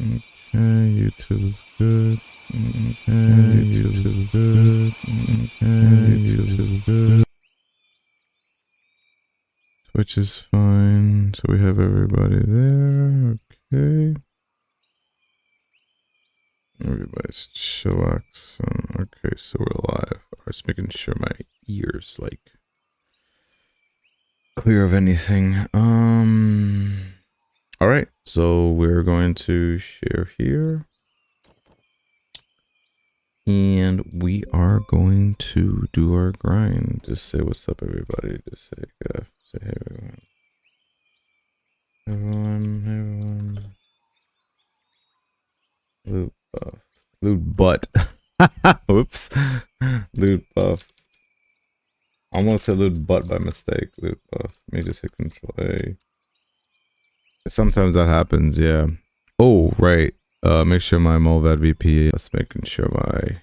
YouTube's good. YouTube's good. YouTube's good. Twitch is fine. So we have everybody there. Okay. Everybody's chillaxing. Okay, so we're live. I was making sure my ears like clear of anything. All right, so we're going to share here. And we are going to do our grind. Just say what's up, everybody. Just say, say hey, everyone. Everyone. Loot buff. Loot butt. Oops. Loot buff. Almost said loot butt by mistake. Loot buff. Let me just hit Control A. Sometimes that happens, yeah. Oh, right. Make sure my Molvad VP is making sure my...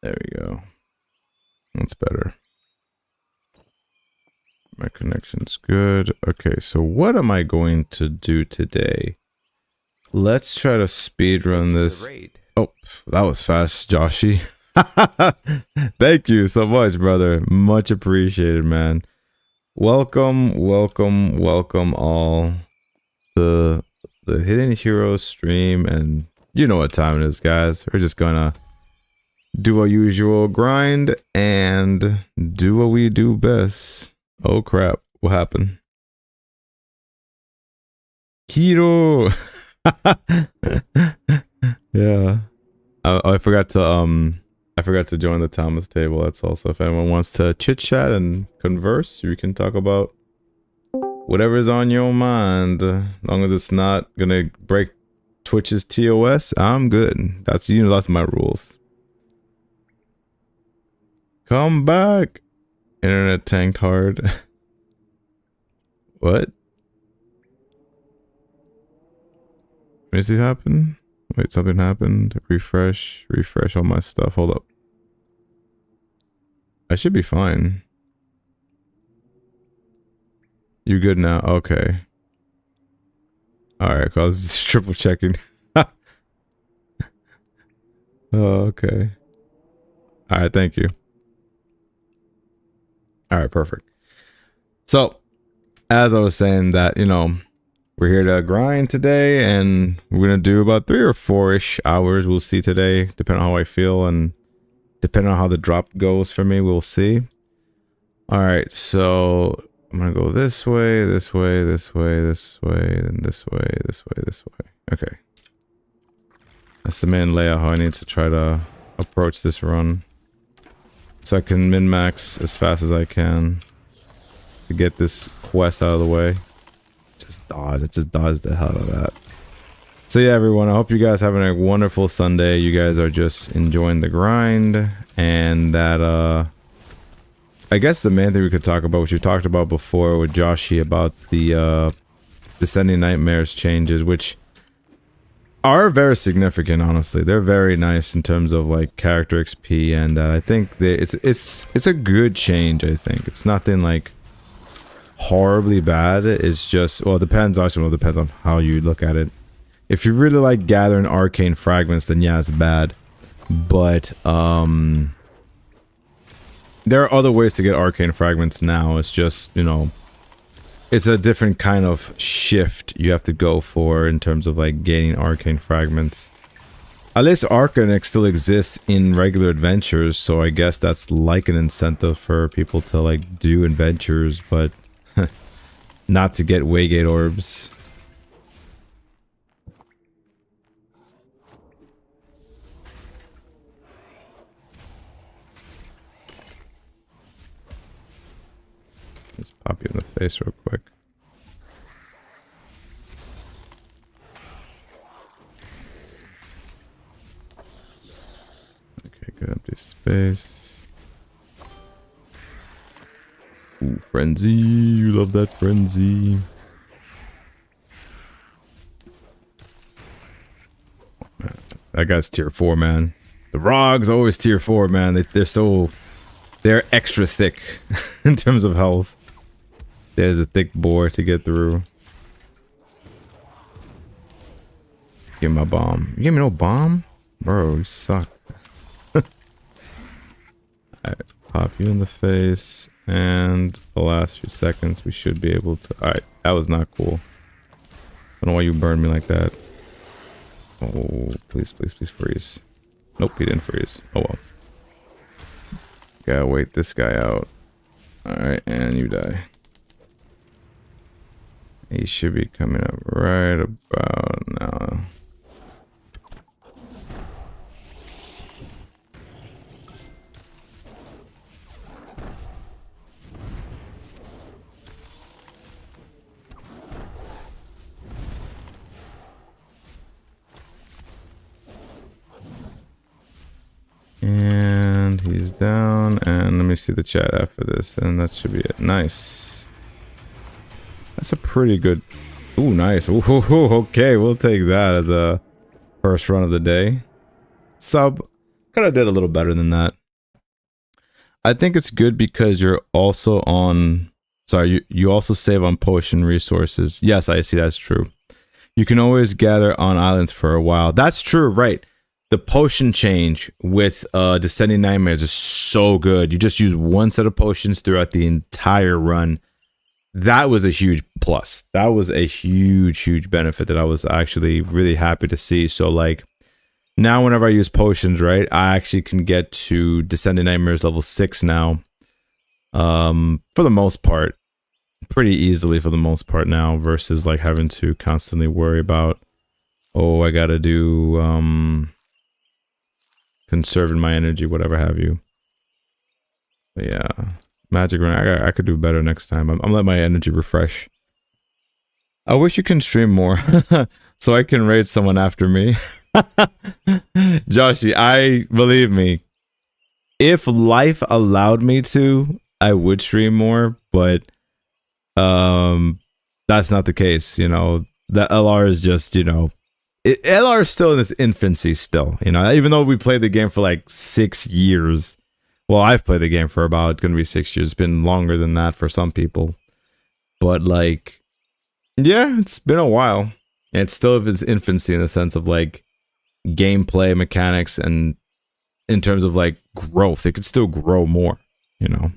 There we go. That's better. My connection's good. Okay, so what am I going to do today? Let's try to speedrun this. Oh, that was fast, Joshy. Thank you so much, brother. Much appreciated, man. Welcome, welcome, welcome all to the Hidden Heroes stream, and you know what time it is, guys. We're just gonna do our usual grind and do what we do best. Oh crap, what happened? Hero. Yeah. I forgot to join the Thomas table. That's also, if anyone wants to chit chat and converse, you can talk about whatever's on your mind. As long as it's not gonna break Twitch's TOS, I'm good. That's, you know, that's my rules. Come back. Internet tanked hard. What? Let me see what happened. Wait, something happened. Refresh all my stuff. Hold up. I should be fine. You good now? Okay. Alright, I was just triple checking. Oh, okay. Alright, thank you. Alright, perfect. So, as I was saying that, you know, we're here to grind today, and we're going to do about 3 or 4-ish hours. We'll see today, depending on how I feel, and depending on how the drop goes for me, we'll see. Alright, so I'm going to go this way, this way, this way, this way, and this way, this way, this way. Okay. That's the main layout, how I need to try to approach this run. So I can min-max as fast as I can to get this quest out of the way. Just dodge. It just dodged the hell out of that. So yeah, everyone, I hope you guys having a wonderful Sunday. You guys are just enjoying the grind, and that I guess the main thing we could talk about, which you talked about before with Joshi, about the Descending Nightmares changes, which are very significant, honestly. They're very nice in terms of like character XP, and I think it's a good change. I think it's nothing like horribly bad. It's just, well, it depends. Actually, it depends on how you look at it. If you really like gathering arcane fragments, then yeah, it's bad. But there are other ways to get arcane fragments now. It's just, you know, it's a different kind of shift you have to go for in terms of like gaining arcane fragments. At least Arcanic still exists in regular adventures, so I guess that's like an incentive for people to like do adventures, but not to get Waygate orbs. Let's pop you in the face real quick. Okay, good, empty space. Ooh, frenzy. You love that frenzy. That guy's tier 4, man. The Rogs always tier 4, man. They're extra thick in terms of health. There's a thick boar to get through. Give me my bomb. You gave me no bomb? Bro, you suck. Alright, pop you in the face. And the last few seconds we should be able to... Alright, that was not cool. I don't know why you burned me like that. Oh, please, please, please freeze. Nope, he didn't freeze. Oh well. Gotta wait this guy out. Alright, and you die. He should be coming up right about now. And he's down, and let me see the chat after this, and that should be it. Nice. That's a pretty good... Ooh, nice. Ooh, okay, we'll take that as a first run of the day. Sub. Could have did a little better than that. I think it's good because you're also on... Sorry, you also save on potion resources. Yes, I see, that's true. You can always gather on islands for a while. That's true, right. The potion change with Descending Nightmares is so good. You just use one set of potions throughout the entire run. That was a huge plus. That was a huge, huge benefit that I was actually really happy to see. So like, now whenever I use potions, right, I actually can get to Descending Nightmares level 6 now. For the most part. Pretty easily for the most part now, versus like having to constantly worry about, oh, I gotta do, conserving my energy, whatever have you. But yeah, magic run. I could do better next time. I'm letting my energy refresh. I wish you can stream more so I can raid someone after me. Joshy, believe me, if life allowed me to, I would stream more, but that's not the case. You know, the LR is just, you know, LR is still in its infancy still, you know, even though we played the game for like 6 years. Well, I've played the game for about, gonna be 6 years. It's been longer than that for some people. But like, yeah, it's been a while. And it's still in its infancy in the sense of like gameplay mechanics, and in terms of like growth, it could still grow more, you know.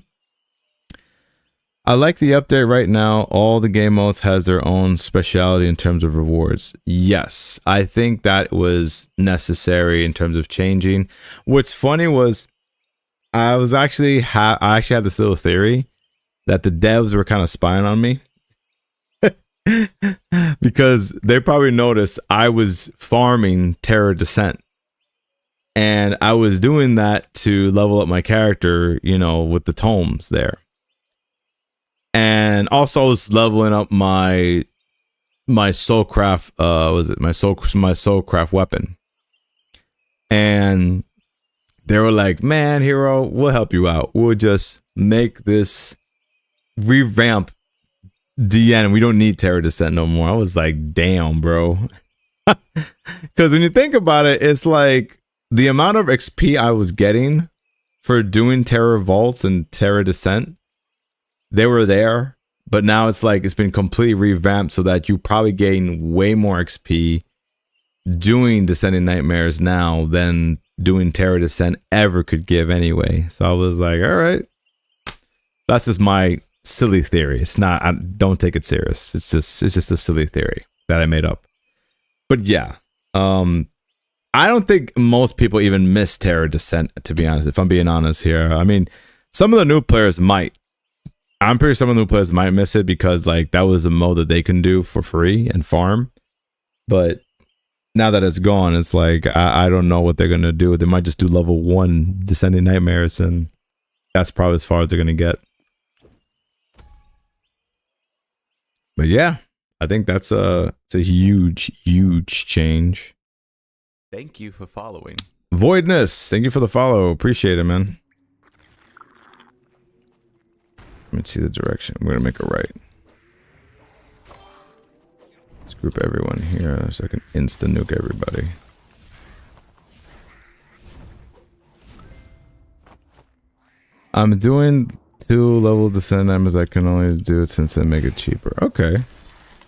I like the update right now. All the game modes has their own speciality in terms of rewards. Yes, I think that was necessary in terms of changing. What's funny was I actually had this little theory that the devs were kind of spying on me. Because they probably noticed I was farming Terra Descent. And I was doing that to level up my character, you know, with the tomes there. And also I was leveling up my soulcraft, my soulcraft weapon. And they were like, man, hero, we'll help you out. We'll just make this revamp DN. We don't need Terra Descent no more. I was like, damn, bro. Because when you think about it, it's like the amount of XP I was getting for doing Terra Vaults and Terra Descent, they were there, but now it's like it's been completely revamped so that you probably gain way more XP doing Descending Nightmares now than doing Terra Descent ever could give anyway. So I was like, all right, that's just my silly theory. It's not, don't take it serious. It's just a silly theory that I made up. But yeah, I don't think most people even miss Terra Descent, to be honest, if I'm being honest here. I mean, some of the new players might. I'm pretty sure some of the new players might miss it because like that was a mode that they can do for free and farm. But now that it's gone, it's like I don't know what they're gonna do. They might just do level 1 Descending Nightmares, and that's probably as far as they're gonna get. But yeah, I think it's a huge, huge change. Thank you for following. Voidness, thank you for the follow. Appreciate it, man. Let me see the direction. We're gonna make a right. Let's group everyone here so I can instant nuke everybody. I'm doing 2 level descent numbers. I can only do it since I make it cheaper. Okay.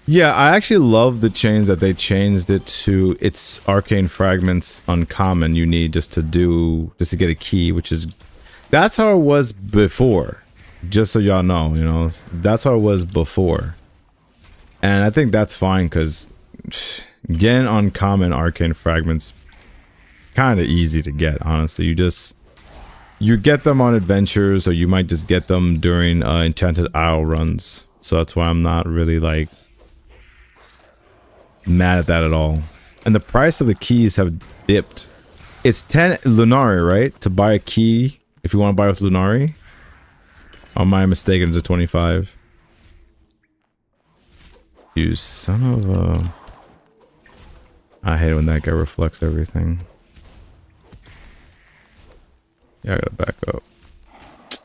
Yeah, I actually love the change that they changed it to it's arcane fragments uncommon you need just to get a key, which is that's how it was before. Just so y'all know, you know, that's how it was before. And I think that's fine because getting uncommon arcane fragments kind of easy to get, honestly. You get them on adventures, or you might just get them during Enchanted Isle runs. So that's why I'm not really like mad at that at all. And the price of the keys have dipped. It's 10 Lunari, right? To buy a key if you want to buy with Lunari. Or am I mistaken? It's a 25. You son of a... I hate when that guy reflects everything. Yeah, I gotta back up.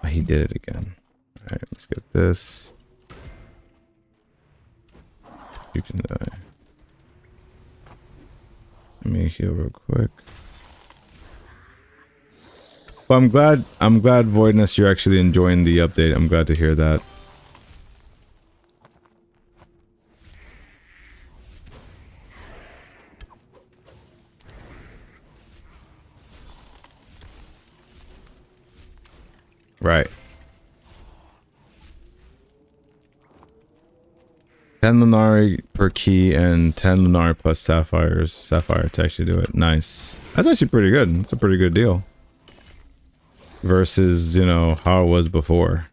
He did it again. Alright, let's get this. You can die. Let me heal real quick. Well, I'm glad Voidness, you're actually enjoying the update. I'm glad to hear that. Right. 10 Lunari per key and 10 Lunari plus sapphires. Sapphire to actually do it. Nice. That's actually pretty good. That's a pretty good deal. Versus, you know, how it was before.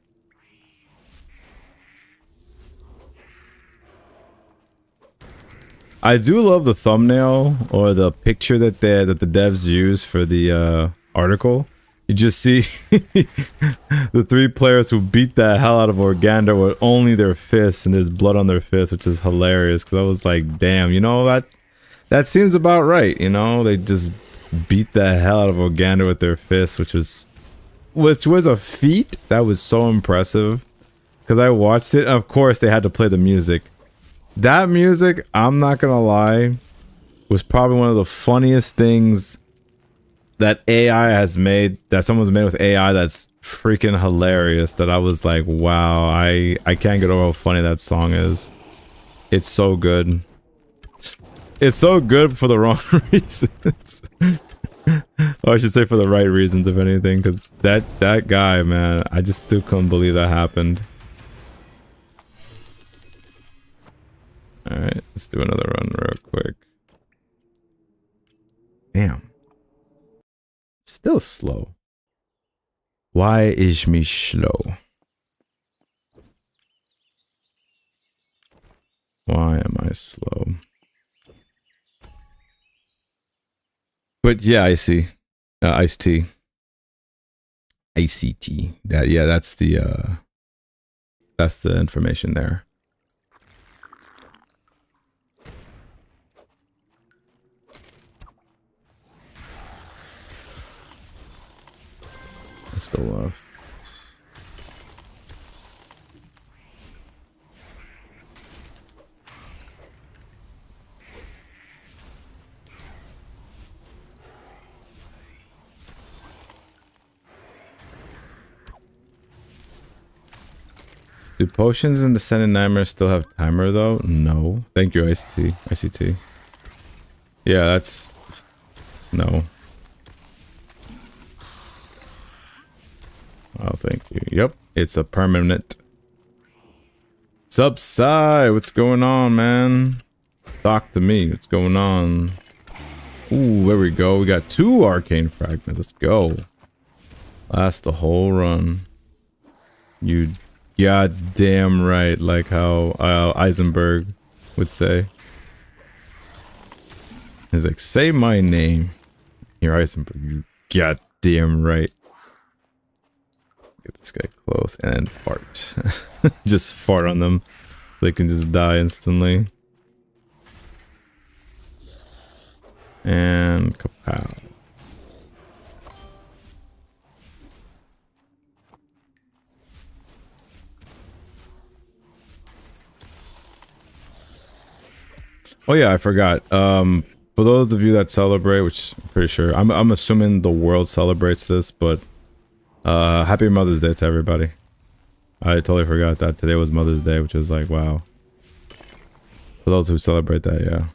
I do love the thumbnail or the picture that the devs use for the article. You just see the 3 players who beat the hell out of Organder with only their fists, and there's blood on their fists, which is hilarious. Because I was like, damn, you know, that seems about right. You know, they just beat the hell out of Organder with their fists, which was a feat that was so impressive. Because I watched it, and of course they had to play the music. That music, I'm not gonna lie, was probably one of the funniest things that AI has made, that someone's made with AI that's freaking hilarious, that I was like, wow, I can't get over how funny that song is. It's so good. It's so good for the wrong reasons. Or I should say for the right reasons, if anything, because that guy, man, I just still couldn't believe that happened. Alright, let's do another run real quick. Damn. Still slow. Why is me slow? Why am I slow? But yeah, I see. Iced tea. ICT. That, yeah, that's the information there. Let's go left. Do potions in Descendant Nightmare still have timer though? No. Thank you, ICT. ICT. Yeah, that's... No. Oh, thank you. Yep, it's a permanent. Subside, what's going on, man? Talk to me, what's going on? Ooh, there we go. We got 2 arcane fragments. Let's go. Last the whole run. You goddamn right, like how Eisenberg would say. He's like, say my name. Here, Eisenberg, you goddamn right. Get this guy close and fart. Just fart on them. They can just die instantly. And kapow. Oh yeah, I forgot. For those of you that celebrate, which I'm pretty sure, I'm assuming the world celebrates this, but happy Mother's Day to everybody. I totally forgot that today was Mother's Day, which is like, wow. For those who celebrate that, yeah.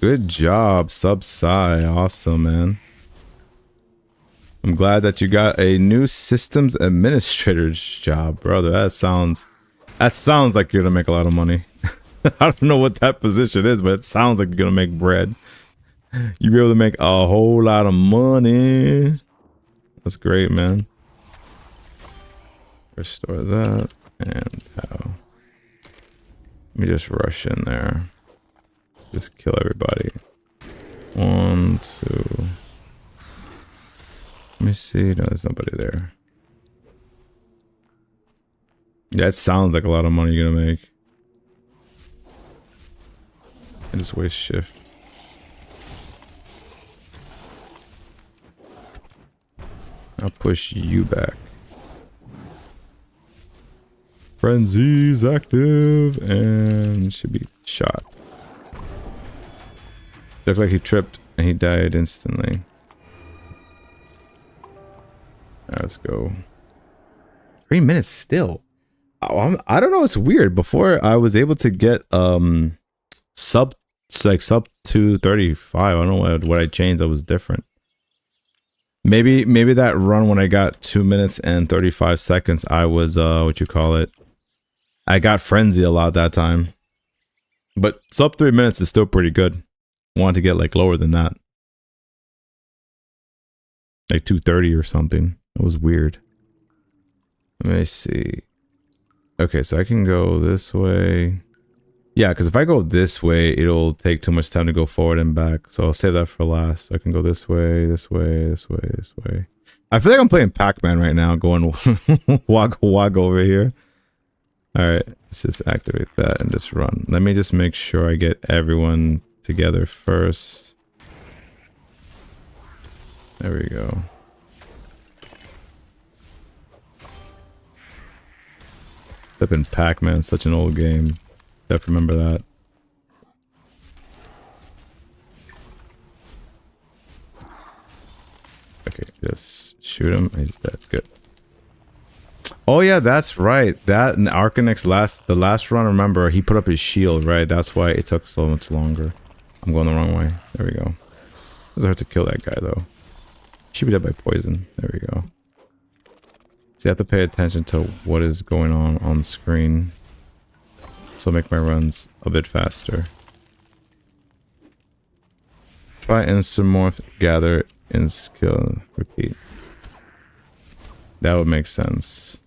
Good job, Subside. Awesome, man. I'm glad that you got a new systems administrator's job, brother. That sounds like you're gonna make a lot of money. I don't know what that position is, but it sounds like you're gonna make bread. You'll be able to make a whole lot of money. That's great, man. Restore that and how? Let me just rush in there. Just kill everybody. 1, 2. Let me see. No, there's nobody there. Yeah, it sounds like a lot of money you're gonna make. I just waste shift. I'll push you back. Frenzy's active and should be shot. Looked like he tripped and he died instantly. Right, let's go. 3 minutes still. Oh, I don't know. It's weird. Before I was able to get sub 235. I don't know what I changed that was different. Maybe that run when I got 2 minutes and 35 seconds, I was what you call it? I got frenzy a lot that time. But sub 3 minutes is still pretty good. Want to get like lower than that. Like 230 or something. It was weird. Let me see. Okay, so I can go this way. Yeah, because if I go this way, it'll take too much time to go forward and back. So I'll save that for last. I can go this way, this way, this way, this way. I feel like I'm playing Pac-Man right now, going wog over here. Alright, let's just activate that and just run. Let me just make sure I get everyone together first. There we go. Flippin' Pac-Man, such an old game. Definitely remember that. Okay, just shoot him. He's dead. Good. Oh yeah, that's right. That in Arcanix the last run, remember, he put up his shield, right? That's why it took so much longer. I'm going the wrong way. There we go. It was hard to kill that guy though. Should be dead by poison. There we go. So you have to pay attention to what is going on the screen. So make my runs a bit faster. Try Instamorph, gather in skill, repeat. That would make sense.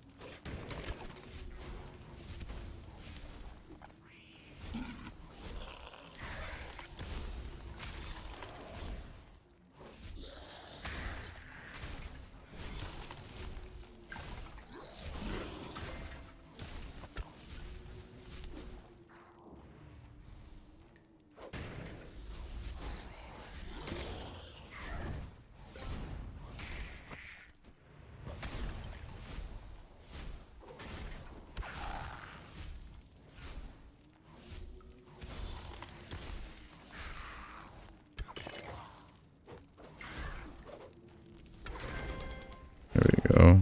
There we go.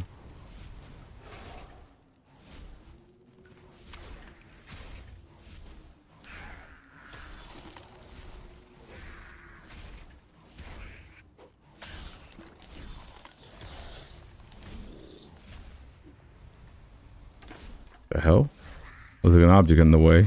The hell? Was there an object in the way?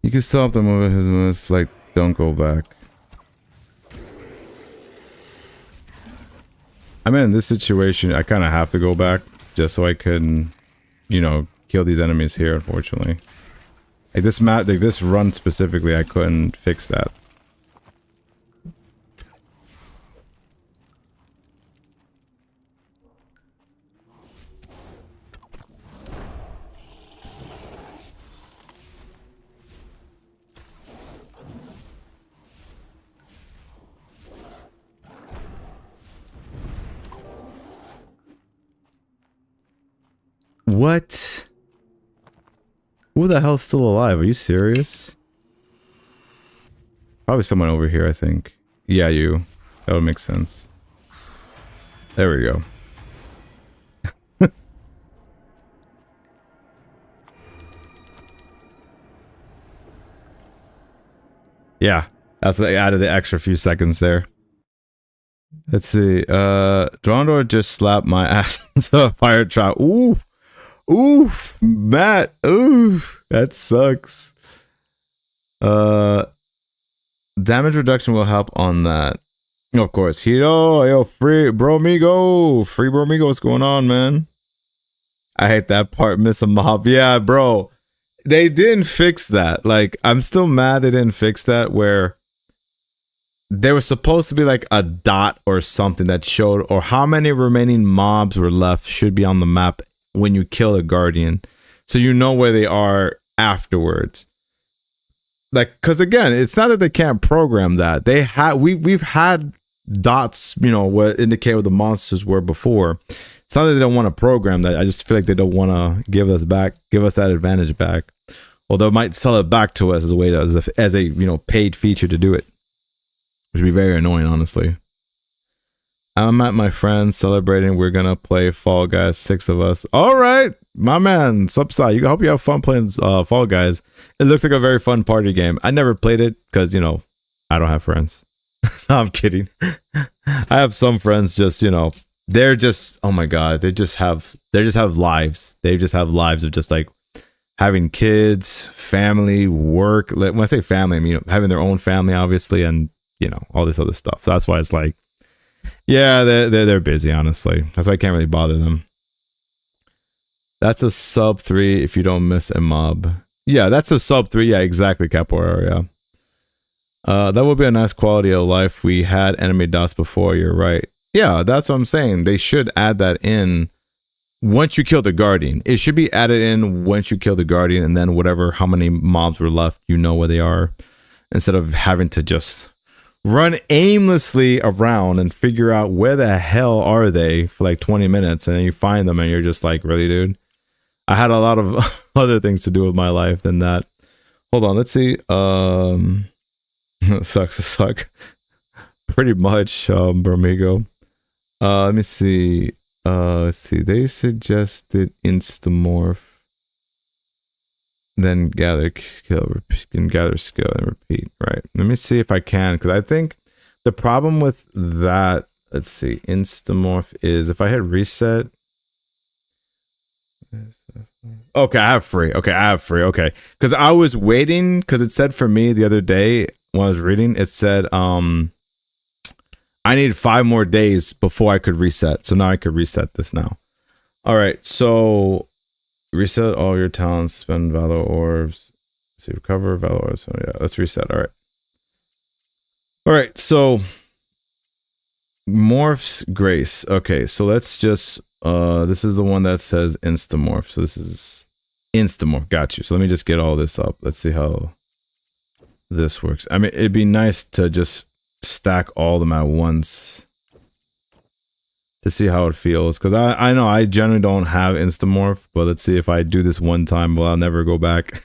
You can stop the move his moves, like, don't go back. I mean, in this situation, I kind of have to go back just so I can, you know, kill these enemies here, unfortunately. Like this run specifically, I couldn't fix that. What? Who the hell's still alive? Are you serious? Probably someone over here, I think. Yeah, you. That would make sense. There we go. Yeah, that's what added the extra few seconds there. Let's see. Drondor just slapped my ass into a fire trap. Ooh. Ooh, Matt. Ooh, that sucks. Damage reduction will help on that. Of course. Hito, yo, free Bromigo. Free Bromigo, what's going on, man? I hate that part, miss a mob. Yeah, bro. They didn't fix that. Like, I'm still mad they didn't fix that, where there was supposed to be like a dot or something that showed, or how many remaining mobs were left should be on the map when you kill a guardian, so you know where they are afterwards. Like, because again, it's not that they can't program that. They had we've had dots, you know, what indicate what the monsters were before. It's not that they don't want to program that. I just feel like they don't want to give us that advantage back. Although it might sell it back to us as a way to, as a you know, paid feature to do it, which would be very annoying, honestly. I'm at my friends celebrating. We're gonna play Fall Guys, 6 of us. All right, my man, Subside. You hope you have fun playing Fall Guys. It looks like a very fun party game. I never played it because, you know, I don't have friends. No, I'm kidding. I have some friends, just, you know, they're just, oh my god, they just have lives. They just have lives of just like having kids, family, work. When I say family, I mean, you know, having their own family, obviously, and you know, all this other stuff. So that's why it's like, yeah, they're busy, honestly. That's why I can't really bother them. That's a sub 3 if you don't miss a mob. Yeah, that's a sub 3. Yeah, exactly, Capoeira. Yeah. That would be a nice quality of life. We had enemy dots before. You're right. Yeah, that's what I'm saying. They should add that in once you kill the guardian. It should be added in once you kill the guardian, and then whatever, how many mobs were left, you know where they are, instead of having to just run aimlessly around and figure out where the hell are they for like 20 minutes, and then you find them and you're just like, really, dude? I had a lot of other things to do with my life than that. Hold on, let's see. Sucks to suck. Pretty much, Bromigo. Let me see. Let's see. They suggested instamorph, then gather skill, and gather skill and repeat. Right. Let me see if I can, because I think the problem with that, let's see, instamorph is if I hit reset. Okay, I have free. Okay, because I was waiting, because it said for me the other day when I was reading, it said I needed 5 more days before I could reset. So now I could reset this now. All right, so reset all your talents, spend valor orbs, see, recover valor orbs. So yeah, let's reset. All right, so morphs grace. Okay, so let's just this is the one that says instamorph. So this is instamorph. Got you. So let me just get all this up. Let's see how this works. I mean, it'd be nice to just stack all of them at once to see how it feels, because I know I generally don't have instamorph, but let's see if I do this one time, well, I'll never go back.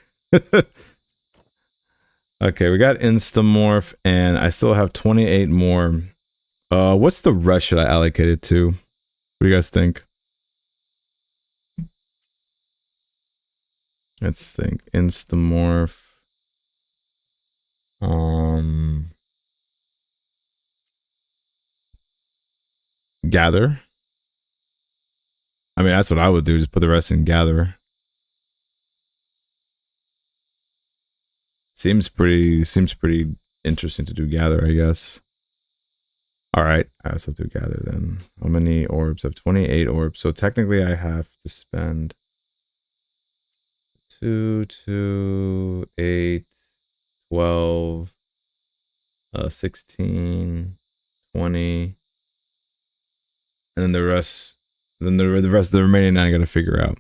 Okay, we got instamorph, and I still have 28 more. What's the rest should I allocate it to? What do you guys think? Let's think. Instamorph. Gather. I mean, that's what I would do. Just put the rest in gather. Seems pretty interesting to do gather, I guess. All right, I also do gather then. How many orbs? I have 28 orbs. So technically I have to spend 2, 2, 8, 12, 16, 20, and then the rest. Then the rest of the remaining 9 I gotta figure out.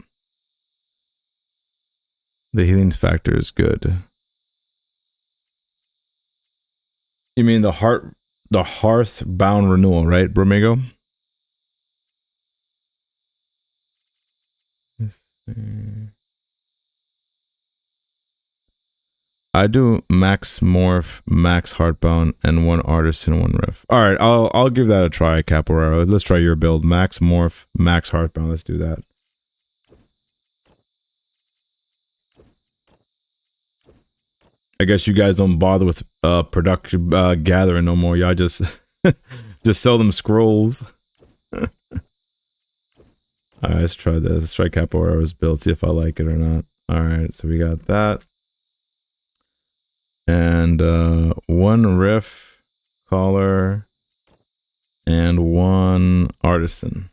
The healing factor is good. You mean the hearth bound renewal, right, Bromigo? I do max morph, max heartbound, and 1 artisan, 1 riff. All right, I'll give that a try, Capoeira. Let's try your build. Max morph, max heartbound. Let's do that. I guess you guys don't bother with production gathering no more. Y'all just just sell them scrolls. All right, let's try this. Let's try Capoeira's build. See if I like it or not. All right, so we got that. And 1 riff collar and 1 artisan.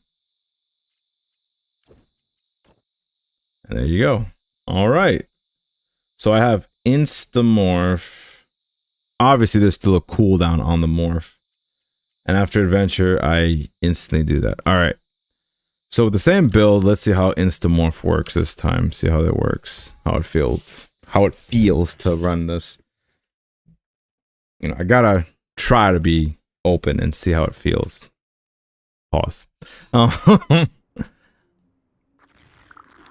And there you go. All right. So I have Instamorph. Obviously, there's still a cooldown on the morph. And after adventure, I instantly do that. All right. So with the same build, let's see how Instamorph works this time. See how that works. How it feels. How it feels to run this. You know, I gotta try to be open and see how it feels. Pause.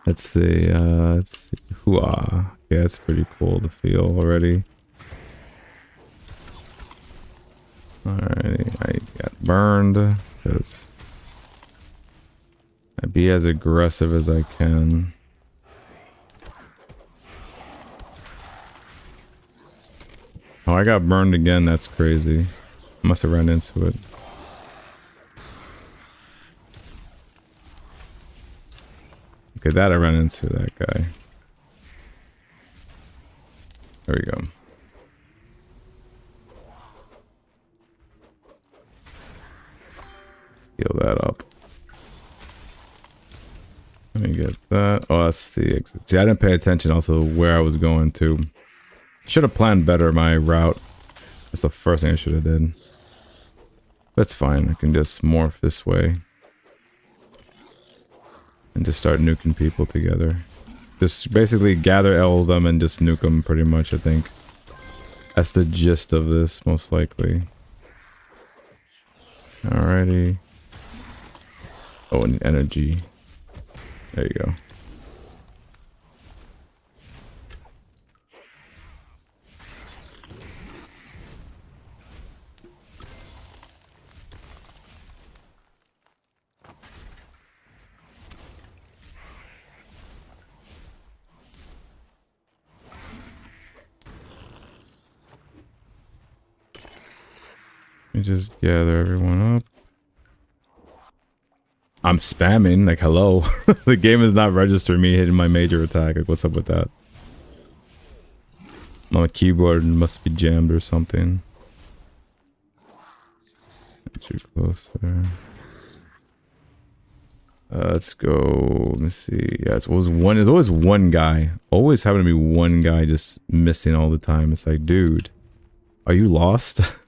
Let's see. Hooah. Yeah, it's pretty cool to feel already. Alrighty, I got burned because I be as aggressive as I can. Oh, I got burned again. That's crazy. Must have ran into it. Okay, that I ran into that guy. There we go. Heal that up. Let me get that. Oh, that's the exit. See, I didn't pay attention also where I was going to. Should have planned better my route. That's the first thing I should have did. That's fine. I can just morph this way. And just start nuking people together. Just basically gather all of them and just nuke them pretty much, I think. That's the gist of this, most likely. Alrighty. Oh, and energy. There you go. Let me just gather everyone up. I'm spamming, like, hello. The game is not registering me hitting my major attack. Like, what's up with that? My keyboard must be jammed or something. Too close there. Let's go. Let me see. Yeah, it's always one guy. Always having to be one guy just missing all the time. It's like, dude, are you lost?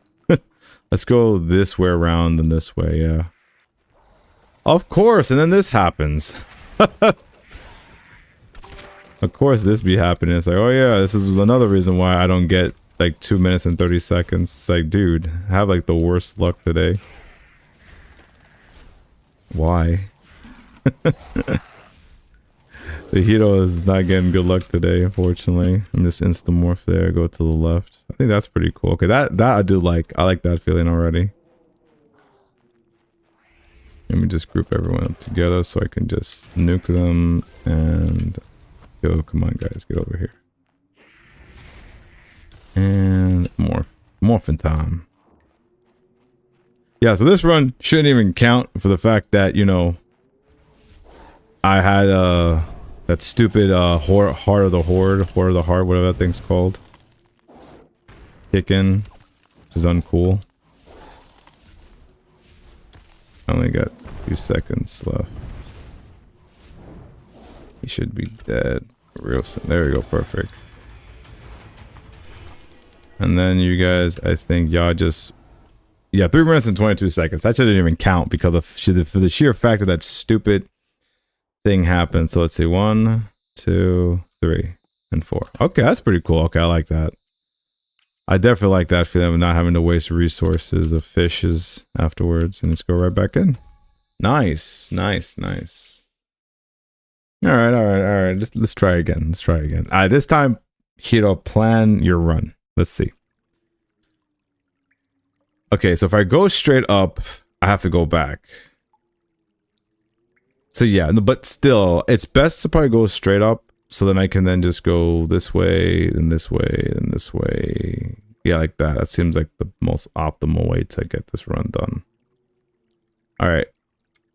Let's go this way around and this way, yeah. Of course, and then this happens. Of course this be happening. It's like, oh yeah, this is another reason why I don't get like 2 minutes and 30 seconds. It's like, dude, I have like the worst luck today. Why? The hero is not getting good luck today, unfortunately. I'm just instamorph there, go to the left. I think that's pretty cool. Okay, that I do like. I like that feeling already. Let me just group everyone up together so I can just nuke them and go. Come on, guys, get over here. And morphin' time. Yeah, so this run shouldn't even count for the fact that, you know, I had that stupid Heart of the Horde, whatever that thing's called, kick in, which is uncool. I only got a few seconds left. He should be dead real soon. There we go, perfect. And then you guys, I think y'all just... Yeah, 3 minutes and 22 seconds. That shouldn't even count because for the sheer fact that that stupid thing happened. So let's see, 1, 2, 3, and 4. Okay, that's pretty cool. Okay, I like that. I definitely like that feeling of not having to waste resources of fishes afterwards and just go right back in. Nice, nice, nice. All right. Let's try again. This time Hero, plan your run. Let's see. Okay, so if I go straight up, I have to go back. So yeah, but still, it's best to probably go straight up, so then I can then just go this way, and this way, and this way. Yeah, like that. That seems like the most optimal way to get this run done. Alright.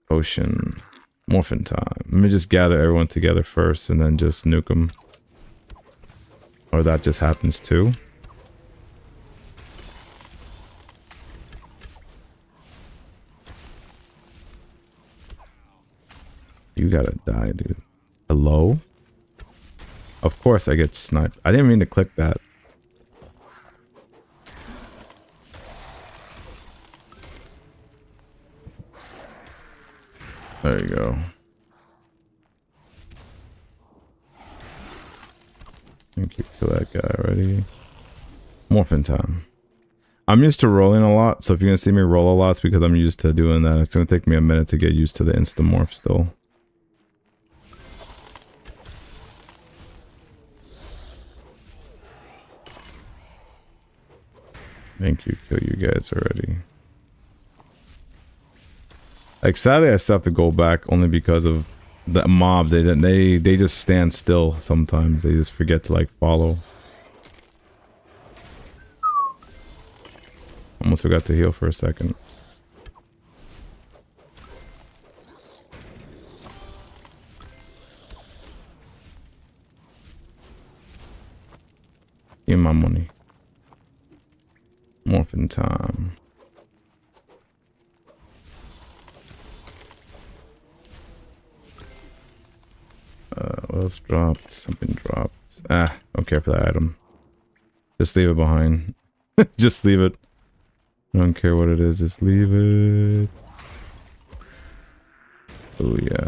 Potion. Morphin time. Let me just gather everyone together first, and then just nuke them. Or that just happens too. You gotta die, dude. Hello? Of course I get sniped. I didn't mean to click that. There you go. I think you kill that guy already. Morphin time. I'm used to rolling a lot, so if you're gonna see me roll a lot, it's because I'm used to doing that. It's gonna take me a minute to get used to the instamorph still. Thank you, kill you guys already. Like, sadly, I still have to go back only because of the mob. They just stand still sometimes. They just forget to like follow. Almost forgot to heal for a second. Give me my money. Morphin time. What else dropped? Something dropped. Ah, don't care for that item. Just leave it behind. Just leave it. I don't care what it is, just leave it. Oh yeah.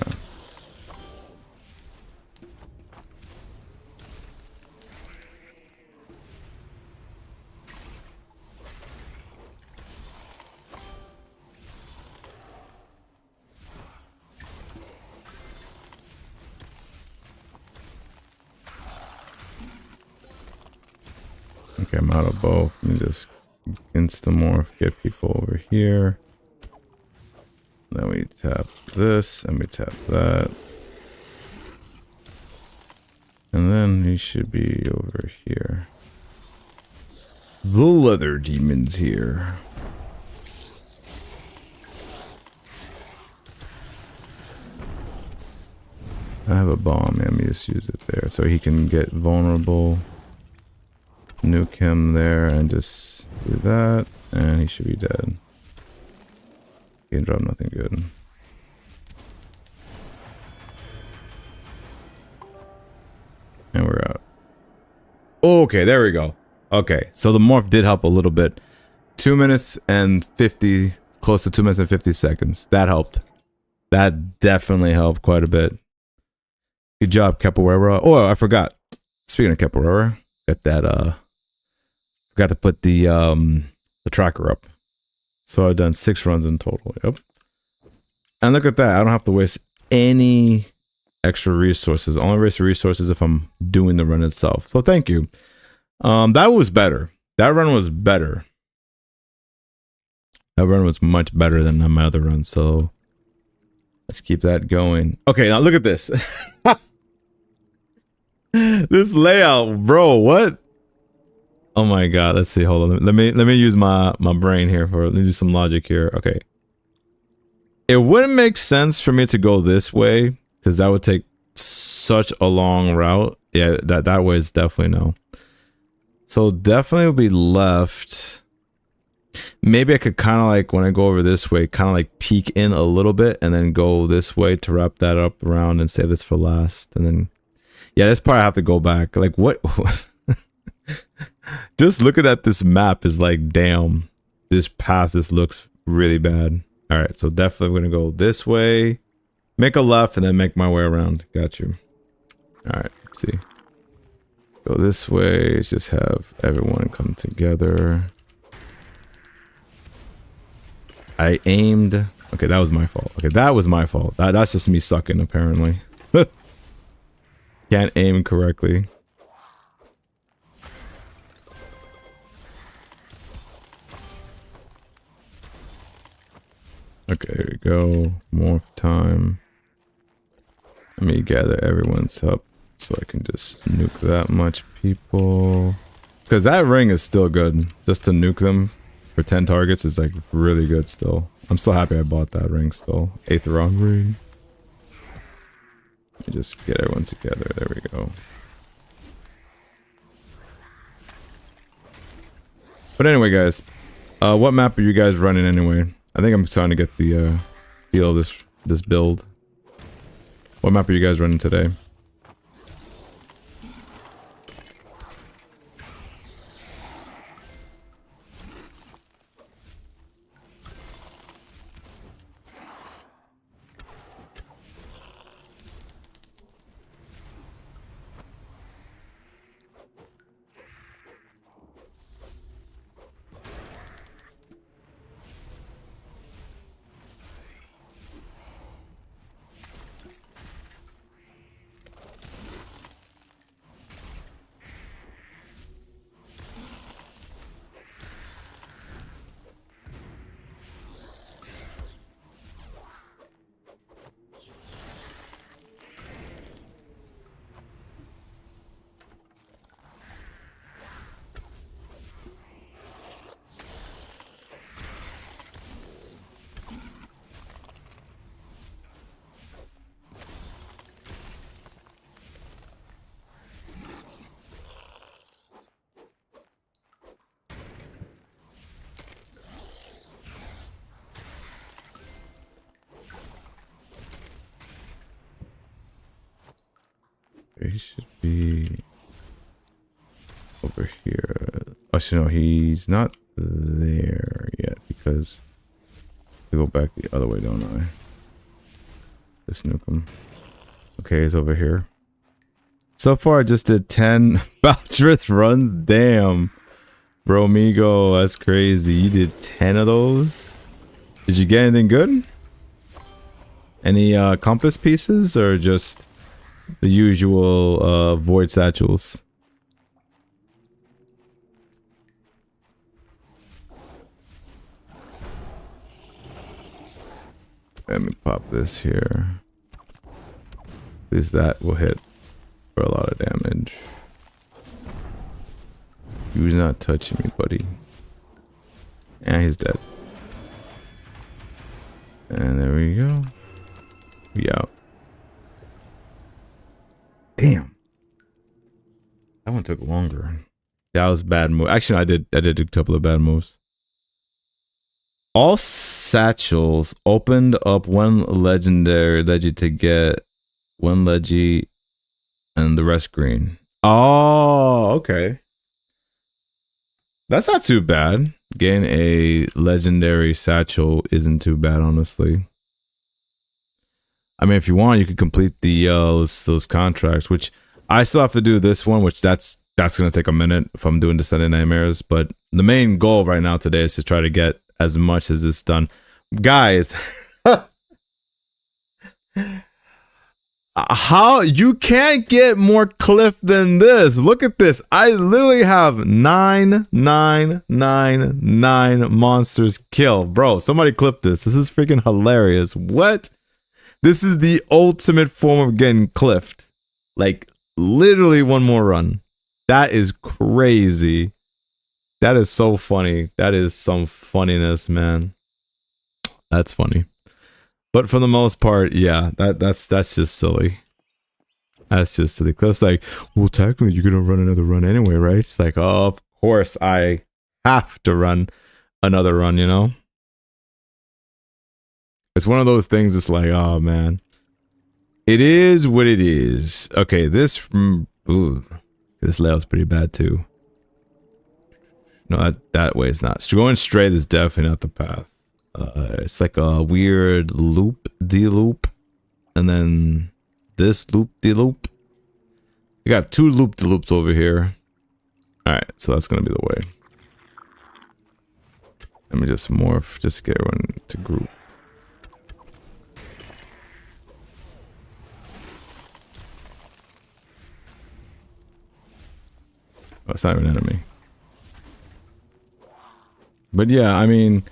Okay, I'm out of both. Let me just instamorph, get people over here. Then we tap this, and we tap that. And then he should be over here. The leather demon's here. I have a bomb, let me just use it there so he can get vulnerable. Nuke him there and just do that, and he should be dead. He can drop nothing good. And we're out. Okay, there we go. Okay, so the morph did help a little bit. 2 minutes and 50, close to 2 minutes and 50 seconds. That helped. That definitely helped quite a bit. Good job, Capoeira. Oh, I forgot. Speaking of Capoeira, got that, forgot to put the tracker up. So I've done 6 runs in total. Yep. And look at that. I don't have to waste any extra resources. Only waste resources if I'm doing the run itself. So thank you. That was better. That run was better. That run was much better than my other run. So let's keep that going. Okay, now look at this. This layout, bro. What? Oh my god. Let's see. Hold on. Let me use my brain here for. Let me do some logic here. Okay. It wouldn't make sense for me to go this way because that would take such a long route. Yeah, that way is definitely no. So definitely would be left. Maybe I could kind of like, when I go over this way, kind of like peek in a little bit and then go this way to wrap that up around and save this for last. And then, yeah, this part I have to go back. Like what? Just looking at this map is like, damn, this path, this looks really bad. All right, so definitely we're gonna go this way, make a left, and then make my way around. Got you. All right, let's see. Go this way. Let's just have everyone come together. I aimed. Okay, that was my fault. Okay, that was my fault. That's just me sucking, apparently. Can't aim correctly. Okay, here we go. Morph time. Let me gather everyone's up so I can just nuke that much people. Because that ring is still good. Just to nuke them for 10 targets is like really good still. I'm so happy I bought that ring still. 8th round ring. Let me just get everyone together. There we go. But anyway, guys. What map are you guys running anyway? I think I'm starting to get the feel of this build. What map are you guys running today? He should be over here. Actually, no, he's not there yet because I go back the other way, don't I? Let's nuke him. Okay, he's over here. So far, I just did 10 Baldrith runs. Damn. Bro, Migo, that's crazy. You did 10 of those? Did you get anything good? Any compass pieces or just the usual void satchels? Let me pop this here. At least that will hit for a lot of damage. You're not touching me, buddy. And he's dead. And there we go. We out. Damn. That one took longer. That was a bad move. Actually, I did a couple of bad moves. All satchels opened up one legendary leggy to get one leggy and the rest green. Oh, okay. That's not too bad. Getting a legendary satchel isn't too bad, honestly. I mean, if you want, you could complete the those contracts, which I still have to do this one, which that's gonna take a minute if I'm doing Descendant Nightmares. But the main goal right now today is to try to get as much as this done, guys. How you can't get more cliff than this? Look at this. I literally have 9,999 monsters killed, bro. Somebody clip this. This is freaking hilarious. What? This is the ultimate form of getting cliffed. Like, literally one more run. That is crazy. That is so funny. That is some funniness, man. That's funny. But for the most part, yeah, that's just silly. That's just silly. Cause like, well, technically you're gonna run another run anyway, right? It's like, oh, of course I have to run another run, you know? It's one of those things. It's like, oh man, it is what it is. Okay, this layout's pretty bad too. No, that way is not. So going straight is definitely not the path. It's like a weird loop-de-loop, and then this loop-de-loop. We got two loop-de-loops over here. All right, so that's gonna be the way. Let me just morph, just to get everyone to group. Oh, it's not even an enemy. But yeah, I mean,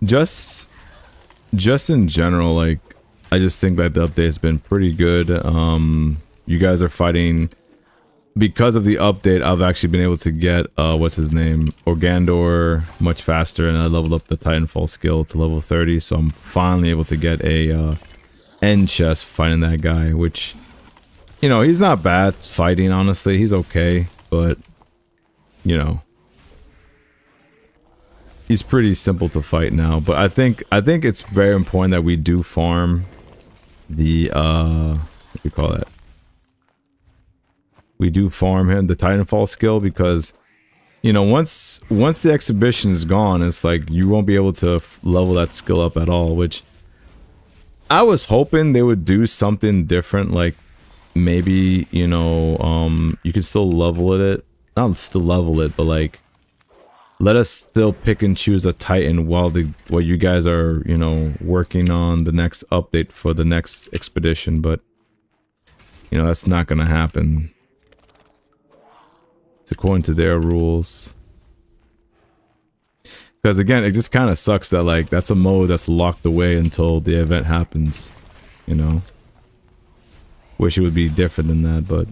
just just in general, like, I just think that the update has been pretty good. You guys are fighting because of the update. I've actually been able to get what's his name, Organdor, much faster, and I leveled up the Titanfall skill to level 30. So I'm finally able to get a end chest fighting that guy, which, you know, he's not bad fighting. Honestly, he's okay, but you know, he's pretty simple to fight now. But I think it's very important that we do farm the what do you call that? We do farm him the Titanfall skill, because, you know, once the exhibition is gone, it's like you won't be able to level that skill up at all, which I was hoping they would do something different, like maybe, you know, you can still level it, not still level it, but like let us still pick and choose a Titan while you guys are, you know, working on the next update for the next expedition. But, you know, that's not gonna happen. It's according to their rules. Because again, it just kind of sucks that, like, that's a mode that's locked away until the event happens, you know. Wish it would be different than that, but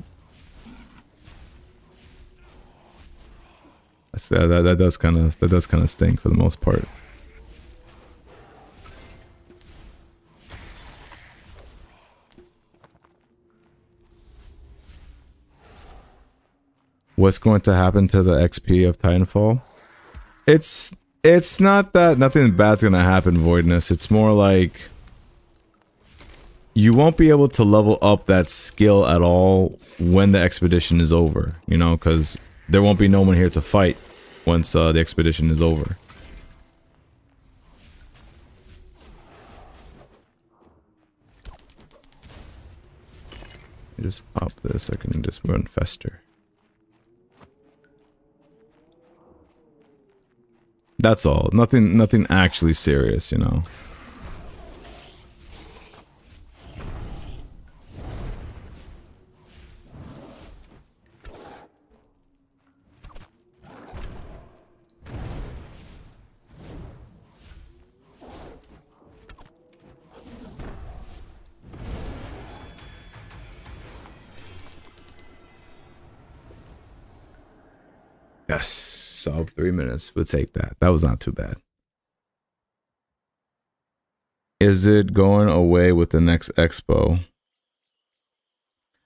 that does kind of stink for the most part. What's going to happen to the XP of Titanfall? It's not that nothing bad's gonna happen, Voidness. It's more like you won't be able to level up that skill at all when the expedition is over, you know, because there won't be no one here to fight once the expedition is over. I just pop this, I can just run Fester. That's all. Nothing actually serious, you know. Yes, so 3 minutes. We'll take that. That was not too bad. Is it going away with the next expo?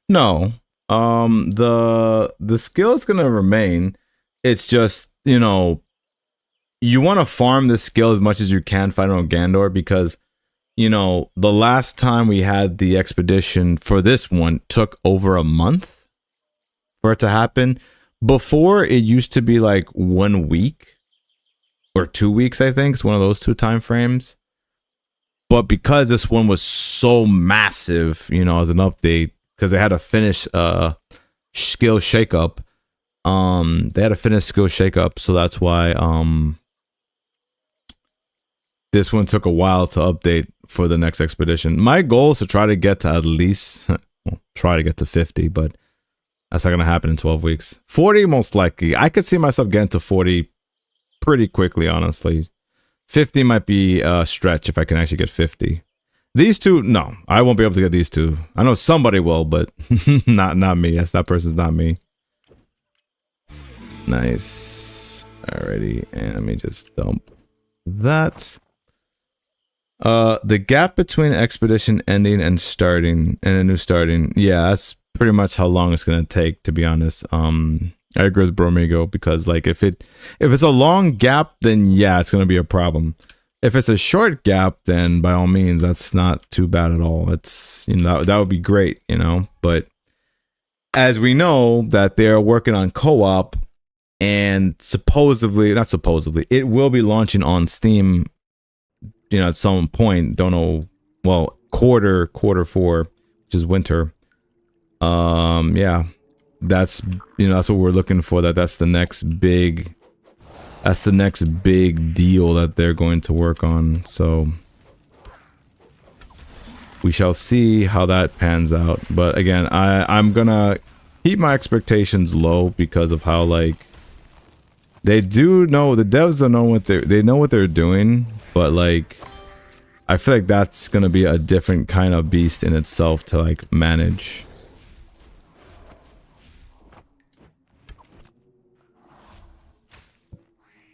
No. The skill is gonna remain. It's just, you know, you want to farm this skill as much as you can fighting on Gandor, because, you know, the last time we had the expedition for this one took over a month for it to happen. Before, it used to be like 1 week or 2 weeks, I think. It's one of those two time frames. But because this one was so massive, you know, as an update, because they had to finish skill shakeup. They had to finish skill shakeup, so that's why this one took a while to update for the next expedition. My goal is to try to get to at least, well, try to get to 50, but that's not gonna happen in 12 weeks. 40 most likely. I could see myself getting to 40 pretty quickly, honestly. 50 might be a stretch if I can actually get 50. These two, no, I won't be able to get these two. I know somebody will, but not me. Yes, that person's not me. Nice. Alrighty, and let me just dump that. The gap between expedition ending and starting and a new starting, yeah, that's pretty much how long it's gonna take, to be honest. I agree with Bromigo, because like if it's a long gap, then yeah, it's gonna be a problem. If it's a short gap, then by all means, that's not too bad at all. It's, you know, that would be great, you know. But as we know that they're working on co-op, and supposedly, not supposedly, it will be launching on Steam, you know, at some point. Don't know. Well, quarter 4, which is winter. Yeah, that's, you know, that's what we're looking for. That's the next big. That's the next big deal that they're going to work on. So we shall see how that pans out. But again, I'm gonna keep my expectations low because of how, like, they do know, the devs don't know what they know what they're doing, but like I feel like that's gonna be a different kind of beast in itself to like manage.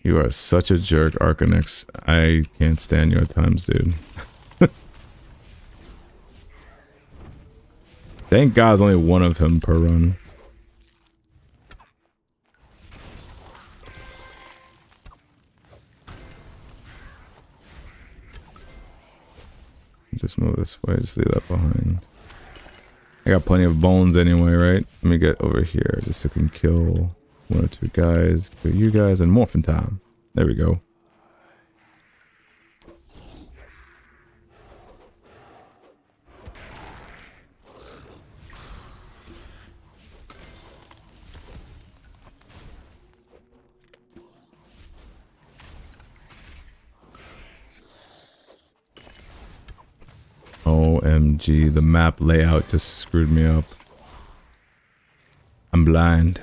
You are such a jerk, Arcanix. I can't stand you at times, dude. Thank God there's only one of him per run. Just move this way, just leave that behind. I got plenty of bones anyway, right? Let me get over here just so I can kill one or two guys, kill you guys, and morphin' time. There we go. OMG, the map layout just screwed me up. I'm blind.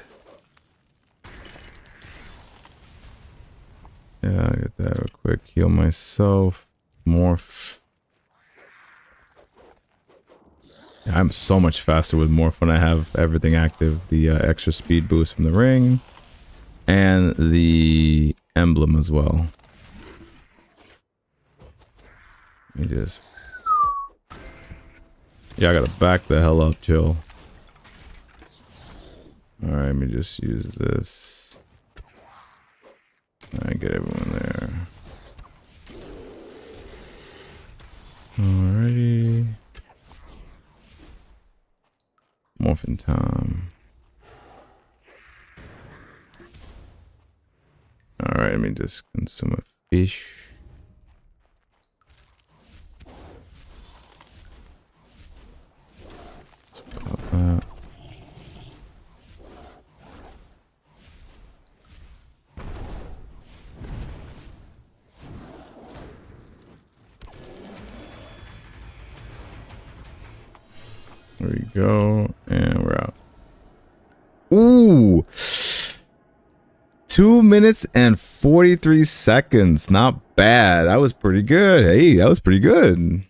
Yeah, I'll get that real quick. Heal myself. Morph. Yeah, I'm so much faster with Morph when I have everything active. The extra speed boost from the ring. And the emblem as well. Let me just... Yeah, I gotta back the hell up, chill. Alright, let me just use this. Alright, get everyone there. Alrighty. Morphin' time. Alright, let me just consume a fish. Let's pop that. There we go, and we're out. Ooh! 2 minutes and 43 seconds. Not bad. That was pretty good. Hey, that was pretty good.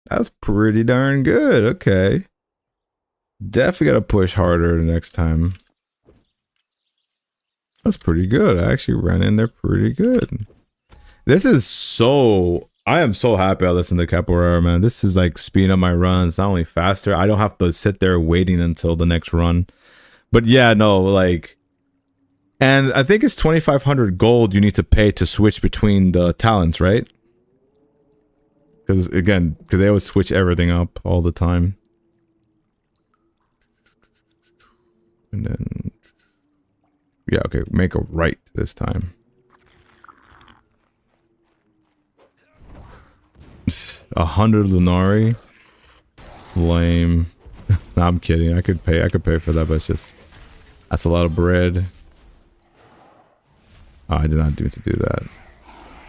That was pretty darn good. Okay. Definitely gotta push harder next time. That's pretty good. I actually ran in there pretty good. This is so... I am so happy I listened to Capoeira, man. This is like speeding up my runs. Not only faster, I don't have to sit there waiting until the next run. But yeah, no, like... And I think it's 2,500 gold you need to pay to switch between the talents, right? Because, again, because they always switch everything up all the time. And then... Yeah, okay, make a right this time. 100 Lunari? Lame. No, I'm kidding. I could pay for that, but it's just... That's a lot of bread. Oh, I did not do to do that.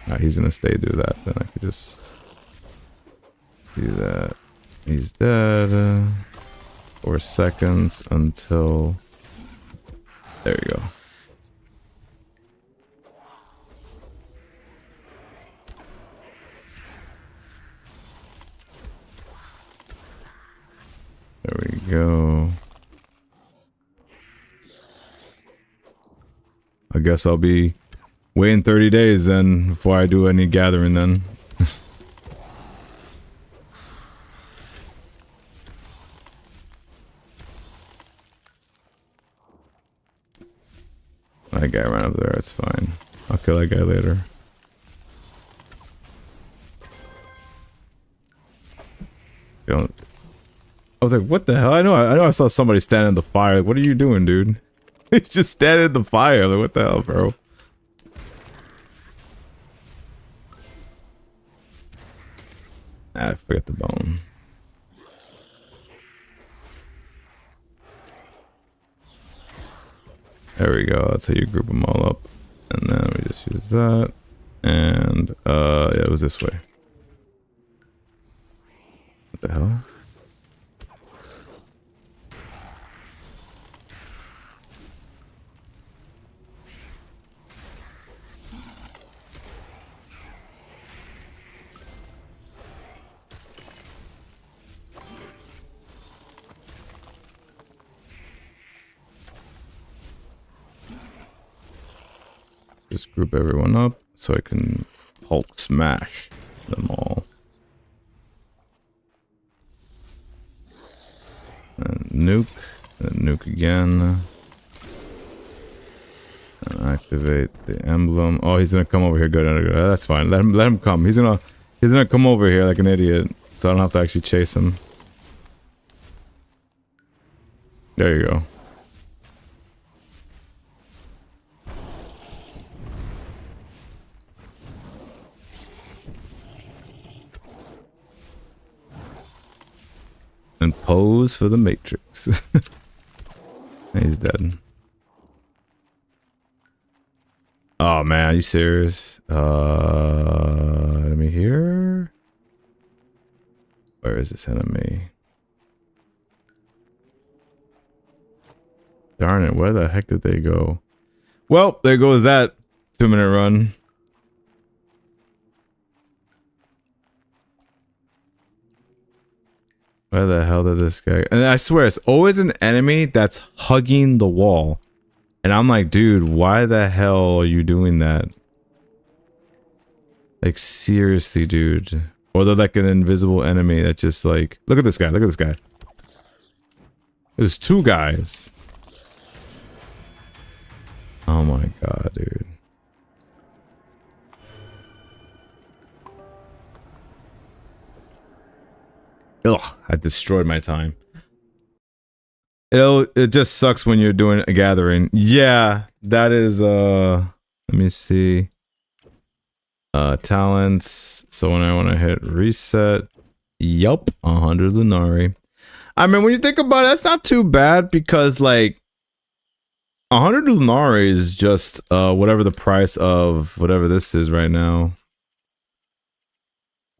Alright, he's gonna stay do that. Then I could just... do that. He's dead. 4 seconds until... There you go. There we go. I guess I'll be waiting 30 days then before I do any gathering then. That guy ran up there, it's fine. I'll kill that guy later. I was like, what the hell? I know I saw somebody standing in the fire. Like, what are you doing, dude? He's just standing in the fire. Like, what the hell, bro? Ah, I forgot the bone. There we go. That's how you group them all up. And then we just use that. And, yeah, it was this way. What the hell? Just group everyone up so I can Hulk smash them all. And nuke. And nuke again. And activate the emblem. Oh, he's gonna come over here. Good. That's fine. Let him come. He's gonna come over here like an idiot, so I don't have to actually chase him. There you go. And pose for the Matrix. He's dead. Oh man, are you serious? Enemy here? Where is this enemy? Darn it, where the heck did they go? Well, there goes that 2-minute run. Where the hell did this guy... And I swear, it's always an enemy that's hugging the wall. And I'm like, dude, why the hell are you doing that? Like, seriously, dude. Or they're like an invisible enemy that just like... Look at this guy, look at this guy. There's 2 guys. Oh my god, dude. Ugh, I destroyed my time. It just sucks when you're doing a gathering. Yeah, that is let me see. Talents. So when I want to hit reset, yup, 100 Lunari. I mean, when you think about it, that's not too bad because like 100 Lunari is just whatever the price of whatever this is right now.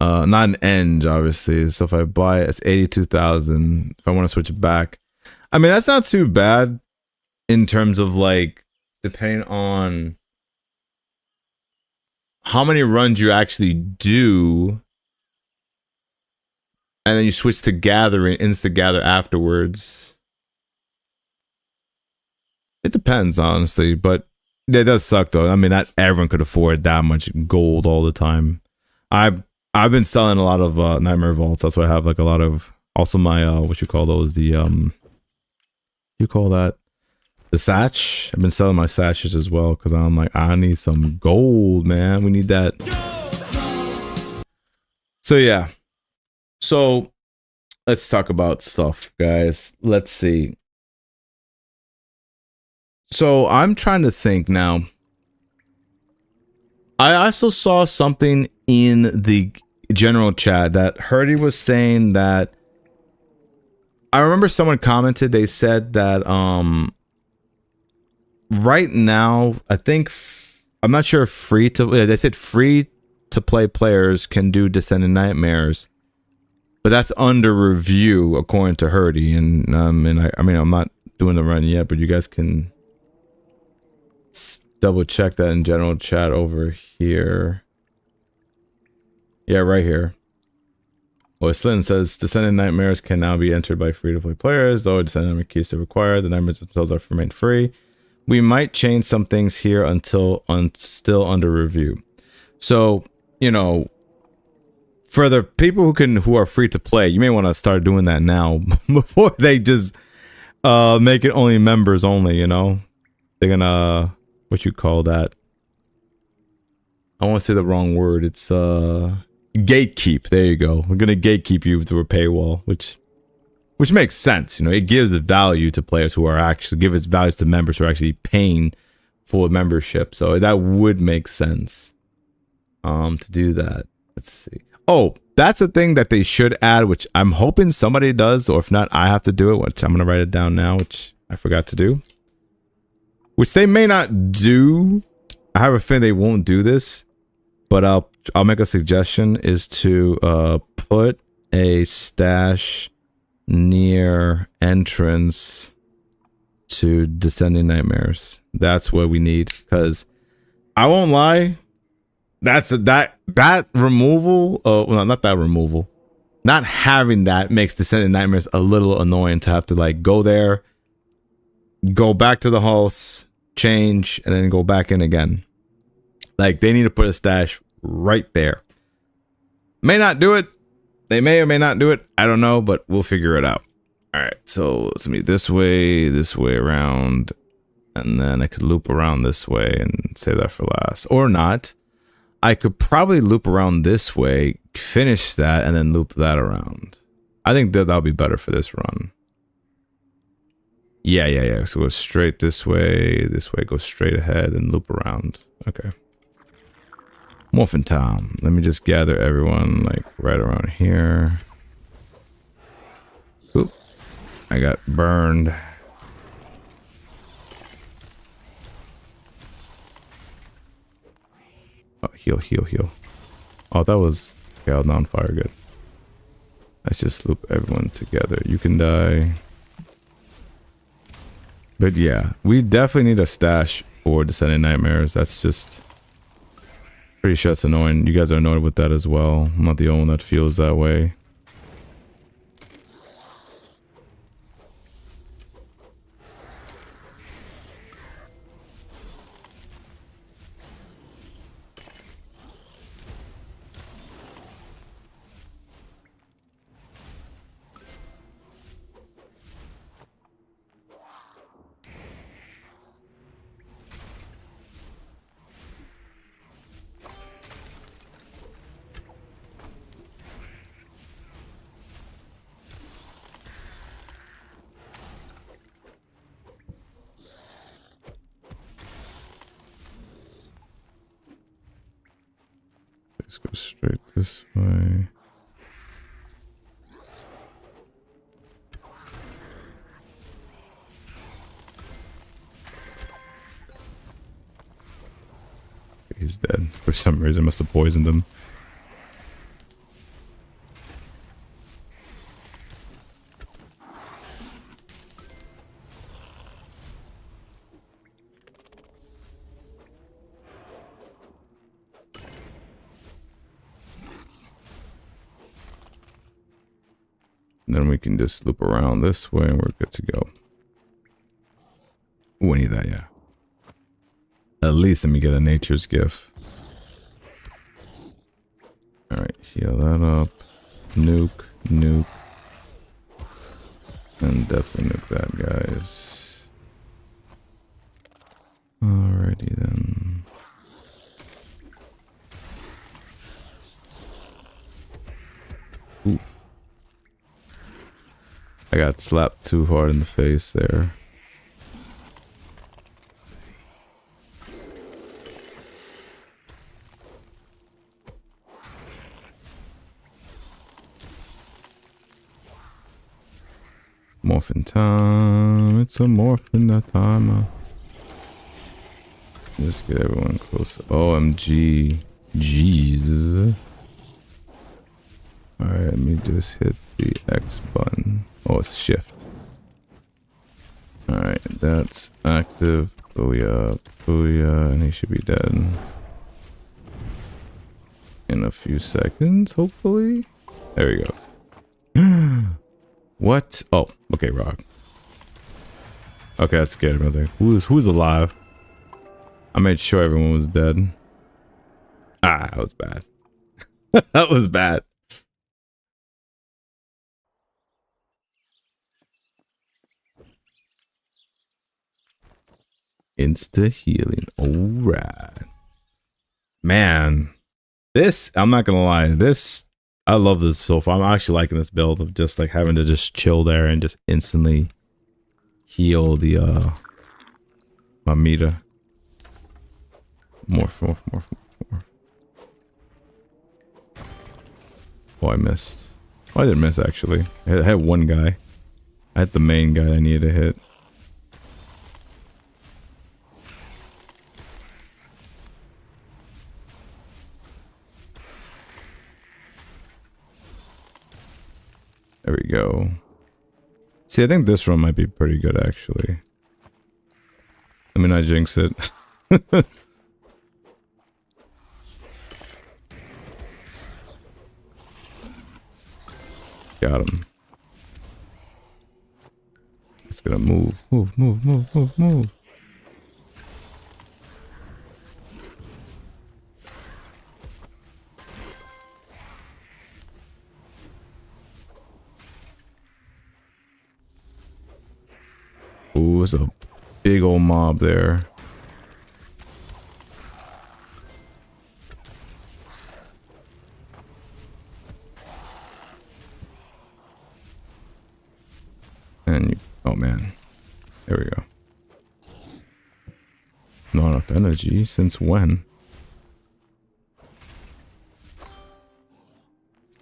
Not an end, obviously. So if I buy it, it's 82,000. If I want to switch it back, I mean that's not too bad in terms of like depending on how many runs you actually do, and then you switch to gathering, insta gather afterwards. It depends, honestly, but it does suck though. I mean, not everyone could afford that much gold all the time. I've been selling a lot of Nightmare Vaults. That's why I have like a lot of. Also, my what you call those? The you call that the satch? I've been selling my satches as well because I'm like, I need some gold, man. We need that. So yeah. So let's talk about stuff, guys. Let's see. So I'm trying to think now. I also saw something in the general chat that Herdy was saying that I remember someone commented, they said that right now I think I'm not sure if they said free to play players can do Descending Nightmares, but that's under review according to Herdy. And I mean I'm not doing the run yet, but you guys can double check that in general chat over here. Yeah, right here. Well, Slin says Descending Nightmares can now be entered by free-to-play players, though Descending Nightmare keys are required. The nightmares themselves are remain free. We might change some things here until still under review. So, you know, for the people who are free to play, you may want to start doing that now before they just make it only members only. You know, they're gonna what you call that? I want to say the wrong word. It's gatekeep. There you go. We're gonna gatekeep you through a paywall, which makes sense. You know, it gives value to players who are actually gives values to members who are actually paying for membership. So that would make sense. To do that. Let's see. Oh, that's a thing that they should add, which I'm hoping somebody does, or if not, I have to do it. Which I'm gonna write it down now, which I forgot to do. Which they may not do. I have a feeling they won't do this, but I'll make a suggestion is to put a stash near entrance to Descending Nightmares. That's what we need, because I won't lie, that removal, well, not that removal, not having that makes Descending Nightmares a little annoying to have to like go there, go back to the house, change, and then go back in again. Like, they need to put a stash right there. May not do it. They may or may not do it. I don't know, but we'll figure it out. All right, so let's meet this way around, and then I could loop around this way and save that for last, or not. I could probably loop around this way, finish that, and then loop that around. I think that'll be better for this run. Yeah. So go straight this way, go straight ahead and loop around. Okay. Morphin time. Let me just gather everyone like right around here. Oop. I got burned. Oh, heal. Oh, that was held on fire. Good. Let's just loop everyone together. You can die. But yeah, we definitely need a stash for Descending Nightmares. That's just pretty sure it's annoying. You guys are annoyed with that as well. I'm not the only one that feels that way. Let's go straight this way. He's dead. For some reason, I must have poisoned him. And then we can just loop around this way and we're good to go. Ooh, I need that, yeah. At least let me get a nature's gift. Alright, heal that up. Nuke. And definitely nuke that, guys. Alrighty then. Oof. I got slapped too hard in the face there. Morphin time. It's a morphin time. Just get everyone close. OMG. Jeez. Alright, let me just hit the X button. Oh, it's shift. Alright, that's active. Booyah, and he should be dead in a few seconds, hopefully. There we go. What? Oh, okay, rock. Okay, that scared me. I was like, who's alive? I made sure everyone was dead. Ah, that was bad. That was bad. Insta healing. Alright. Man. This, I'm not gonna lie, I love this so far. I'm actually liking this build of just like having to just chill there and just instantly heal the my meter. Morph. Oh, I missed. Oh, I didn't miss actually. I had one guy. I had the main guy I needed to hit. There we go. See, I think this run might be pretty good, actually. Let me not jinx it. Got him. It's gonna move. Move. Ooh, it's a big old mob there. And you, oh man, there we go. Not enough energy. Since when?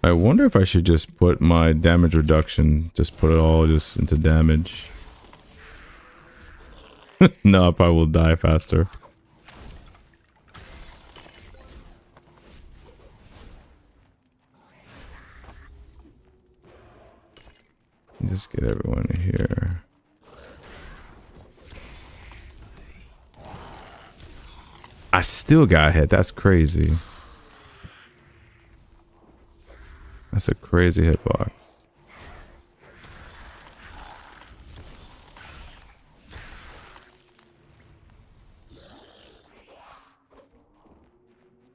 I wonder if I should just put my damage reduction, just put it all just into damage. No, I probably will die faster. Just get everyone here. I still got hit. That's crazy. That's a crazy hitbox.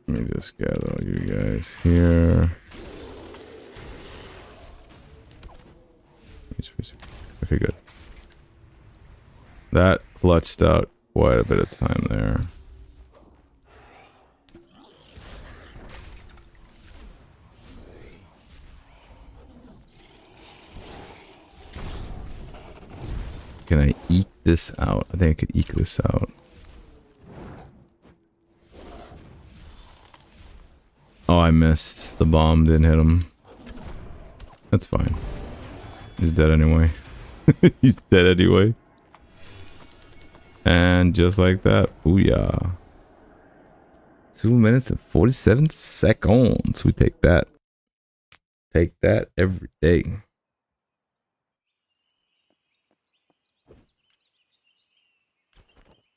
Let me just gather all you guys here. Okay, good. That clutched out quite a bit of time there. Can I eke this out? I think I could eke this out. Oh, I missed. The bomb didn't hit him. That's fine. He's dead anyway. He's dead anyway. And just like that, booyah. 2 minutes and 47 seconds. We take that. Take that every day.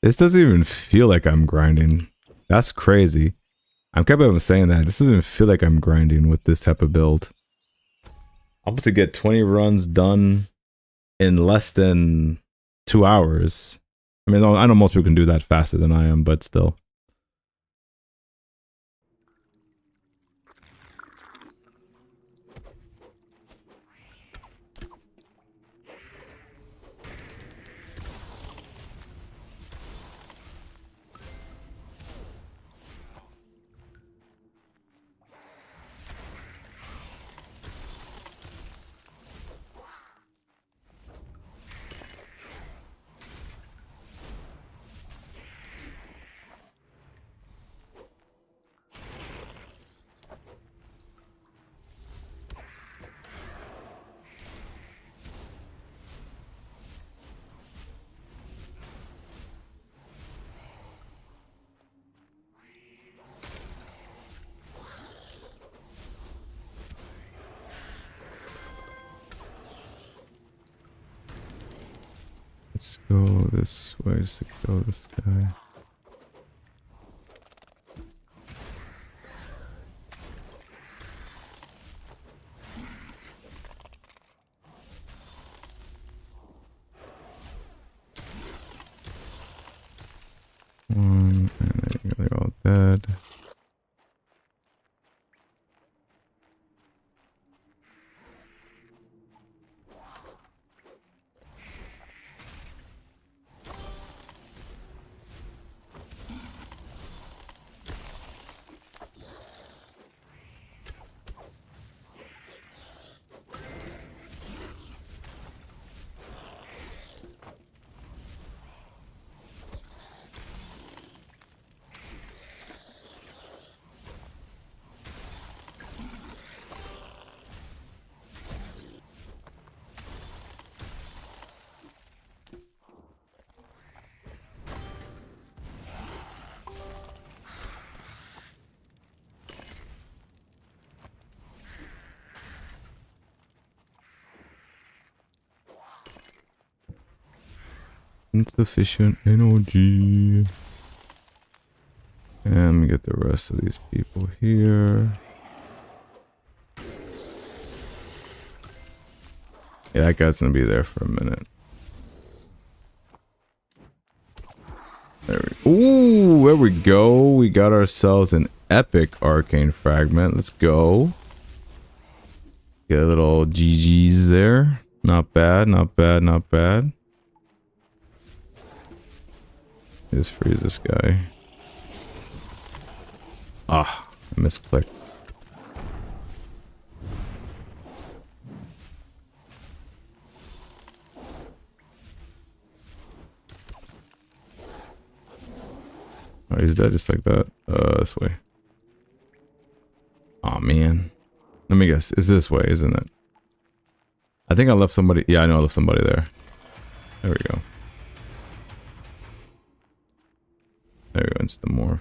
This doesn't even feel like I'm grinding. That's crazy. I'm kept on saying that. This doesn't even feel like I'm grinding with this type of build. I'm about to get 20 runs done in less than 2 hours. I mean, I know most people can do that faster than I am, but still. Let's go this way just to kill this guy. And they're all dead. Insufficient energy. And let me get the rest of these people here. Yeah, that guy's gonna be there for a minute. There we go. We got ourselves an epic arcane fragment. Let's go. Get a little GG's there. Not bad, not bad, not bad. Just freeze this guy. Ah, I misclicked. Oh, he's dead just like that. This way. Oh man. Let me guess. It's this way, isn't it? I think I left somebody. Yeah, I know I left somebody there. There we go. There we go. Instant morph.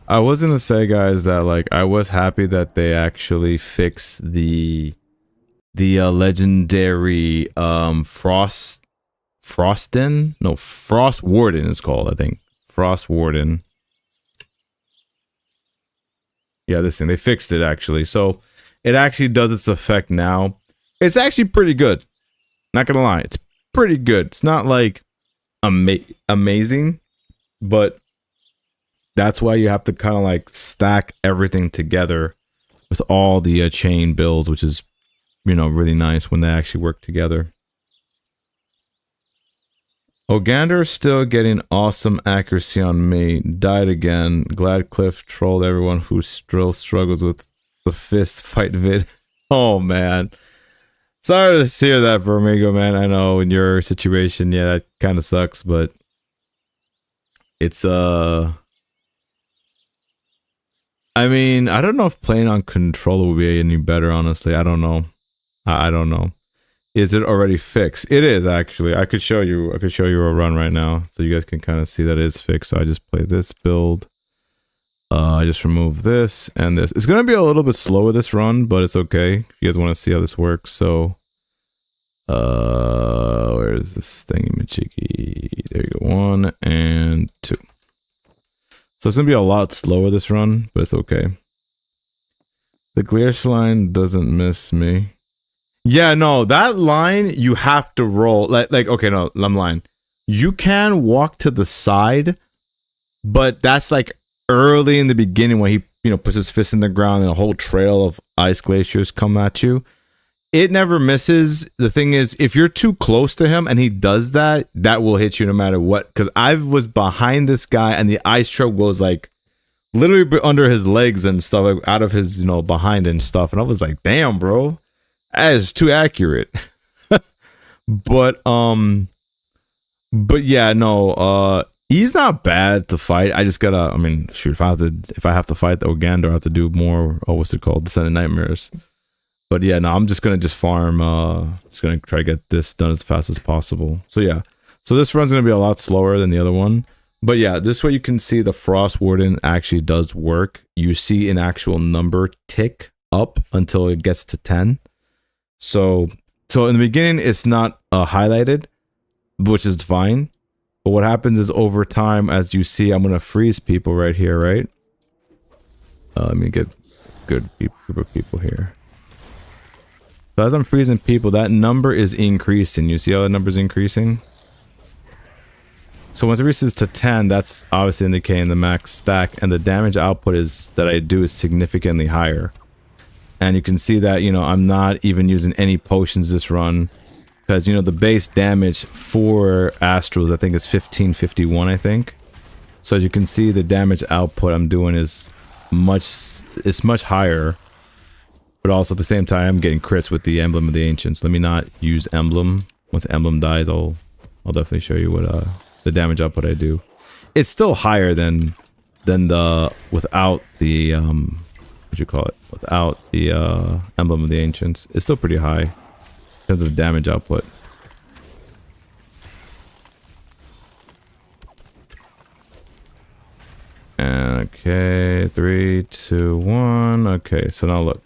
I was gonna say, guys, that like I was happy that they actually fixed the legendary Frost Warden is called, I think. Frost Warden. Yeah, this thing. They fixed it actually. So it actually does its effect now. It's actually pretty good. Not gonna lie, it's pretty good. It's not like amazing, but that's why you have to kind of like stack everything together with all the chain builds, which is, you know, really nice when they actually work together. Ogander is still getting awesome accuracy on me. Died again. Glad Cliff trolled everyone who still struggles with the fist fight vid. Oh man. Sorry to hear that, Vermigo, man. I know in your situation, yeah, that kind of sucks, but it's I mean, I don't know if playing on controller would be any better, honestly. I don't know. I don't know. Is it already fixed? It is, actually. I could show you a run right now, so you guys can kind of see that it is fixed. So I just play this build. I just remove this and this. It's going to be a little bit slower this run, but it's okay. If you guys want to see how this works. So, where is this thingy-majiggy? There you go. 1 and 2. So it's going to be a lot slower this run, but it's okay. The Glacier line doesn't miss me. Yeah, no, that line you have to roll. Like okay, no, I'm lying. You can walk to the side, but that's like early in the beginning when he, you know, puts his fist in the ground and a whole trail of ice glaciers come at you. It never misses. The thing is, if you're too close to him and he does that, that will hit you no matter what. Because I was behind this guy and the ice trail goes like literally under his legs and stuff, like out of his, you know, behind and stuff. And I was like, damn, bro, that is too accurate. but yeah, no, he's not bad to fight. I just gotta, I mean, shoot, if I have to fight the Ogander, I have to do more, what's it called? Descendant Nightmares. But yeah, no, I'm just gonna farm, just gonna try to get this done as fast as possible. So yeah, so this run's gonna be a lot slower than the other one. But yeah, this way you can see the Frost Warden actually does work. You see an actual number tick up until it gets to 10. So in the beginning, it's not highlighted, which is fine. But what happens is over time, as you see, I'm gonna freeze people right here, right? Let me get good group of people here. So as I'm freezing people, that number is increasing. You see how the number's increasing? So once it reaches to 10, that's obviously indicating the max stack, and the damage output is that I do is significantly higher. And you can see that, you know, I'm not even using any potions this run, because, you know, the base damage for Astrals, I think, is 1551, I think. So as you can see, the damage output I'm doing is much higher. But also at the same time, I'm getting crits with the Emblem of the Ancients. Let me not use Emblem. Once Emblem dies, I'll definitely show you what the damage output I do. It's still higher than the without the what you call it? Without the Emblem of the Ancients. It's still pretty high in terms of damage output. Okay, 3, 2, 1. Okay, so now look.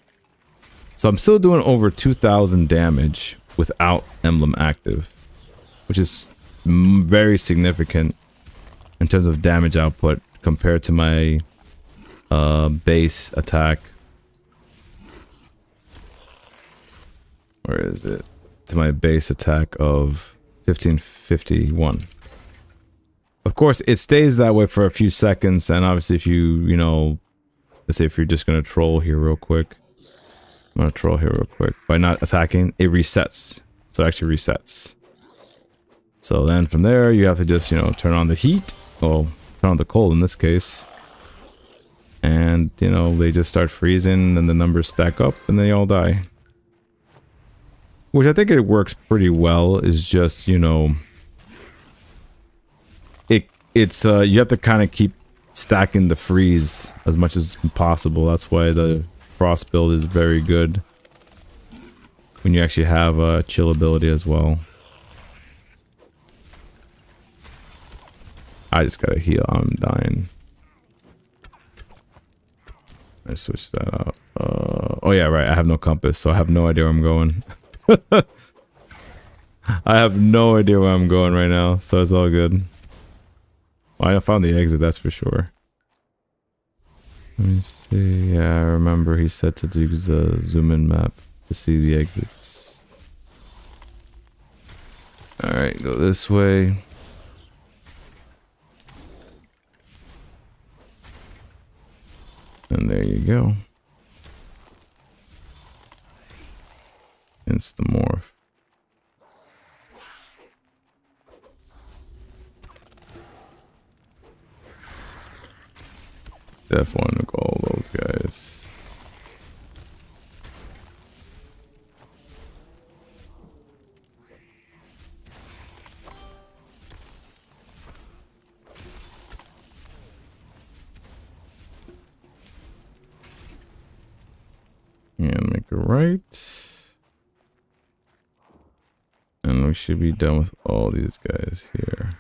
So I'm still doing over 2,000 damage without Emblem active, which is very significant in terms of damage output compared to my base attack. Where is it? To my base attack of 1551. Of course, it stays that way for a few seconds, and obviously if you know, let's say if you're just gonna troll here real quick. I'm gonna troll here real quick. By not attacking, it resets. So it actually resets. So then from there, you have to just, you know, turn on the heat. Well, turn on the cold in this case. And, you know, they just start freezing and the numbers stack up and they all die. Which I think it works pretty well, is just, you know... It's you have to kind of keep stacking the freeze as much as possible. That's why the frost build is very good. When you actually have chill ability as well. I just gotta heal. I'm dying. I switched that up. Oh yeah, right. I have no compass, so I have no idea where I'm going. I have no idea where I'm going right now, so it's all good. Well, I found the exit, that's for sure. Let me see. Yeah, I remember he said to use the zoom in map to see the exits. Alright, go this way. And there you go. Instamorph. Definitely want to go all those guys. And make it right. And we should be done with all these guys here.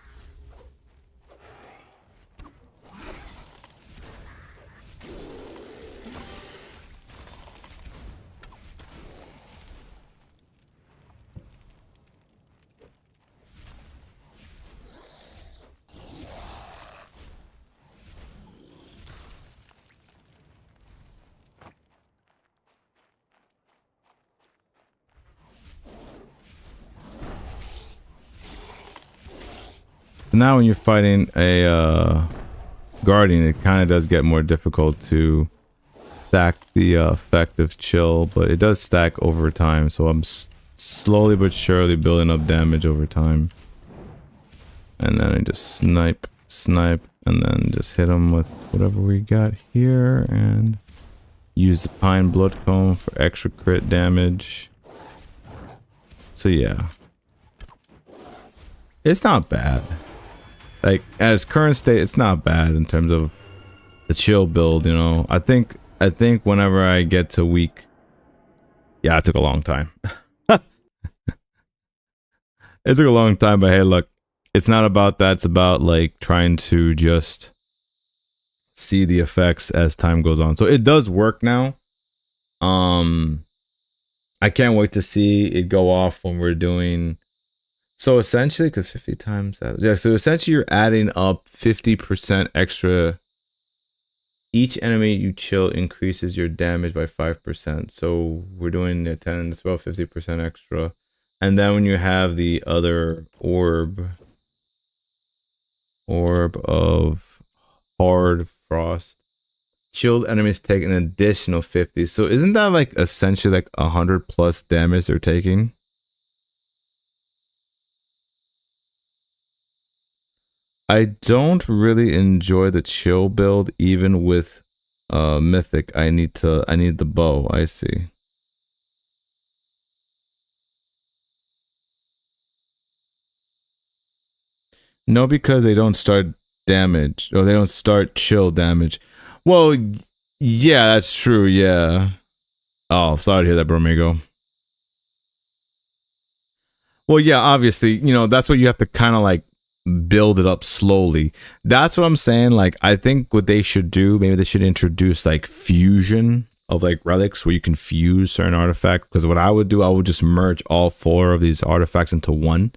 Now when you're fighting a guardian, it kind of does get more difficult to stack the effect of chill, but it does stack over time, so I'm slowly but surely building up damage over time. And then I just snipe, and then just hit him with whatever we got here, and use the pine blood cone for extra crit damage. So yeah. It's not bad. Like, at its current state, it's not bad in terms of the chill build, you know. I think whenever I get to week... Yeah, it took a long time. It took a long time, but hey, look. It's not about that. It's about, like, trying to just see the effects as time goes on. So it does work now. I can't wait to see it go off when we're doing... So essentially, because 50 times that, yeah, so essentially you're adding up 50% extra. Each enemy you chill increases your damage by 5%. So we're doing a 10, it's about 50% extra. And then when you have the other orb of hard frost, chilled enemies take an additional 50. So isn't that like essentially like 100 plus damage they're taking? I don't really enjoy the chill build even with mythic. I need the bow. I see. No, because they don't start damage, or they don't start chill damage. Well, yeah, that's true. Yeah. Oh, sorry to hear that, Bromigo. Well, yeah, obviously, you know, that's what you have to kind of like build it up slowly. That's what I'm saying. Like, I think what they should do, maybe they should introduce like fusion of like relics where you can fuse certain artifacts. Because what I would do, I would just merge all 4 of these artifacts into one,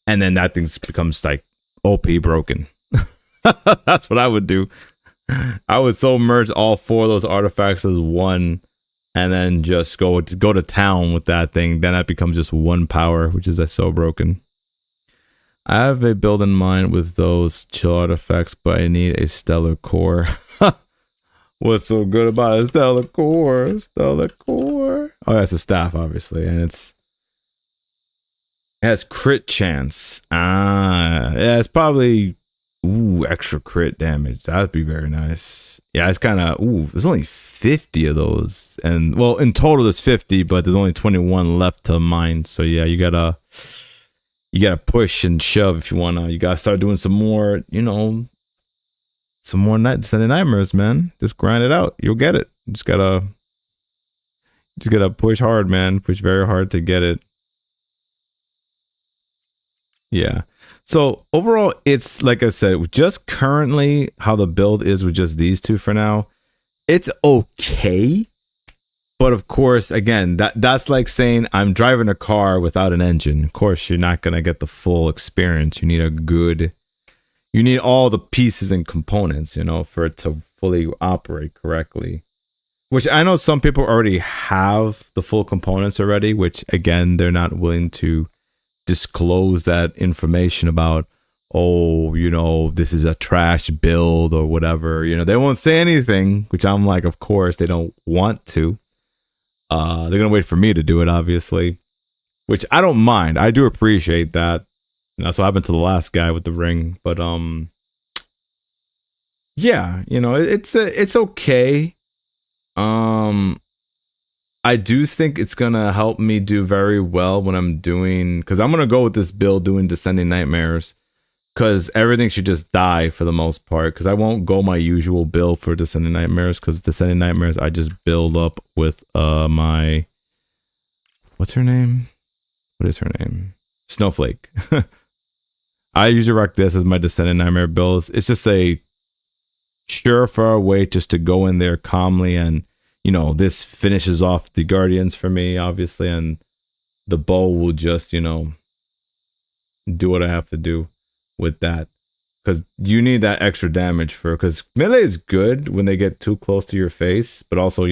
and then that thing becomes like OP broken. That's what I would do. I would so merge all 4 of those artifacts as one, and then just go to town with that thing. Then that becomes just one power, which is so broken. I have a build in mind with those chill artifacts, but I need a stellar core. What's so good about a stellar core? Stellar core. Oh, that's a staff, obviously, and It has crit chance. Yeah, it's probably extra crit damage. That'd be very nice. Yeah, it's kind of there's only 50 of those, and well, in total there's 50, but there's only 21 left to mine. So yeah, you gotta push and shove if you wanna. You gotta start doing some more, some more Descending Nightmares, man. Just grind it out. You'll get it. You just gotta push hard, man. Push very hard to get it. Yeah. So overall, it's like I said, just currently how the build is with just these two for now, it's okay. But of course, again, that's like saying I'm driving a car without an engine. Of course, you're not gonna get the full experience. You need all the pieces and components, for it to fully operate correctly. Which I know some people already have the full components already, which again, they're not willing to disclose that information about, this is a trash build or whatever. They won't say anything, which I'm like, of course they don't want to. They're gonna wait for me to do it, obviously, which I don't mind. I do appreciate that. That's what happened to the last guy with the ring. But yeah, it's okay. I do think it's gonna help me do very well when I'm doing, because I'm gonna go with this build doing Descending Nightmares, because everything should just die for the most part, because I won't go my usual build for Descending Nightmares, because Descending Nightmares I just build up with my, what's her name? What is her name? Snowflake. I usually rock this as my Descending Nightmare builds. It's just a surefire way just to go in there calmly, and this finishes off the Guardians for me, obviously, and the bow will just, do what I have to do with that. Because you need that extra damage because melee is good when they get too close to your face, but also,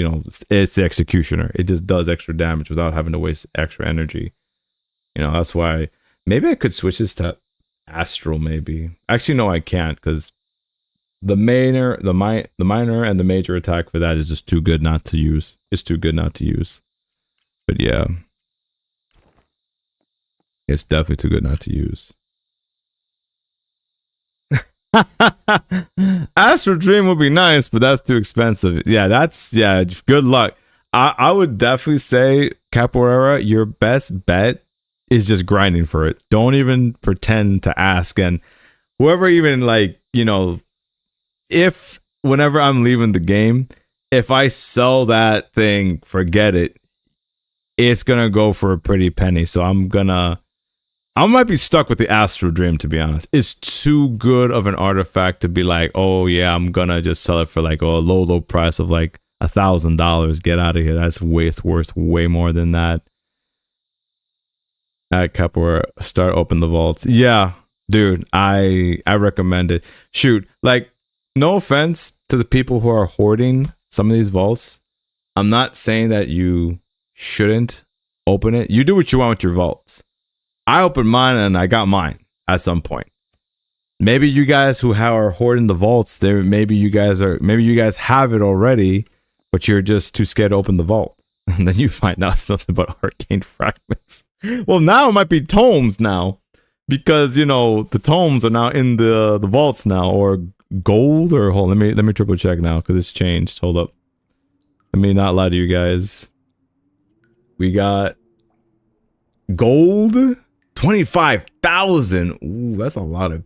it's the Executioner. It just does extra damage without having to waste extra energy. That's why maybe I could switch this to Astral, maybe. Actually, no, I can't, because the minor and the major attack for that is just too good not to use. It's too good not to use. But yeah, it's definitely too good not to use. Astral Dream would be nice, but that's too expensive. Yeah, good luck. I would definitely say, Capoeira, your best bet is just grinding for it. Don't even pretend to ask. And whoever even if whenever I'm leaving the game, if I sell that thing, forget it. It's gonna go for a pretty penny. So I might be stuck with the Astral Dream, to be honest. It's too good of an artifact to be like, oh yeah, I'm gonna just sell it for like a low price of like $1,000. Get out of here. That's worth way more than that. At Capoeira, open the vaults. Yeah, dude, I recommend it. Shoot, like, no offense to the people who are hoarding some of these vaults. I'm not saying that you shouldn't open it. You do what you want with your vaults. I opened mine and I got mine at some point. Maybe you guys who are hoarding the vaults, maybe you guys have it already, but you're just too scared to open the vault. And then you find out it's nothing but arcane fragments. Well, now it might be tomes now, because the tomes are now in the vaults now, or gold, or hold on, let me triple check now, because it's changed. Hold up, let me not lie to you guys. We got gold 25,000. Ooh, that's a lot of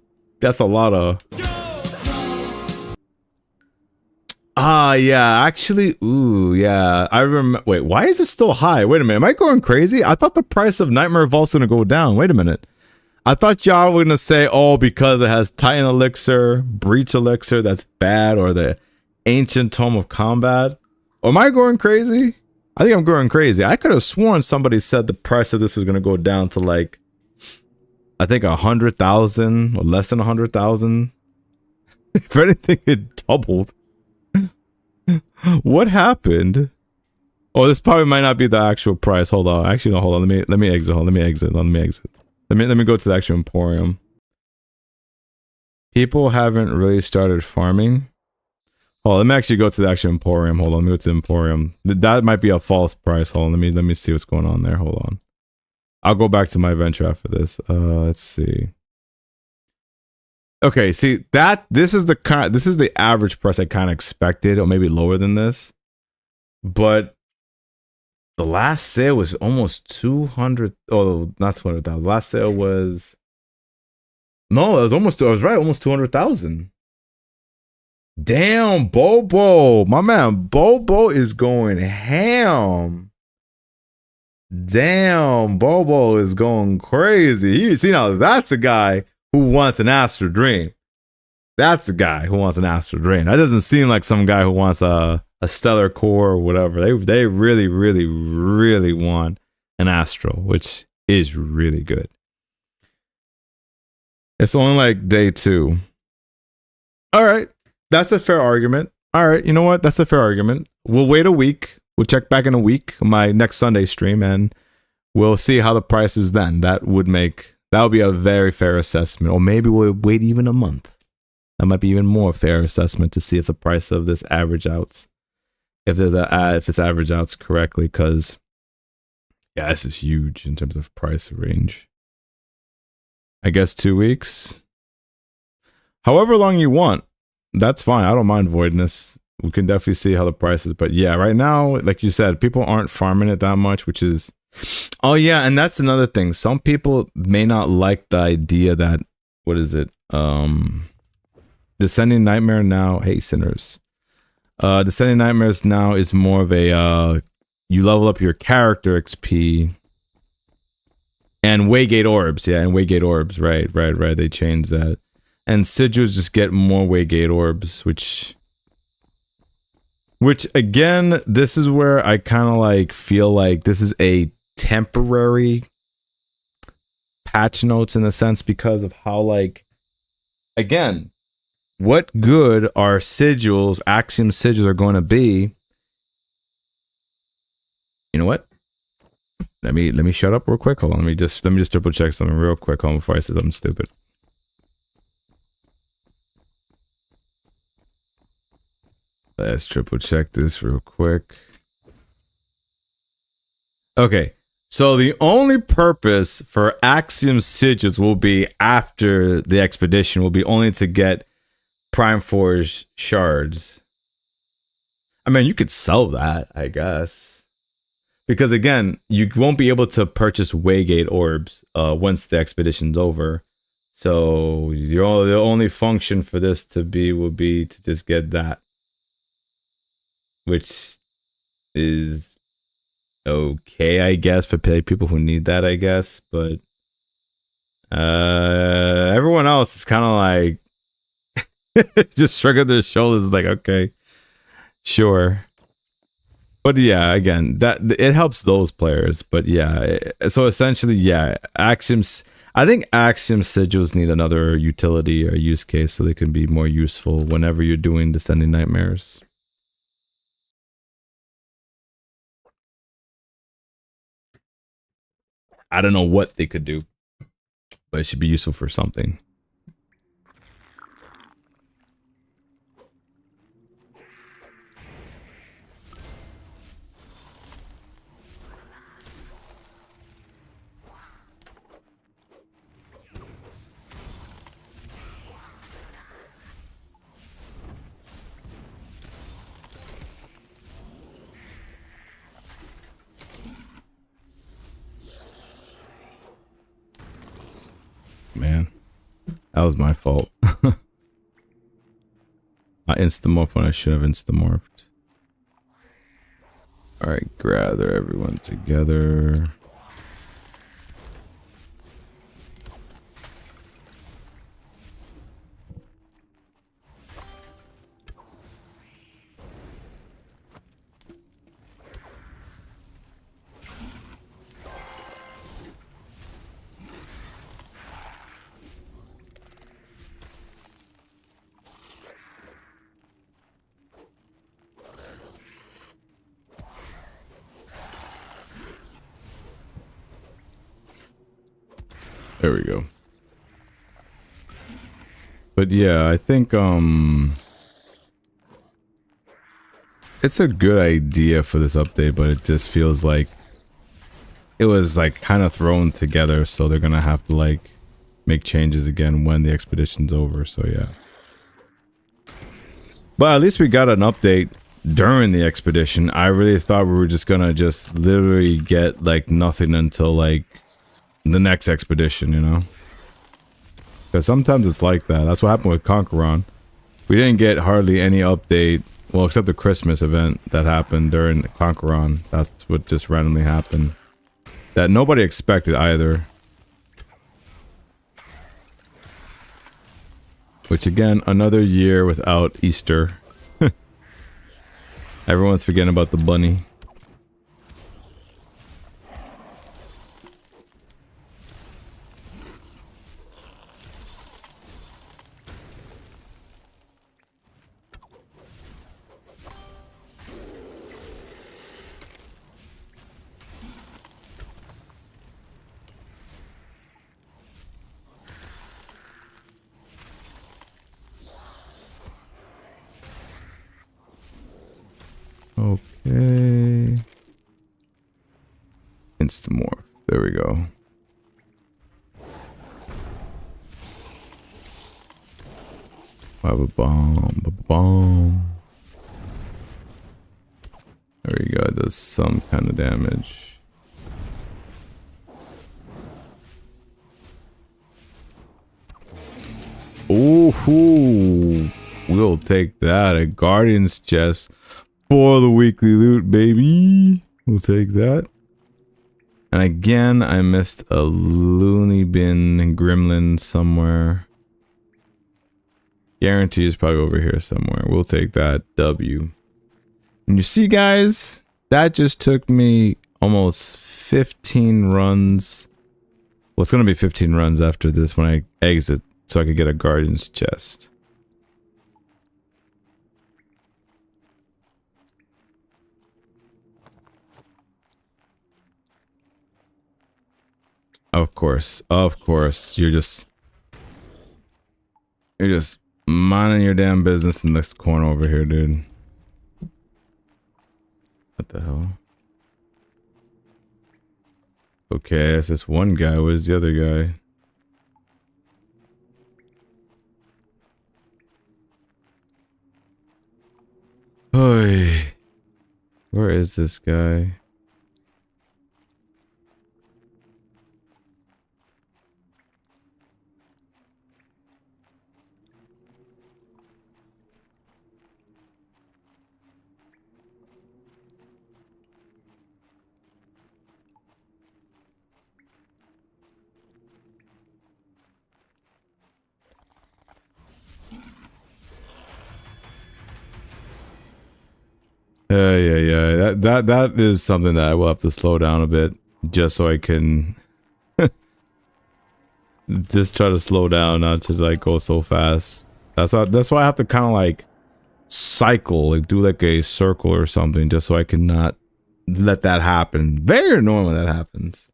yeah, actually, ooh, yeah, I remember. Wait, why is it still high? Wait a minute, am I going crazy? I thought the price of Nightmare Vault's gonna go down. Wait a minute. I thought y'all were gonna say, oh, because it has Titan Elixir, Breach Elixir, that's bad, or the Ancient Tome of Combat. Or am I going crazy? I think I'm going crazy. I could have sworn somebody said the price of this was gonna go down to like, I think 100,000 or less than 100,000. If anything, it doubled. What happened? Oh, this probably might not be the actual price. Hold on. Actually, no, hold on. Let me exit. Let me exit. Let me go to the actual Emporium. People haven't really started farming. Oh, let me actually go to the actual Emporium. Hold on. Let me go to the Emporium. That might be a false price. Hold on. Let me see what's going on there. Hold on. I'll go back to my adventure after this. Let's see. Okay, see this is the average price I kind of expected, or maybe lower than this. But the last sale was almost 200. Oh, not 200,000. Last sale was no, it was almost. I was right, almost 200,000. Damn, Bobo, my man, Bobo is going ham. Damn, Bobo is going crazy. You see now, that's a guy who wants an Astral Dream. That's a guy who wants an Astral Dream. That doesn't seem like some guy who wants a Stellar Core or whatever. They really, really, really want an Astral, which is really good. It's only like day 2. All right, that's a fair argument. All right, you know what? That's a fair argument. We'll wait a week. We'll check back in a week, my next Sunday stream, and we'll see how the price is then. That would be a very fair assessment. Or maybe we'll wait even a month. That might be even more fair assessment to see if the price of this average outs. If it's average outs correctly, because yeah, this is huge in terms of price range. I guess 2 weeks. However long you want, that's fine. I don't mind voidness. We can definitely see how the price is. But yeah, right now, like you said, people aren't farming it that much, which is... Oh yeah, and that's another thing. Some people may not like the idea that... What is it? Descending Nightmare now... Hey, sinners. Descending Nightmares now is more of a... you level up your character XP... And Waygate Orbs. Yeah, and Waygate Orbs. Right. They changed that. And Sigils just get more Waygate Orbs, which again, this is where I kind of like feel like this is a temporary patch notes in a sense, because of how, like, again, what good are sigils, Axiom sigils, are going to be? You know what? Let me shut up real quick. Hold on. Let me just triple check something real quick. Hold on, before I say something stupid. Let's triple check this real quick. Okay, so the only purpose for Axiom Sigils will be after the expedition will be only to get Prime Forge shards. I mean, you could sell that, I guess. Because again, you won't be able to purchase Waygate Orbs once the expedition's over. So the only function for this will be to just get that. Which is okay, I guess, for people who need that, I guess. But everyone else is kind of like just shrugging their shoulders, like, okay, sure. But yeah, again, that it helps those players. But yeah, so essentially, yeah, I think Axiom Sigils need another utility or use case so they can be more useful whenever you're doing Descending Nightmares. I don't know what they could do, but it should be useful for something. Man, that was my fault. I instamorphed when I should have instamorphed. Alright, gather everyone together. There we go. But yeah, I think it's a good idea for this update, but it just feels like it was like kind of thrown together, so they're gonna have to like make changes again when the expedition's over. So yeah. But at least we got an update during the expedition. I really thought we were just gonna just literally get like nothing until like the next expedition, you know? Because sometimes it's like that. That's what happened with Conqueron. We didn't get hardly any update, well, except the Christmas event that happened during Conqueron. That's what just randomly happened. That nobody expected either. Which again, another year without Easter. Everyone's forgetting about the bunny. Okay. Instamorph. There we go. Bomb. There we go. It does some kind of damage. Ooh, we'll take that. A Guardian's chest. For the weekly loot, baby. We'll take that. And again, I missed a loony bin gremlin somewhere. Guarantee is probably over here somewhere. We'll take that W. And you see, guys, that just took me almost 15 runs. Well, it's going to be 15 runs after this when I exit so I could get a Guardian's chest. Of course, you're just minding your damn business in this corner over here, dude. What the hell? Okay, it's this one guy. Where's the other guy? Oy. Where is this guy? Yeah. That is something that I will have to slow down a bit, just so I can just try to slow down, not to like go so fast. That's why I have to kind of like cycle, like do like a circle or something, just so I can not let that happen. Very annoying when that happens.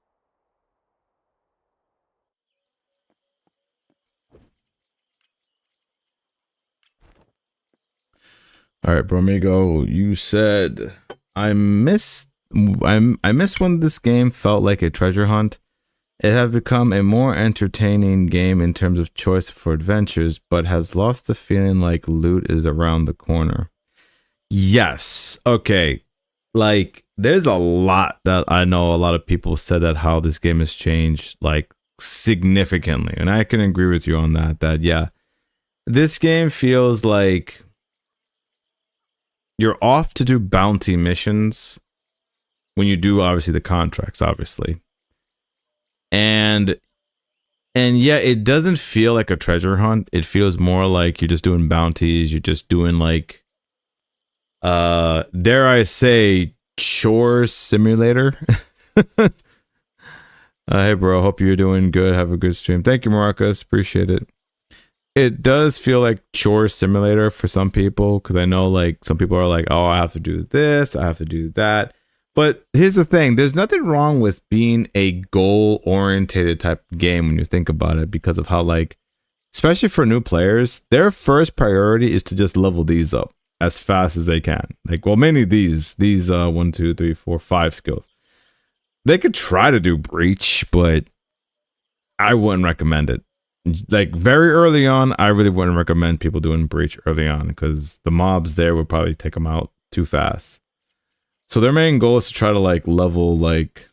All right, Bromigo, you said I miss when this game felt like a treasure hunt. It has become a more entertaining game in terms of choice for adventures, but has lost the feeling like loot is around the corner. Yes. Okay. Like, there's a lot that I know a lot of people said that how this game has changed, like, significantly. And I can agree with you on that, yeah, this game feels like you're off to do bounty missions when you do, obviously, the contracts, obviously. And yeah, it doesn't feel like a treasure hunt. It feels more like you're just doing bounties. You're just doing like, dare I say, chore simulator. Hey, bro. Hope you're doing good. Have a good stream. Thank you, Marcus. Appreciate it. It does feel like chore simulator for some people, because I know like some people are like, oh, I have to do this, I have to do that. But here's the thing, there's nothing wrong with being a goal-oriented type of game when you think about it, because of how, like, especially for new players, their first priority is to just level these up as fast as they can. Like, well, mainly these 1, 2, 3, 4, 5 skills. They could try to do breach, but I wouldn't recommend it. Like very early on, I really wouldn't recommend people doing breach early on because the mobs there would probably take them out too fast. So their main goal is to try to like level like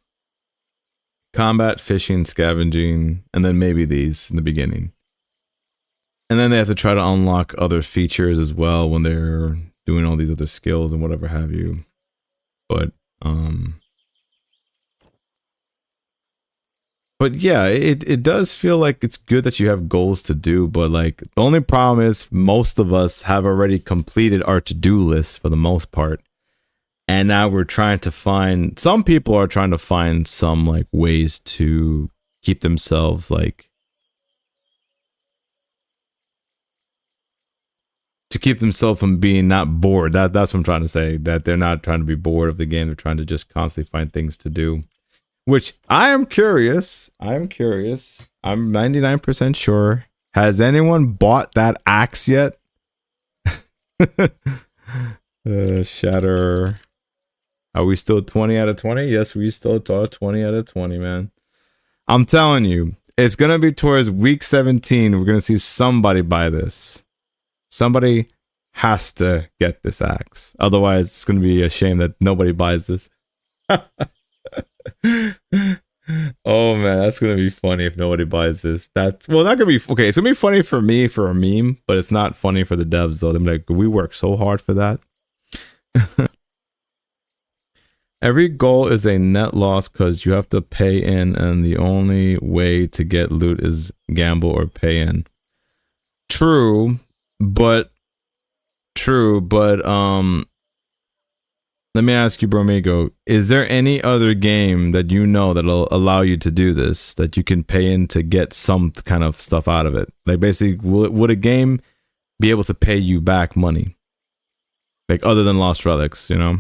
combat, fishing, scavenging, and then maybe these in the beginning. And then they have to try to unlock other features as well when they're doing all these other skills and whatever have you. But yeah, it does feel like it's good that you have goals to do, but like the only problem is most of us have already completed our to-do list for the most part. And now we're trying to find, some people are trying to find some like ways to keep themselves like, to keep themselves from being not bored. That's what I'm trying to say, that they're not trying to be bored of the game. They're trying to just constantly find things to do. Which I am curious. I'm 99% sure. Has anyone bought that axe yet? Shatter. Are we still 20 out of 20? Yes, we still 20 out of 20, man. I'm telling you, it's going to be towards week 17. We're going to see somebody buy this. Somebody has to get this axe. Otherwise, it's going to be a shame that nobody buys this. Oh man, that's gonna be funny if nobody buys this. That's well, not gonna be okay. It's gonna be funny for me for a meme, but it's not funny for the devs though. They're like, we work so hard for that. Every goal is a net loss because you have to pay in, and the only way to get loot is gamble or pay in. True, but let me ask you, Bromigo, is there any other game that you know that'll allow you to do this, that you can pay in to get some kind of stuff out of it? Like basically, would a game be able to pay you back money? Like other than Lost Relics, you know?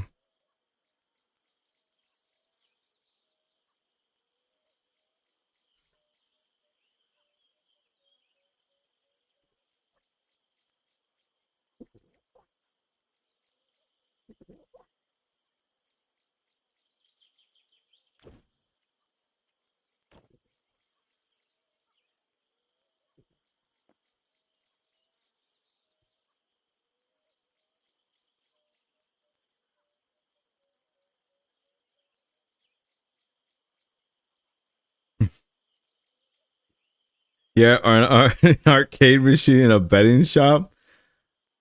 Yeah, or an arcade machine in a betting shop.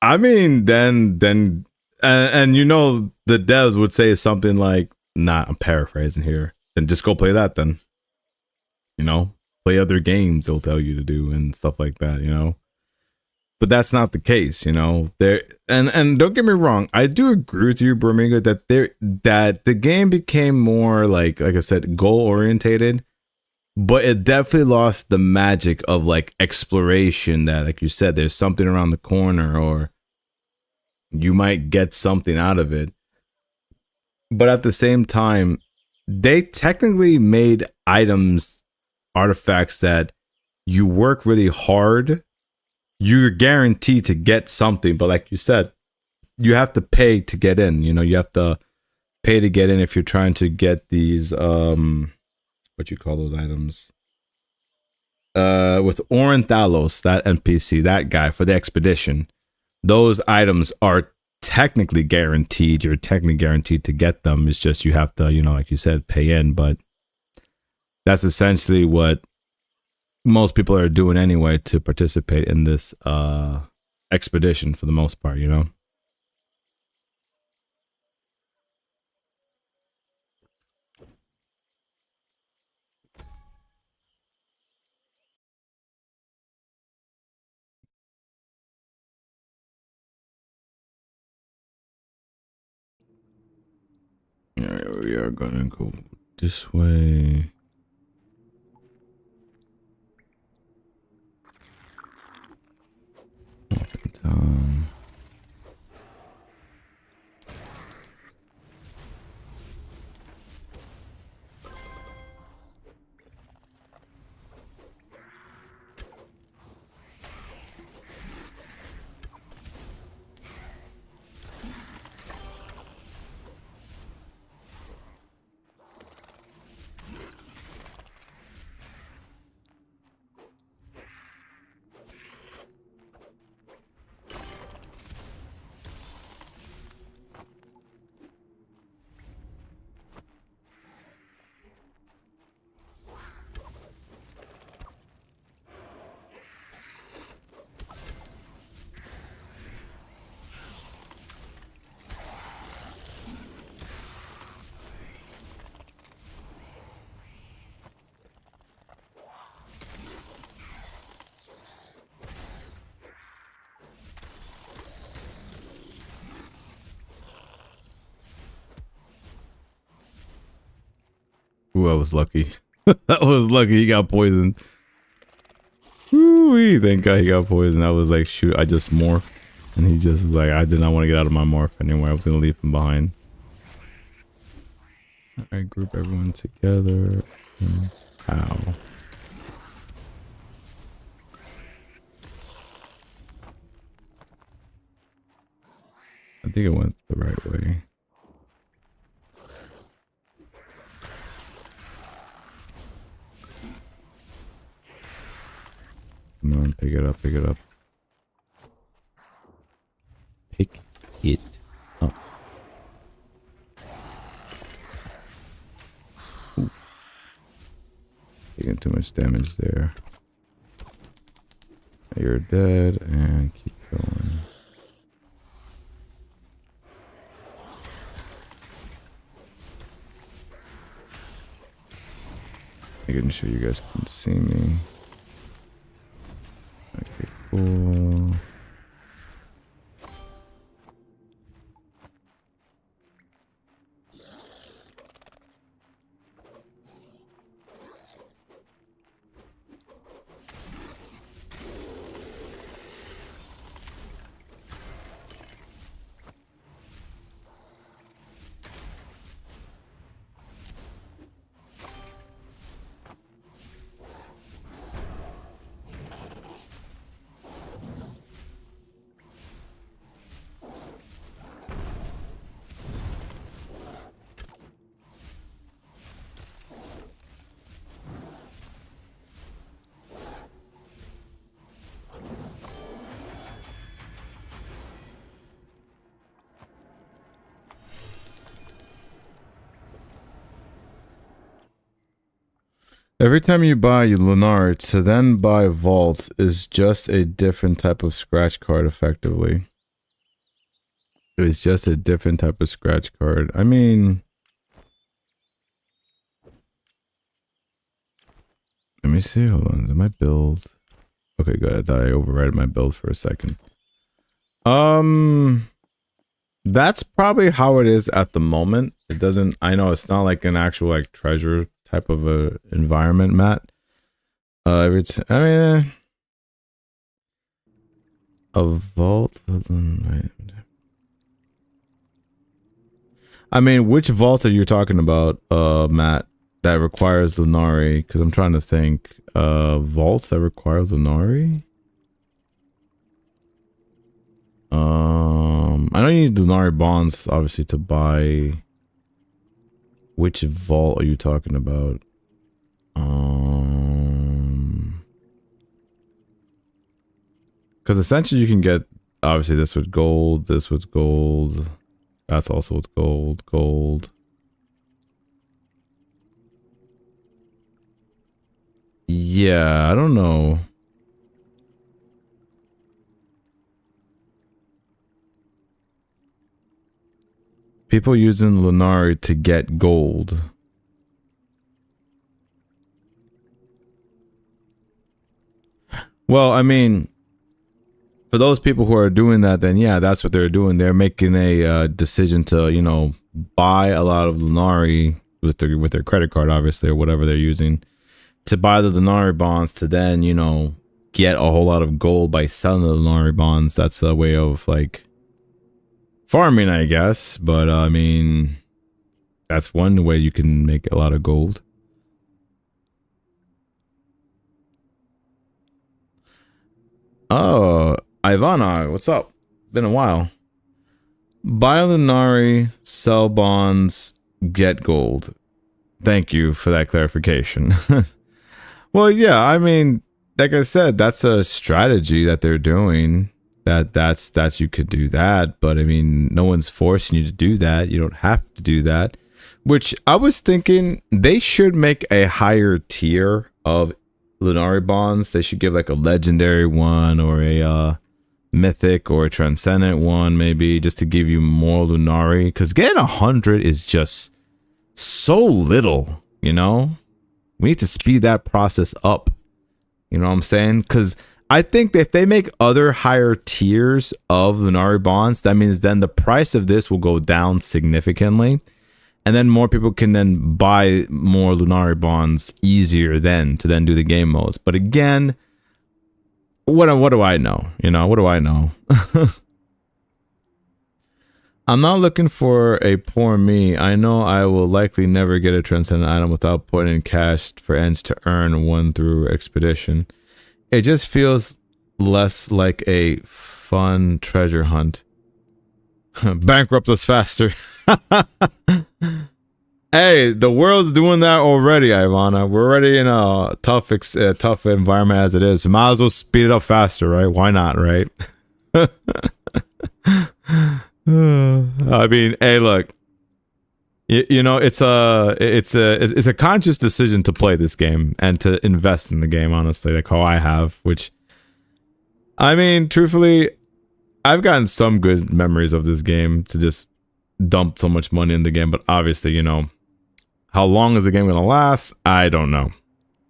I mean, and you know, the devs would say something like, "Nah, I'm paraphrasing here. Then just go play that. Then, you know, play other games. They'll tell you to do and stuff like that. You know." But that's not the case, you know. There and don't get me wrong, I do agree with you, Bromiga, that the game became more like I said, goal orientated. But it definitely lost the magic of like exploration that, like you said, there's something around the corner or you might get something out of it. But at the same time, they technically made items, artifacts that you work really hard, you're guaranteed to get something. But like you said, you have to pay to get in. You know, you have to pay to get in if you're trying to get these what you call those items, with Orenthalos, that NPC, that guy for the expedition, those items are technically guaranteed. You're technically guaranteed to get them. It's just you have to, you know, like you said, pay in. But that's essentially what most people are doing anyway to participate in this expedition for the most part, you know. Alright, we are gonna go this way. Down. Ooh, I was lucky. I was lucky he got poisoned. Ooh, thank God he got poisoned. I was like, shoot, I just morphed. And he just was like, I did not want to get out of my morph anymore. I was going to leave him behind. Alright, group everyone together. Ow. I think it went the right way. Come on, pick it up, pick it up. Pick it up. Ooh. Taking too much damage there. You're dead, and keep going. Making sure you guys can see me. Okay, cool. Every time you buy Lunar, to then buy Vaults is just a different type of scratch card, effectively. It's just a different type of scratch card. I mean... Let me see, hold on, is my build... Okay, good, I thought I overrided my build for a second. That's probably how it is at the moment. It doesn't... I know it's not like an actual, like, treasure type of a environment, Matt. I mean, a vault. I mean, which vault are you talking about, Matt? That requires Lunari? Because I'm trying to think. Vaults that require Lunari. I know you need Lunari bonds, obviously, to buy. Which vault are you talking about? Because essentially you can get, obviously, this with gold, this with gold. That's also with gold, gold. Yeah, I don't know. People using Lunari to get gold. Well, I mean, for those people who are doing that, then yeah, that's what they're doing. They're making a decision to, you know, buy a lot of Lunari with their credit card, obviously, or whatever they're using, to buy the Lunari bonds to then, you know, get a whole lot of gold by selling the Lunari bonds. That's a way of, like, farming, I guess, but I mean, that's one way you can make a lot of gold. Oh, Ivana, what's up? Been a while. Buy Lunari, sell bonds, get gold. Thank you for that clarification. Well, yeah, I mean, like I said, that's a strategy that they're doing. That's you could do that, but I mean, no one's forcing you to do that. You don't have to do that. Which I was thinking they should make a higher tier of Lunari bonds. They should give like a legendary one or a mythic or a transcendent one, maybe, just to give you more Lunari. Because getting 100 is just so little, you know? We need to speed that process up. You know what I'm saying? Because I think that if they make other higher tiers of Lunari bonds, that means then the price of this will go down significantly. and then more people can then buy more Lunari bonds easier then to then do the game modes. But again, what do I know? You know, what do I know? I'm not looking for a poor me. I know I will likely never get a transcendent item without putting in cash for ends to earn one through expedition. It just feels less like a fun treasure hunt. Bankrupt us faster. Hey, the world's doing that already, Ivana. We're already in a tough environment as it is. So might as well speed it up faster, right? Why not, right? I mean, hey, look. You know, it's a conscious decision to play this game and to invest in the game. Honestly, like how I have, which, I mean, truthfully, I've gotten some good memories of this game to just dump so much money in the game. But obviously, you know, how long is the game gonna last? I don't know.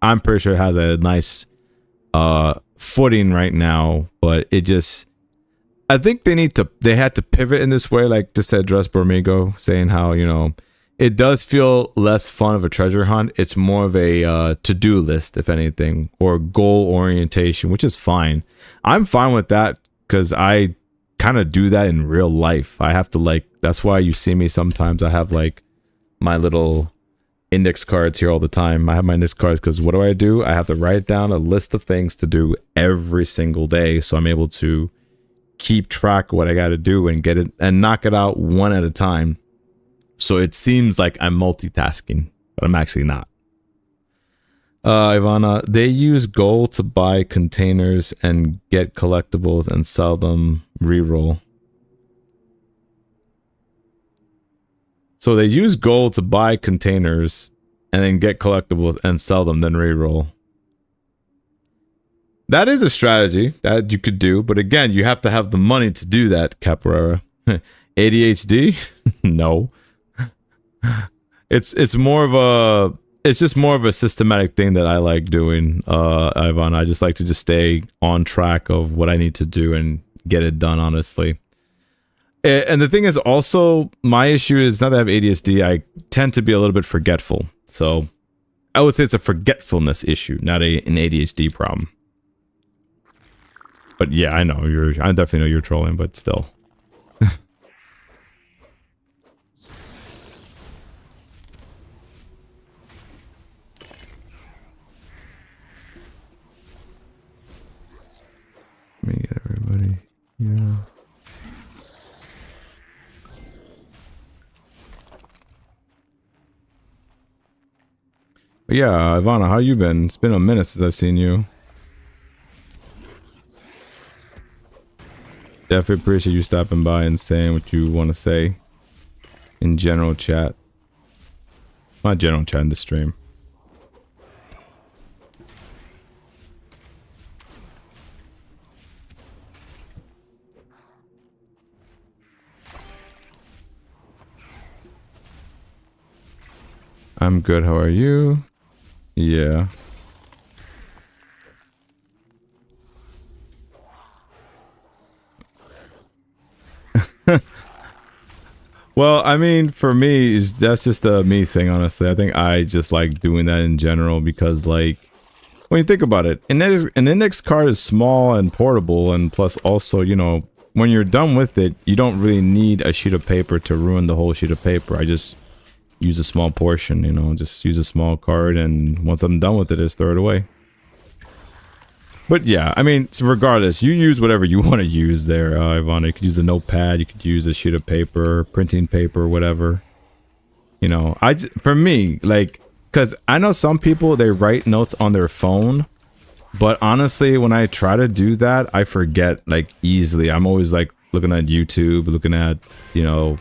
I'm pretty sure it has a nice footing right now, but it just. I think they had to pivot in this way, like just to address Bormigo, saying how, you know, it does feel less fun of a treasure hunt. It's more of a to-do list, if anything, or goal orientation, which is fine. I'm fine with that because I kind of do that in real life. I have to, like, that's why you see me sometimes. I have like my little index cards here all the time. I have my index cards because what do? I have to write down a list of things to do every single day, so I'm able to keep track of what I got to do and get it and knock it out one at a time. So it seems like I'm multitasking, but I'm actually not. Ivana, they use gold to buy containers and get collectibles and sell them reroll. So they use gold to buy containers and then get collectibles and sell them, then reroll. That is a strategy that you could do, but again, you have to have the money to do that, Capoeira. ADHD? No. It's just more of a systematic thing that I like doing, Ivan. I just like to just stay on track of what I need to do and get it done, honestly. And the thing is also, my issue is not that I have ADHD, I tend to be a little bit forgetful. So I would say it's a forgetfulness issue, not an ADHD problem. But yeah, I definitely know you're trolling, but still. Let me get everybody. Yeah. But yeah, Ivana, how you been? It's been a minute since I've seen you. Definitely appreciate you stopping by and saying what you want to say in general chat. Not general chat, in the stream. I'm good, how are you? Yeah. Well, I mean, for me, that's just a me thing, honestly. I think I just like doing that in general because, like, when you think about it, an index card is small and portable, and plus also, you know, when you're done with it, you don't really need a sheet of paper to ruin the whole sheet of paper. I just use a small portion, you know, just use a small card, and once I'm done with it, just throw it away. But yeah, I mean, regardless, you use whatever you want to use there, Ivana. You could use a notepad, you could use a sheet of paper, printing paper, whatever. You know, for me, like, because I know some people, they write notes on their phone, but honestly, when I try to do that, I forget, like, easily. I'm always, like, looking at YouTube, looking at, you know,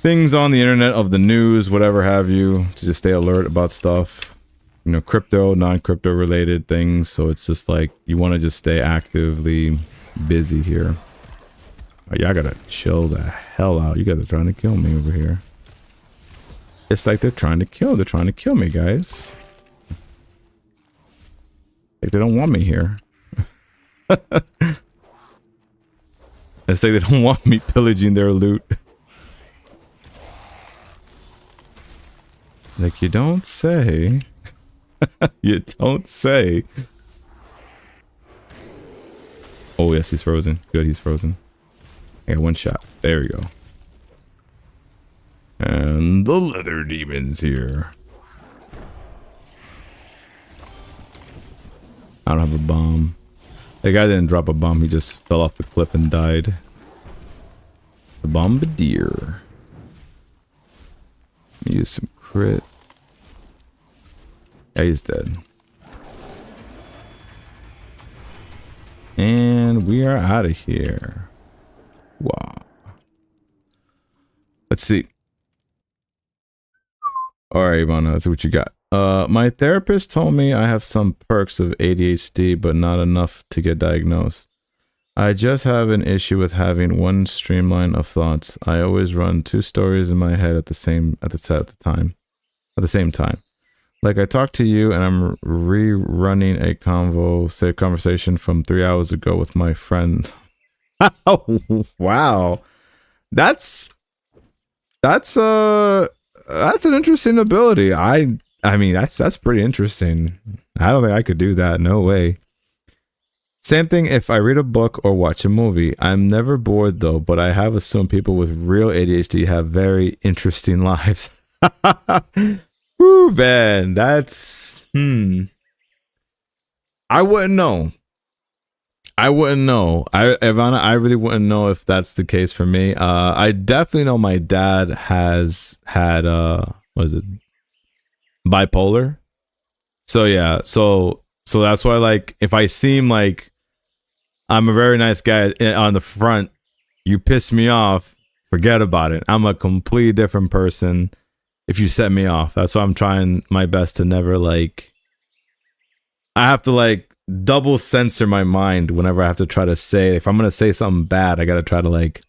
things on the internet of the news, whatever have you, to just stay alert about stuff. You know, crypto, non-crypto related things. So it's just like, you want to just stay actively busy here. Oh, yeah, I gotta chill the hell out. You guys are trying to kill me over here. It's like they're trying to kill me, guys. Like they don't want me here. It's like they don't want me pillaging their loot. Like, you don't say. You don't say. Oh, yes, he's frozen. Good, he's frozen. I got one shot. There we go. And the leather demon's here. I don't have a bomb. The guy didn't drop a bomb. He just fell off the cliff and died. The bombardier. Use some crit. Yeah, he's dead. And we are out of here. Wow. Let's see. Alright, Ivana, let's see what you got. My therapist told me I have some perks of ADHD, but not enough to get diagnosed. I just have an issue with having one streamline of thoughts. I always run two stories in my head at the same time. Like I talked to you and I'm rerunning a conversation from 3 hours ago with my friend. Oh, wow. That's an interesting ability. I mean that's pretty interesting. I don't think I could do that. No way. Same thing if I read a book or watch a movie. I'm never bored though, but I have assumed people with real ADHD have very interesting lives. Woo, man, that's I wouldn't know. Ivana, I really wouldn't know if that's the case for me. I definitely know my dad has had what is it? Bipolar. So yeah, so that's why, like, if I seem like I'm a very nice guy on the front, you piss me off, forget about it. I'm a completely different person if you set me off. That's why I'm trying my best to never, like, I have to, like, double censor my mind whenever I have to try to say, if I'm gonna say something bad, I gotta try to, like,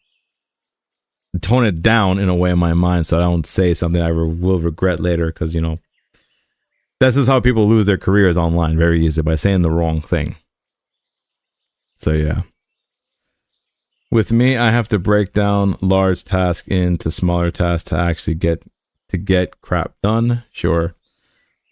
tone it down in a way in my mind so I don't say something I will regret later, because, you know, this is how people lose their careers online very easy, by saying the wrong thing. So yeah. With me, I have to break down large tasks into smaller tasks to actually get crap done. Sure.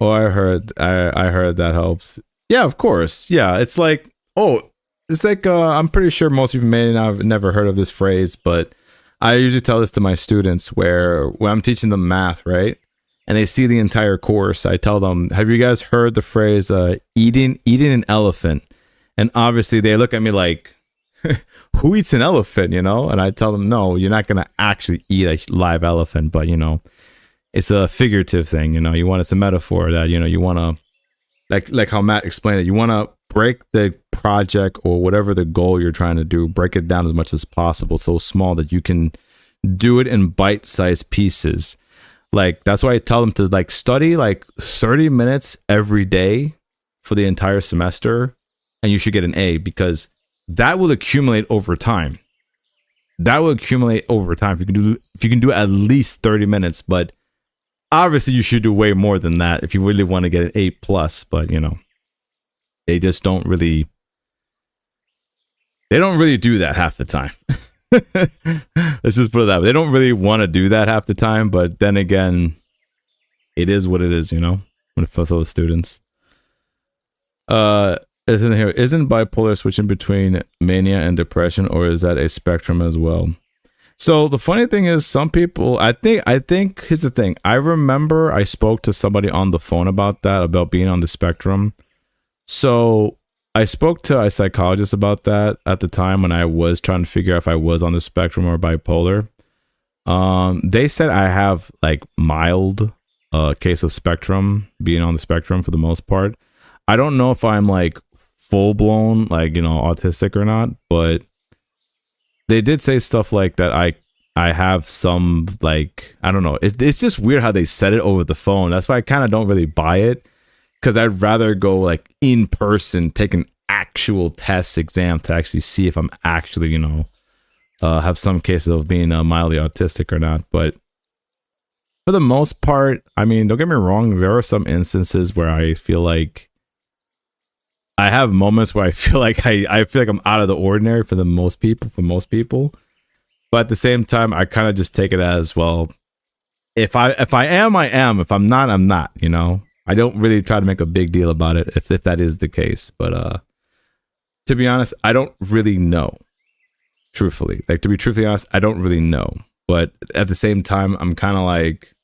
Oh, I heard that helps. Yeah, of course. Yeah, it's like, I'm pretty sure most of you may not have never heard of this phrase, but I usually tell this to my students when I'm teaching them math, right? And they see the entire course. I tell them, have you guys heard the phrase eating an elephant? And obviously they look at me like, who eats an elephant, you know? And I tell them, no, you're not going to actually eat a live elephant, but, you know, it's a figurative thing, you know? It's a metaphor that, you know, you want to, like how Matt explained it, you want to break the project or whatever the goal you're trying to do, break it down as much as possible, so small that you can do it in bite-sized pieces. Like, that's why I tell them to, like, study like 30 minutes every day for the entire semester, and you should get an A, because that will accumulate over time. If you can do at least 30 minutes, but obviously you should do way more than that if you really want to get an A+, but, you know, they just don't really do that half the time. Let's just put it that way. They don't really want to do that half the time, but then again, it is what it is, you know, when it for those students. Isn't bipolar switching between mania and depression, or is that a spectrum as well? So the funny thing is, some people, I think here's the thing. I remember I spoke to somebody on the phone about that, about being on the spectrum. So I spoke to a psychologist about that at the time when I was trying to figure out if I was on the spectrum or bipolar. They said I have, like, mild case of spectrum, being on the spectrum for the most part. I don't know if I'm, like, full blown, like, you know, autistic or not, but they did say stuff like that. I have some, like, I don't know. It's just weird how they said it over the phone. That's why I kind of don't really buy it, because I'd rather go, like, in person, take an actual test exam to actually see if I'm actually, you know, have some cases of being mildly autistic or not. But for the most part, I mean, don't get me wrong, there are some instances where I feel like I have moments where I feel like I'm out of the ordinary for most people. But at the same time, I kind of just take it as, well, if I am, I am. If I'm not, I'm not. You know, I don't really try to make a big deal about it if that is the case. But to be honest, I don't really know. Truthfully, like to be truthfully honest, I don't really know. But at the same time, I'm kind of like,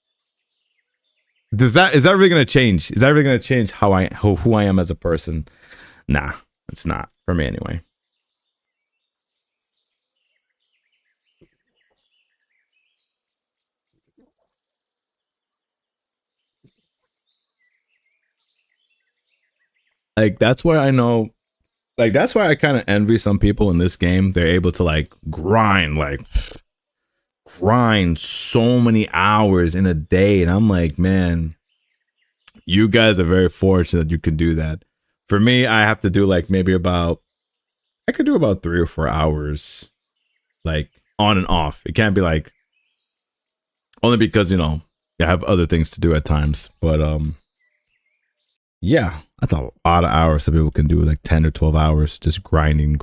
is that really gonna change? Is that really gonna change who I am as a person? Nah, it's not for me anyway. Like that's why I know. Like that's why I kind of envy some people in this game. They're able to like grind so many hours in a day, and I'm like, man, you guys are very fortunate that you can do that. For me, I have to do like maybe about I could do about 3 or 4 hours, like on and off. It can't be like only because I have other things to do at times. But yeah, that's a lot of hours. Some people can do like 10 or 12 hours just grinding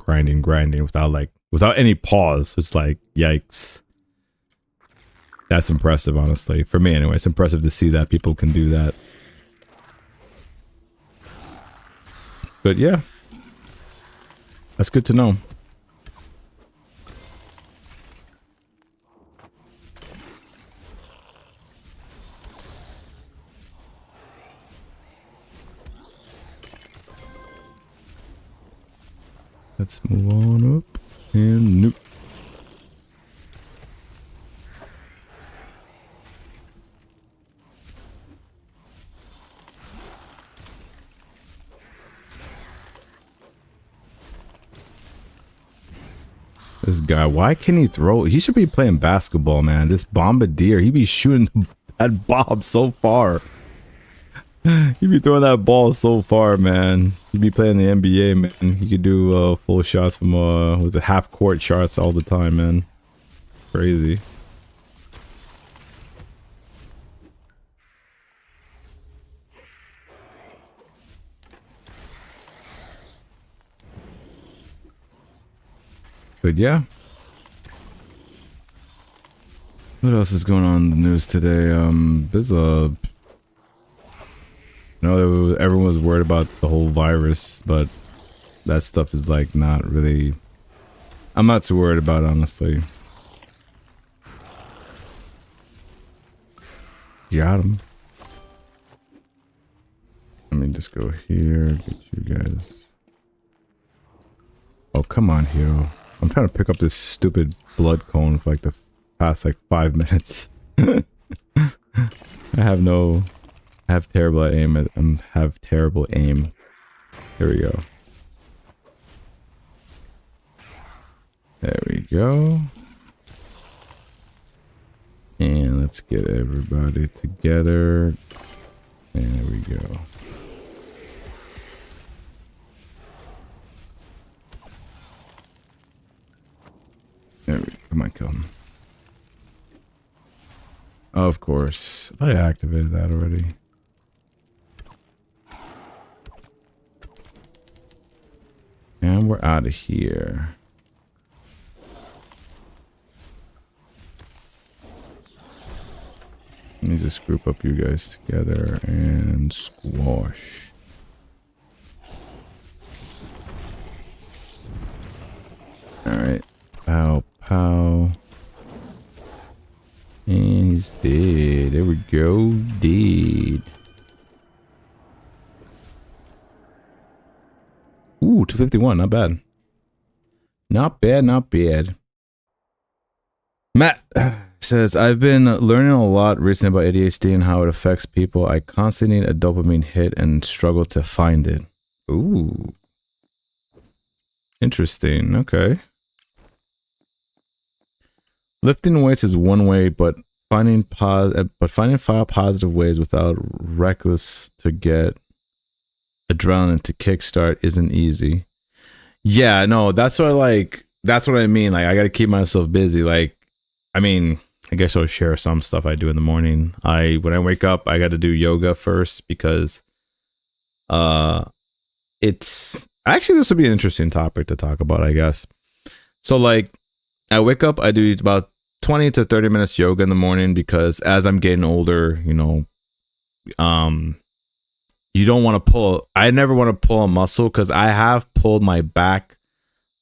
without any pause. It's like yikes. That's impressive, honestly. For me, anyway, it's impressive to see that people can do that. But yeah, that's good to know. Let's move on up and nope. This guy, why can he throw? He should be playing basketball, man. This bombardier, he be shooting that bob so far. He be throwing that ball so far, man. He be playing the NBA, man. He could do full shots from was it half court shots all the time, man. Crazy. But yeah. What else is going on in the news today? There's a... everyone was worried about the whole virus, but that stuff is like not really... I'm not too worried about it, honestly. Got him. Let me just go here, get you guys... Oh, come on, hero. I'm trying to pick up this stupid blood cone for like the past like 5 minutes. I have terrible aim. Have terrible aim. Here we go. There we go. And let's get everybody together. And there we go. There we go. Come on, kill him. Of course. I activated that already. And we're out of here. Let me just group up you guys together and squash. Alright. Pow, pow. And he's dead. There we go. Dead. Ooh, 251. Not bad. Not bad, not bad. Matt says, I've been learning a lot recently about ADHD and how it affects people. I constantly need a dopamine hit and struggle to find it. Ooh. Interesting. Okay. Lifting weights is one way, but finding 5 positive ways without reckless to get adrenaline to kickstart isn't easy. Yeah, no, that's what I mean. Like, I gotta keep myself busy. Like, I mean, I guess I'll share some stuff I do in the morning. When I wake up, I gotta do yoga first because it's actually, this would be an interesting topic to talk about, I guess. So like, I wake up, I do about 20 to 30 minutes yoga in the morning, because as I'm getting older, you know, you don't want to pull. I never want to pull a muscle, because I have pulled my back,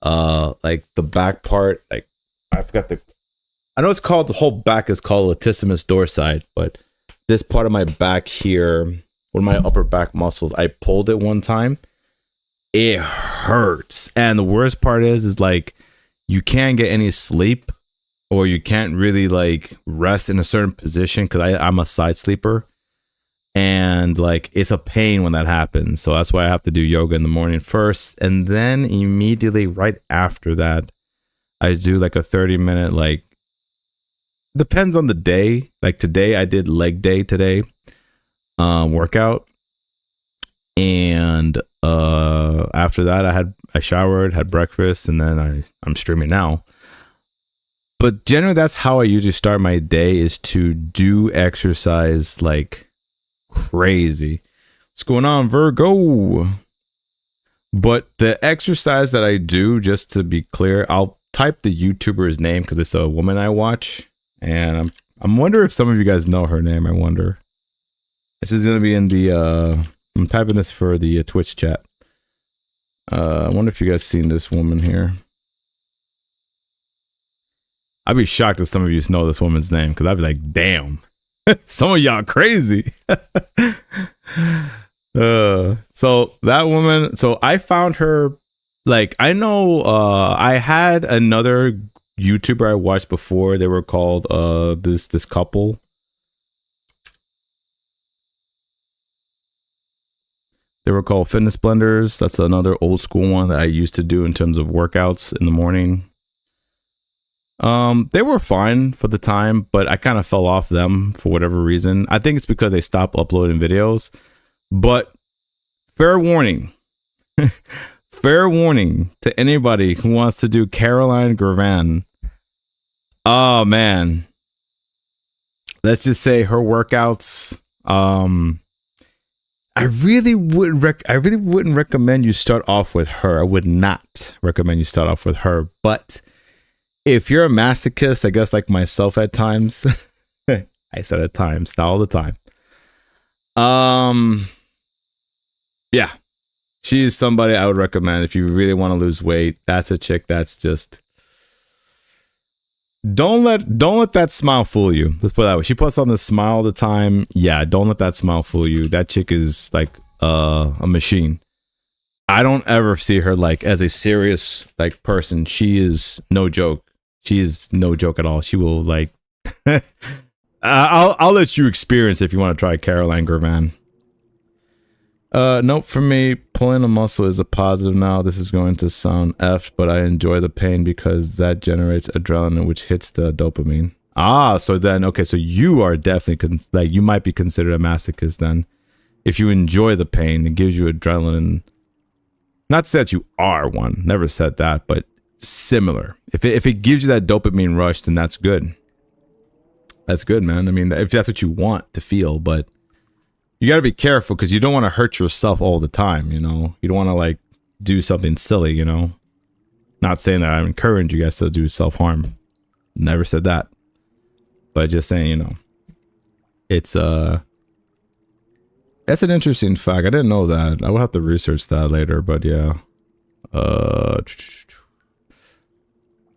like the back part. Like I forgot I know it's called, the whole back is called latissimus dorsi, but this part of my back here, one of my upper back muscles, I pulled it one time. It hurts, and the worst part is like you can't get any sleep, or you can't really like rest in a certain position, because I'm a side sleeper. And like it's a pain when that happens. So that's why I have to do yoga in the morning first. And then immediately right after that, I do like a 30-minute, like, depends on the day. Like today I did leg day today, workout. And after that I showered, had breakfast, and then I'm streaming now. But generally that's how I usually start my day, is to do exercise like crazy. What's going on, Virgo? But the exercise that I do, just to be clear, I'll type the YouTuber's name because it's a woman I watch, and I'm wondering if some of you guys know her name. I wonder. This is gonna be in the I'm typing this for the Twitch chat. I wonder if you guys seen this woman here. I'd be shocked if some of you know this woman's name, because I'd be like, damn. Some of y'all crazy. So that woman, so I found her, like, I know I had another YouTuber I watched before. They were called this couple. They were called Fitness Blenders. That's another old school one that I used to do in terms of workouts in the morning. They were fine for the time, but I kind of fell off them for whatever reason. I think it's because they stopped uploading videos. But fair warning. Fair warning to anybody who wants to do Caroline Gravan. Oh man. Let's just say her workouts, I really wouldn't recommend you start off with her. I would not recommend you start off with her, but if you're a masochist, I guess like myself at times, I said at times, not all the time. Yeah, she is somebody I would recommend if you really want to lose weight. That's a chick that's just, don't let that smile fool you. Let's put it that way. She puts on the smile all the time. Yeah, don't let that smile fool you. That chick is like a machine. I don't ever see her like as a serious like person. She is no joke. She is no joke at all. She will like I'll let you experience if you want to try Caroline Gravan. Nope, for me, pulling a muscle is a positive now. This is going to sound effed, but I enjoy the pain because that generates adrenaline, which hits the dopamine. Ah, so then, okay, so you are definitely, like, you might be considered a masochist then. If you enjoy the pain, it gives you adrenaline. Not to say that you are one, never said that, but similar. If it gives you that dopamine rush, then that's good. That's good, man. I mean, if that's what you want to feel, but you got to be careful because you don't want to hurt yourself all the time, you know? You don't want to, like, do something silly, you know? Not saying that I encourage you guys to do self-harm. Never said that. But just saying, you know, it's, that's an interesting fact. I didn't know that. I will have to research that later, but yeah.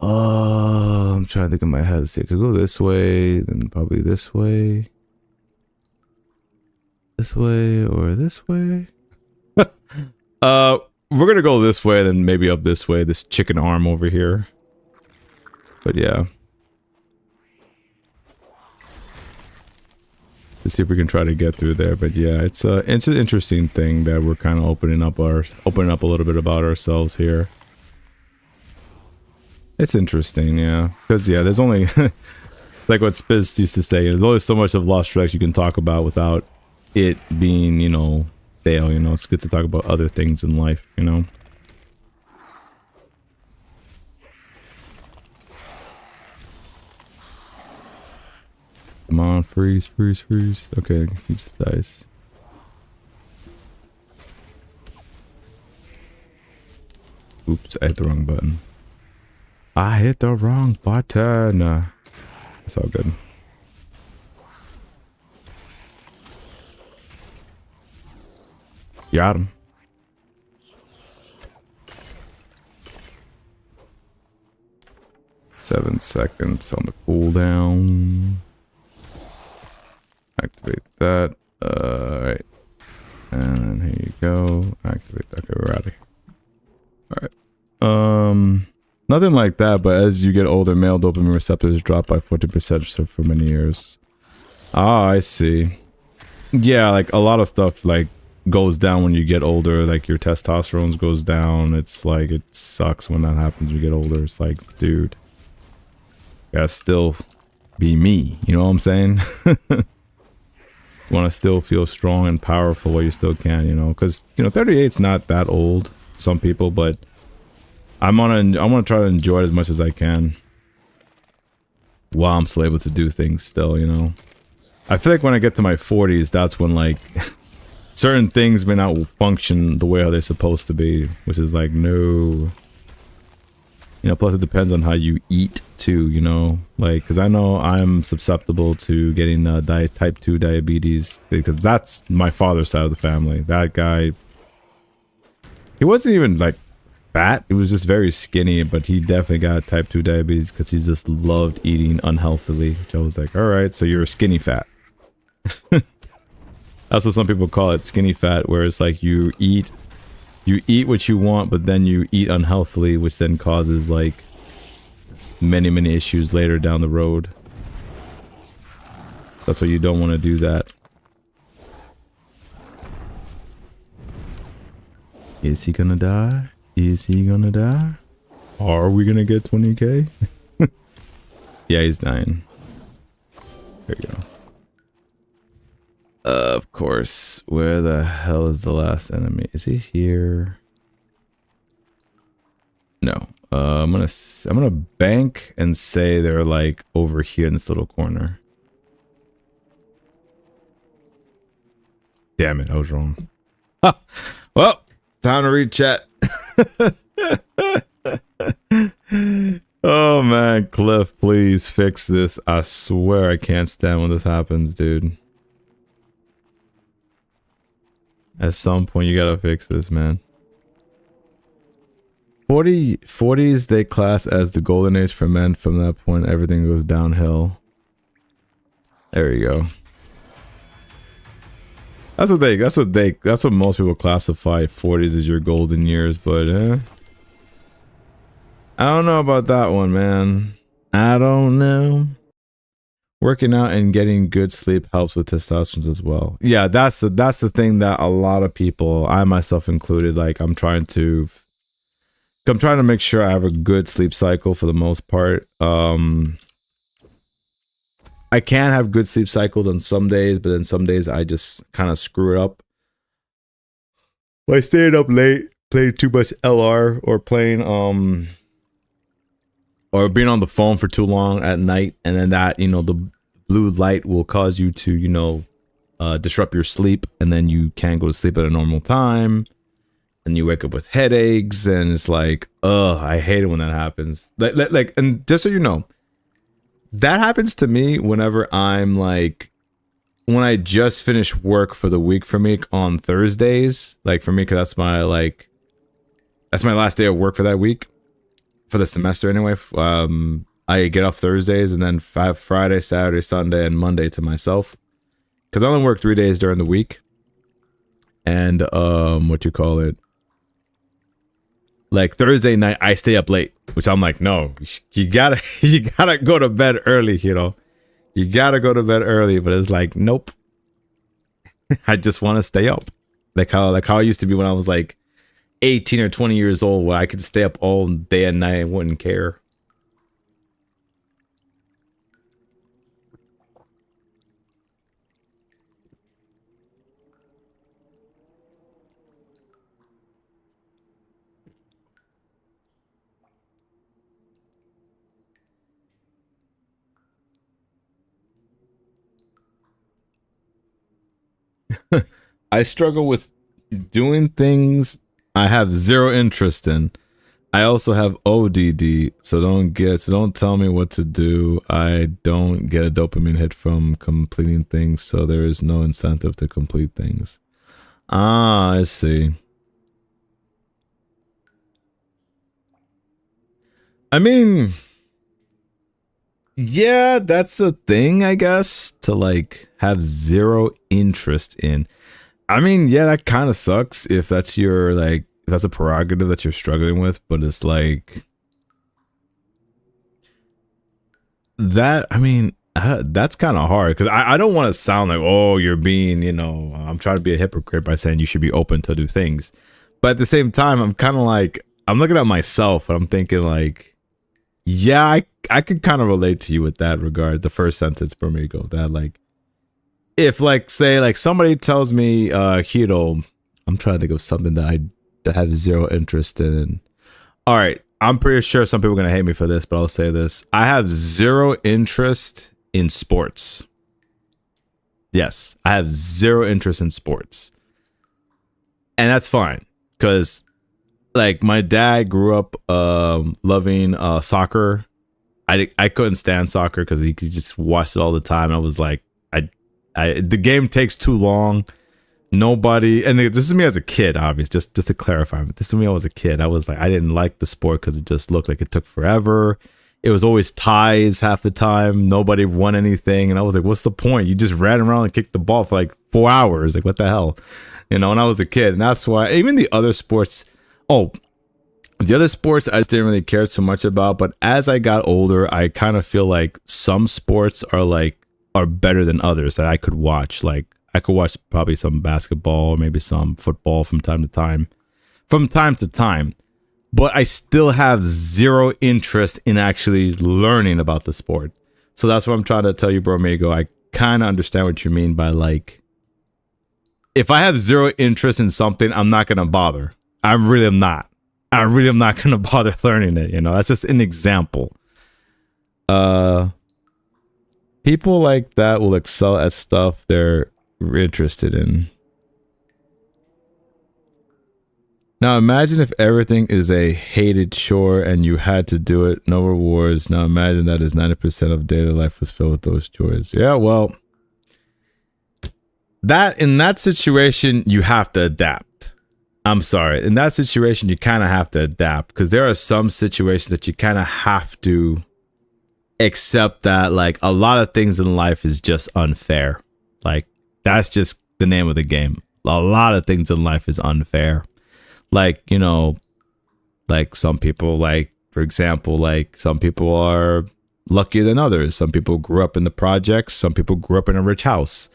I'm trying to think in my head. See, it could go this way, then probably this way. This way or this way. We're gonna go this way, then maybe up this way. This chicken arm over here. But yeah. Let's see if we can try to get through there. But yeah, it's an interesting thing that we're kind of opening up a little bit about ourselves here. It's interesting, yeah. Because yeah, there's only like what Spiz used to say, there's only so much of Lost Treks you can talk about without it being, you know, stale, you know. It's good to talk about other things in life, you know. Come on, freeze, freeze, freeze. Okay, he just dies. Oops, I hit the wrong button. I hit the wrong button. It's all good. Got him. Seven seconds on the cooldown. Activate that. Alright. And here you go. Activate that. Okay, we're out of here. Alright. Nothing like that, but as you get older, male dopamine receptors drop by 40% or so for many years. Ah, I see. Yeah, like a lot of stuff like goes down when you get older, like your testosterone goes down. It's like, it sucks when that happens when you get older. It's like, dude, gotta still be me, you know what I'm saying? You want to still feel strong and powerful while you still can, you know, because, you know, 38's not that old, some people, but I want to try to enjoy it as much as I can while I'm still able to do things still, you know. I feel like when I get to my 40s, that's when, like, certain things may not function the way how they're supposed to be, which is like, no. You know, plus it depends on how you eat too, you know, like, because I know I'm susceptible to getting type 2 diabetes, because that's my father's side of the family. That guy, he wasn't even like fat, he was just very skinny, but he definitely got type 2 diabetes because he just loved eating unhealthily, which I was like, all right, so you're skinny fat. That's what some people call it, skinny fat, where it's like you eat what you want, but then you eat unhealthily, which then causes like many issues later down the road. That's why you don't want to do that. Is he gonna die? Is he gonna die? Are we gonna get 20k? Yeah, he's dying. There you go. Of course. Where the hell is the last enemy? Is he here? No. I'm gonna bank and say they're like over here in this little corner. Damn it, I was wrong. Ha! Well, time to read chat. Oh man, Cliff, please fix this. I swear I can't stand when this happens, dude. At some point you gotta fix this, man. 40s they class as the golden age for men. From that point everything goes downhill. There you go. That's what most people classify 40s as your golden years, but I don't know about that one, man. I don't know. Working out and getting good sleep helps with testosterone as well. Yeah, that's the thing that a lot of people, I myself included, like I'm trying to make sure I have a good sleep cycle for the most part. I can have good sleep cycles on some days, but then some days I just kind of screw it up. By staying up late, playing too much LR, or playing or being on the phone for too long at night, and then that, you know, the blue light will cause you to, you know, disrupt your sleep, and then you can't go to sleep at a normal time, and you wake up with headaches, and it's like, ugh, I hate it when that happens. Like, and just so you know, that happens to me whenever I'm like, when I just finish work for the week for me on Thursdays, like for me, because that's my last day of work for that week, for the semester anyway. I get off Thursdays and then Friday, Saturday, Sunday, and Monday to myself, because I only work 3 days during the week. And what you call it, like Thursday night I stay up late, which I'm like, no, you gotta go to bed early, you know, you gotta go to bed early. But it's like, nope. I just want to stay up, like how I used to be when I was like 18 or 20 years old, where I could stay up all day and night and wouldn't care. I struggle with doing things I have zero interest in, I also have ODD, so don't tell me what to do. I don't get a dopamine hit from completing things, so there is no incentive to complete things. Ah, I see. I mean, yeah, that's a thing, I guess, to like have zero interest in. I mean, yeah, that kind of sucks if that's your like if that's a prerogative that you're struggling with, but it's like that. I mean, that's kind of hard because I don't want to sound like, oh, you're being, I'm trying to be a hypocrite by saying you should be open to new things, but at the same time, I'm kind of like I'm looking at myself and I'm thinking like, yeah, I could kind of relate to you with that regard. The first sentence for me go that like if like say like somebody tells me Hito, I'm trying to think of something that have zero interest in. All right, I'm pretty sure some people are gonna hate me for this, but I'll say this: I have zero interest in sports. Yes, I have zero interest in sports, and that's fine because like my dad grew up loving soccer. I couldn't stand soccer because he could just watch it all the time. I was like, the game takes too long. Nobody, and this is me as a kid, obviously, just to clarify, but this is me as a kid. I was like, I didn't like the sport because it just looked like it took forever. It was always ties half the time. Nobody won anything, and I was like, what's the point? You just ran around and kicked the ball for like 4 hours. Like, what the hell? When I was a kid, and that's why even the other sports. Oh, the other sports I just didn't really care too much about. But as I got older, I kind of feel like some sports are better than others that I could watch. Like I could watch probably some basketball or maybe some football from time to time. But I still have zero interest in actually learning about the sport. So that's what I'm trying to tell you, Bromago. I kind of understand what you mean by like, if I have zero interest in something, I'm not going to bother. I really am not going to bother learning it. That's just an example. People like that will excel at stuff they're interested in. Now imagine if everything is a hated chore and you had to do it, no rewards. Now imagine that is 90% of daily life was filled with those chores. Yeah, well, in that situation, you have to adapt. I'm sorry. In that situation, you kind of have to adapt because there are some situations that you kind of have to accept that like a lot of things in life is just unfair. Like that's just the name of the game. A lot of things in life is unfair. Like, like some people, like, for example, like some people are luckier than others. Some people grew up in the projects. Some people grew up in a rich house.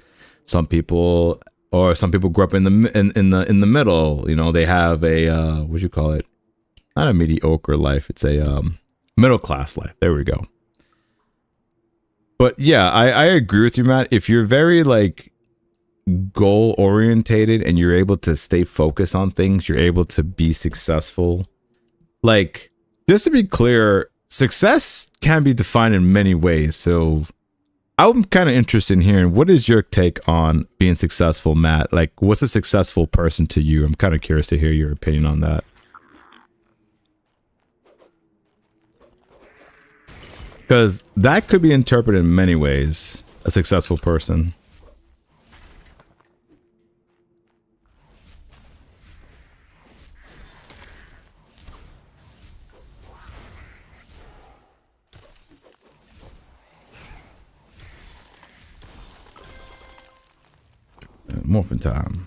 Some people grew up in the middle. They have a what you call it? Not a mediocre life. It's a middle class life. There we go. But yeah, I agree with you, Matt. If you're very like goal orientated and you're able to stay focused on things, you're able to be successful. Like, just to be clear, success can be defined in many ways. So I'm kind of interested in hearing, what is your take on being successful, Matt? Like, what's a successful person to you? I'm kind of curious to hear your opinion on that. Because that could be interpreted in many ways, a successful person. Morphin time.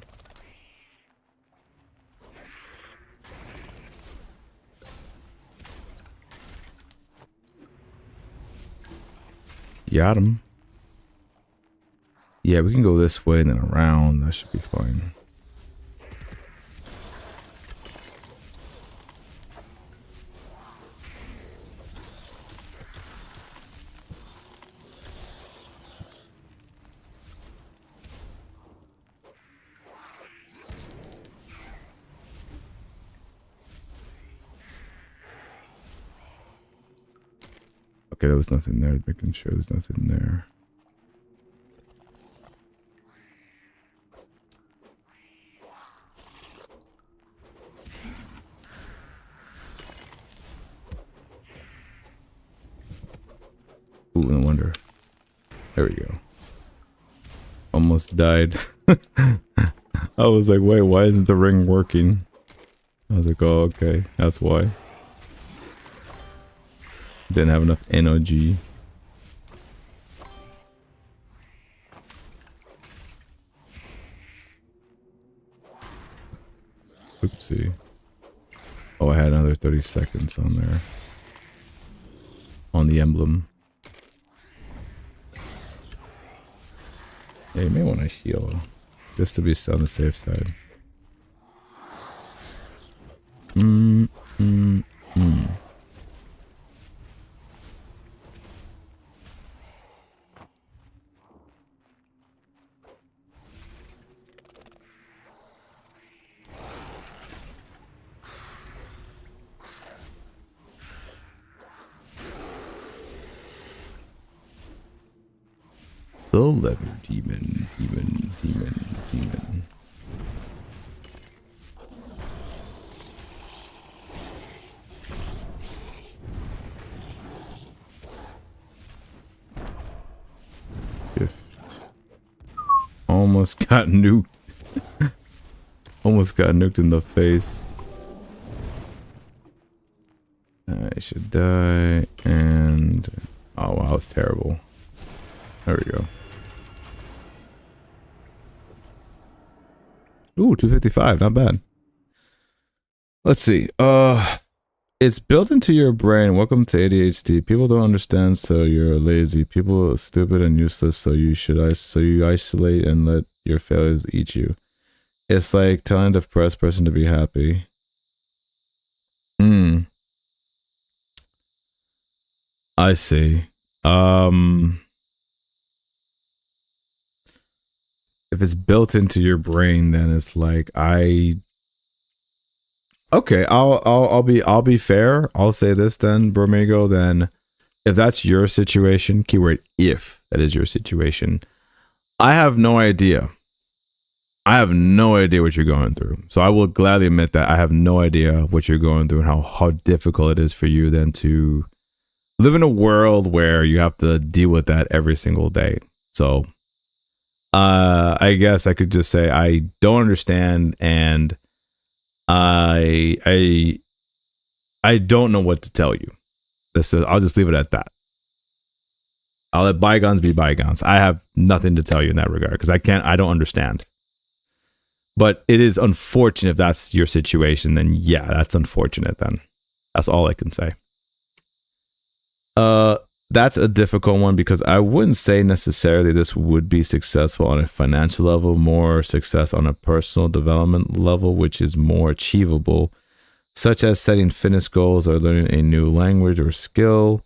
Got him. Yeah, we can go this way and then around. That should be fine. Okay, there was nothing there. Making sure there's nothing there. There we go. Almost died. I was like, wait, why isn't the ring working? I was like, oh, okay, that's why. Didn't have enough energy. Oopsie. Oh, I had another 30 seconds on there. On the emblem. Yeah, you may want to heal. Just to be on the safe side. The leather demon. Shift. Almost got nuked. Almost got nuked in the face. I should die, and... oh wow, it's terrible. There we go. Ooh, 255, not bad. Let's see. It's built into your brain. Welcome to ADHD. People don't understand, so you're lazy. People are stupid and useless, so you isolate and let your failures eat you. It's like telling a depressed person to be happy. I see. If it's built into your brain, then it's like okay, I'll be fair. I'll say this then, Bromago, then if that's your situation, keyword if that is your situation, I have no idea. I have no idea what you're going through. So I will gladly admit that I have no idea what you're going through and how difficult it is for you then to live in a world where you have to deal with that every single day. So I guess I could just say I don't understand, and I don't know what to tell you. I'll just leave it at that. I'll let bygones be bygones. I have nothing to tell you in that regard because I don't understand. But it is unfortunate if that's your situation, then yeah, that's unfortunate then. That's all I can say. That's a difficult one because I wouldn't say necessarily this would be successful on a financial level, more success on a personal development level, which is more achievable, such as setting fitness goals or learning a new language or skill.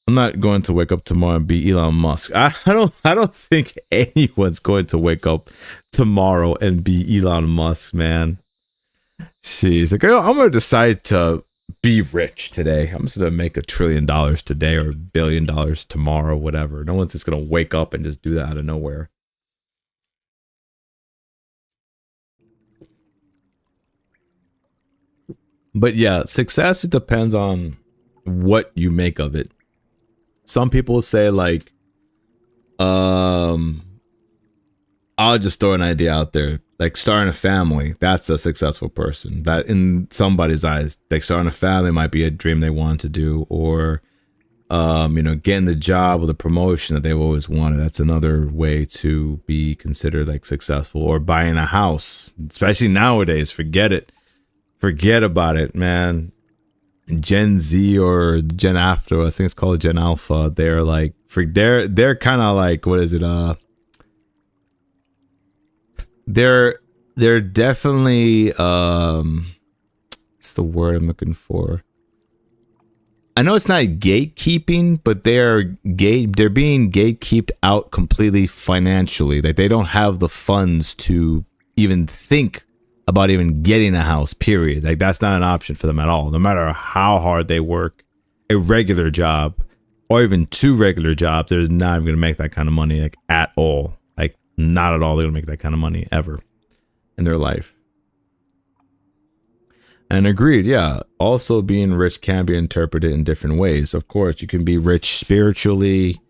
I'm not going to wake up tomorrow and be Elon Musk. I don't think anyone's going to wake up tomorrow and be Elon Musk, man. Jeez, like I'm gonna decide to be rich today. I'm just gonna make $1 trillion today or $1 billion tomorrow, whatever. No one's just gonna wake up and just do that out of nowhere. But yeah, success, it depends on what you make of it. Some people say like, I'll just throw an idea out there. Like starting a family, that's a successful person. That in somebody's eyes, like starting a family might be a dream they want to do, or getting the job or the promotion that they've always wanted. That's another way to be considered like successful. Or buying a house, especially nowadays. Forget it. Forget about it, man. Gen Z or Gen After, I think it's called Gen Alpha. They're like, they're kind of like, what is it? They're definitely what's the word I'm looking for? I know it's not gatekeeping, but they're being gatekeeped out completely financially. Like they don't have the funds to even think about even getting a house, period. Like that's not an option for them at all. No matter how hard they work, a regular job or even 2 regular jobs, they're not even gonna make that kind of money like at all. Like not at all they're gonna make that kind of money ever in their life. And agreed, yeah. Also being rich can be interpreted in different ways. Of course, you can be rich spiritually,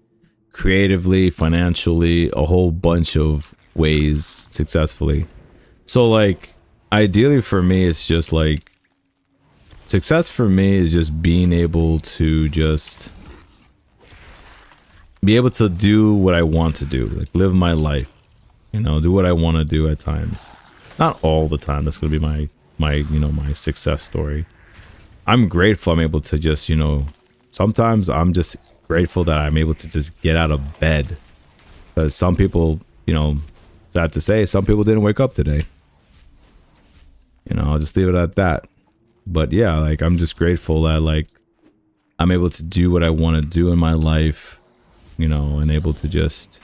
creatively, financially, a whole bunch of ways successfully. So like ideally for me it's just like success for me is just being able to just be able to do what I want to do, like live my life, you know, do what I want to do at times. Not all the time. That's going to be my you know, my success story. I'm grateful I'm able to just, you know, sometimes I'm just grateful that I'm able to just get out of bed. Because some people, you know, sad to say, some people didn't wake up today. You know, I'll just leave it at that. But yeah, like I'm just grateful that like I'm able to do what I want to do in my life, you know, and able to just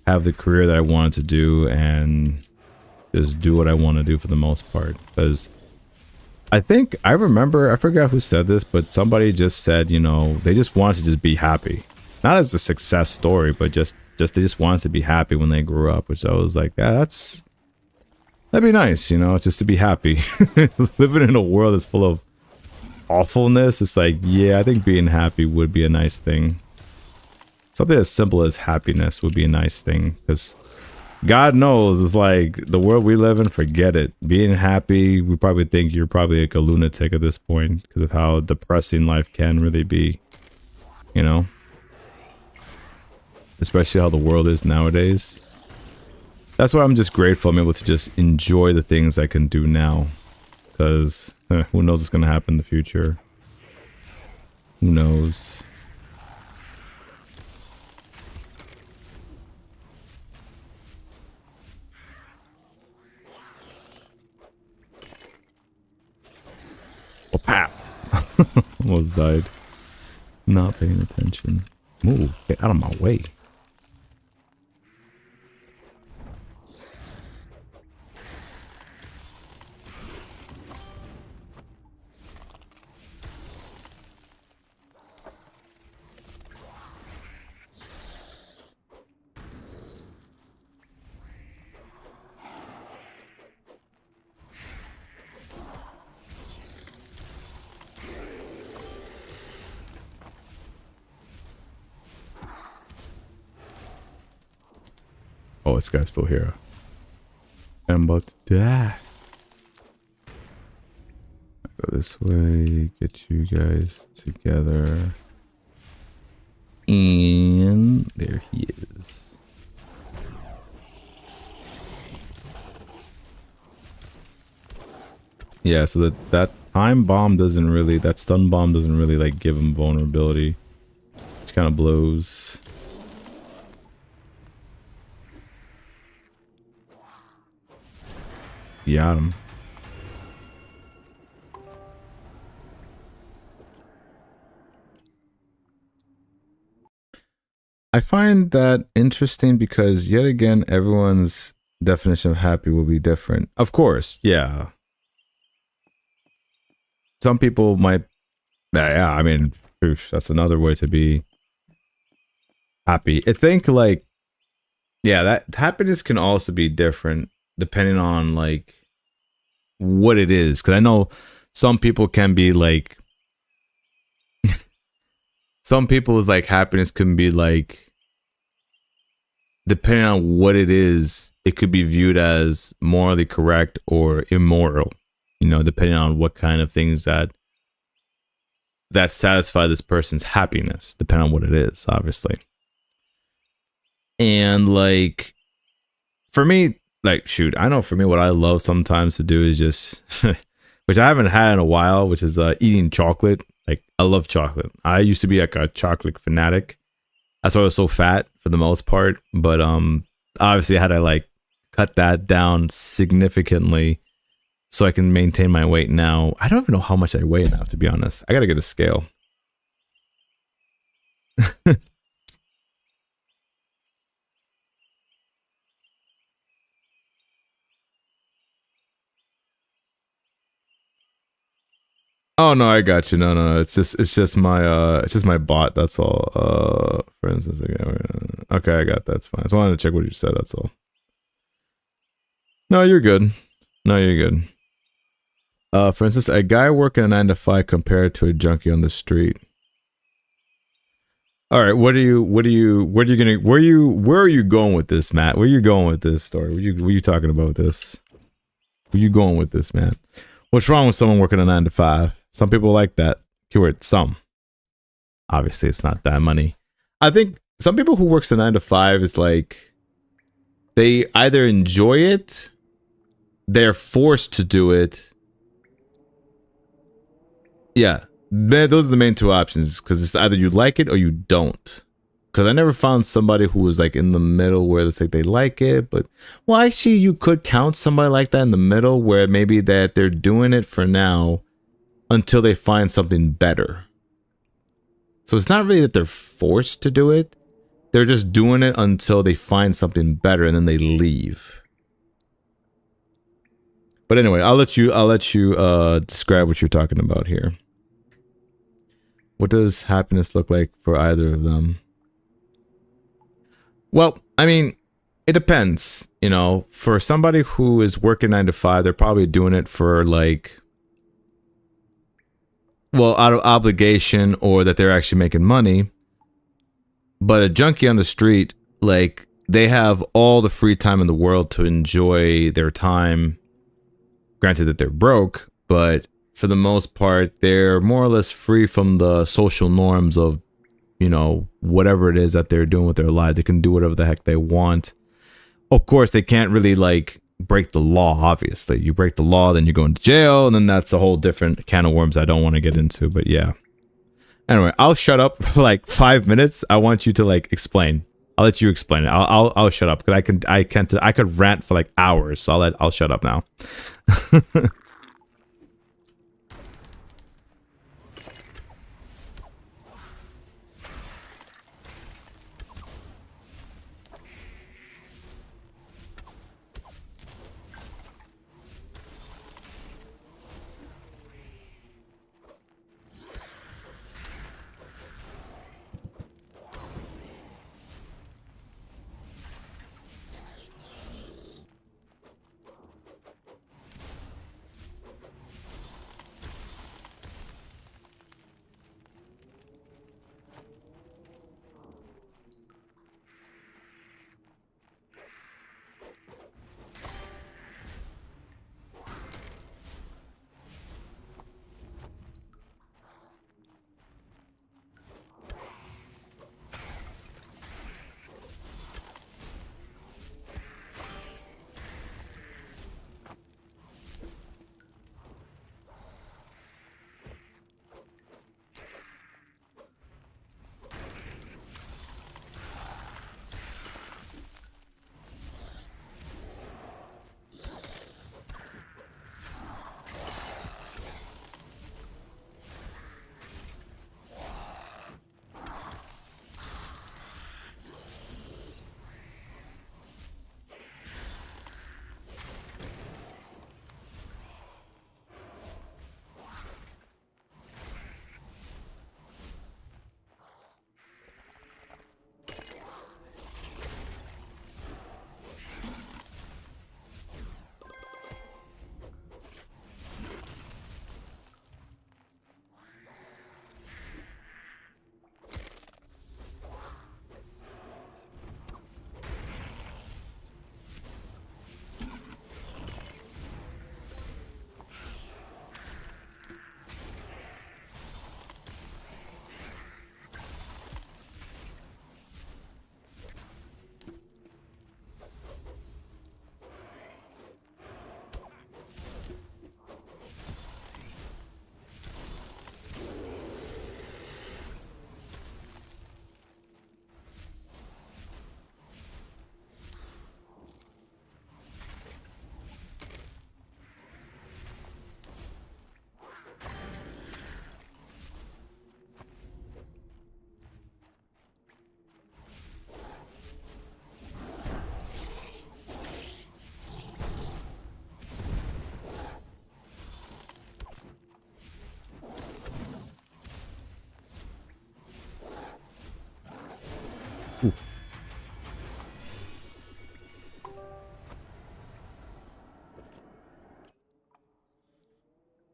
have the career that I wanted to do and just do what I want to do for the most part. Because I think I remember, I forgot who said this, but somebody just said, you know, they just wanted to just be happy. Not as a success story, but just they just wanted to be happy when they grew up, which I was like, that'd be nice, you know, just to be happy. Living in a world that's full of awfulness, it's like, yeah, I think being happy would be a nice thing. Something as simple as happiness would be a nice thing, because God knows, it's like the world we live in, forget it. Being happy, we probably think you're probably like a lunatic at this point because of how depressing life can really be, you know? Especially how the world is nowadays. That's why I'm just grateful I'm able to just enjoy the things I can do now. Because who knows what's going to happen in the future. Who knows? Oh, pap! Almost died. Not paying attention. Move. Get out of my way. Oh, this guy's still here. I'm about to die. Go this way, get you guys together. And there he is. Yeah, so that time bomb doesn't really, that stun bomb doesn't really like give him vulnerability. It kind of blows. Got him. I find that interesting because yet again, everyone's definition of happy will be different. Of course, yeah. Some people might, yeah, I mean, oof, that's another way to be happy. I think like, yeah, that happiness can also be different depending on like what it is. Because I know some people can be like, some people's like happiness can be like, depending on what it is, it could be viewed as morally correct or immoral, you know, depending on what kind of things that satisfy this person's happiness, depending on what it is, obviously. And like, for me, like, shoot, I know for me, what I love sometimes to do is just, which I haven't had in a while, which is eating chocolate. Like, I love chocolate. I used to be like a chocolate fanatic. That's why I was so fat for the most part. But obviously I had to like cut that down significantly so I can maintain my weight now. I don't even know how much I weigh now, to be honest. I gotta get a scale. Oh no, I got you. No. It's just my bot. That's all. For instance, okay, I got that. That's fine. I just wanted to check what you said. That's all. No, you're good. No, you're good. For instance, a guy working a 9 to 5 compared to a junkie on the street. All right, where are you going with this, Matt? Where are you going with this story? What you talking about with this? Where you going with this, man? What's wrong with someone working a 9 to 5? Some people like that. Keyword some. Obviously, it's not that money. I think some people who works a 9 to 5 is like they either enjoy it, they're forced to do it. Yeah, those are the main two options because it's either you like it or you don't. Because I never found somebody who was like in the middle where it's like they like it, but well, actually, you could count somebody like that in the middle where maybe that they're doing it for now until they find something better. So it's not really that they're forced to do it. They're just doing it until they find something better and then they leave. But anyway, I'll let you describe what you're talking about here. What does happiness look like for either of them? Well, I mean, it depends. You know, for somebody who is working 9 to 5, they're probably doing it for like, well, out of obligation or that they're actually making money. But a junkie on the street, like, they have all the free time in the world to enjoy their time. Granted that they're broke, but for the most part, they're more or less free from the social norms of, you know, whatever it is that they're doing with their lives. They can do whatever the heck they want. Of course, they can't really, like, break the law, obviously. You break the law, then you go into jail, and then that's a whole different can of worms I don't want to get into, but yeah. Anyway, I'll shut up for like 5 minutes. I want you to like explain. I'll let you explain it. I'll shut up because I could rant for like hours. So I'll shut up now.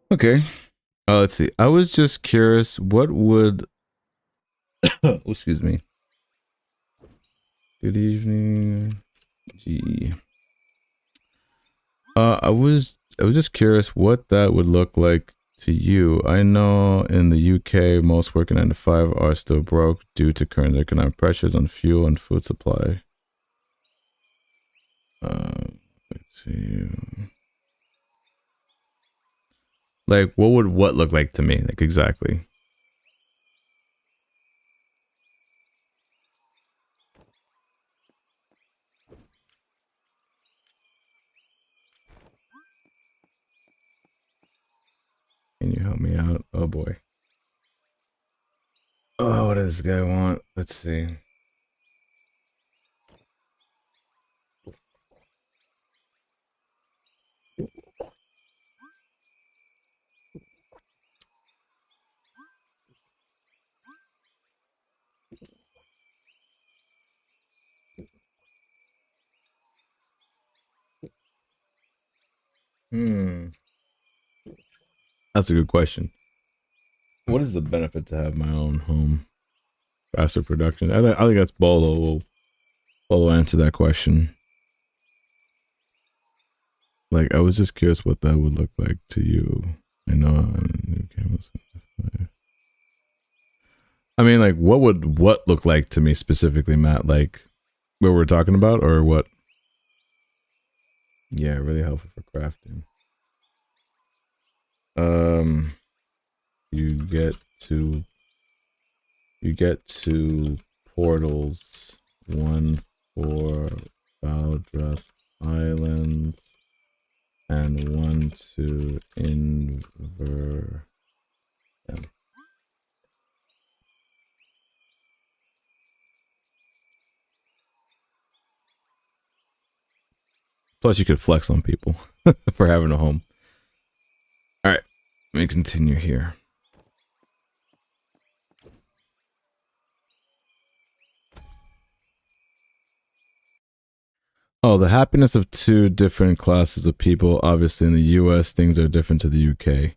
Okay. Let's see. I was just curious, what would Oh, excuse me. Good evening. Gee. I was just curious what that would look like to you. I know in the UK most working 9 to 5 are still broke due to current economic pressures on fuel and food supply. Let's see. Like what would what look like to me? Like exactly. Can you help me out? Oh boy. Oh, what does this guy want? Let's see. That's a good question. What is the benefit to have my own home? Faster production. I think that's Bolo will answer that question. Like, I was just curious what that would look like to you. I know. I mean, like, what would what look like to me specifically, Matt? Like, what we're talking about, or what? Yeah, really helpful for crafting. You get to portals, one for Valdreth Islands and one to Inver. Plus, you could flex on people for having a home. All right, let me continue here. Oh, the happiness of two different classes of people. Obviously, in the US, things are different to the UK.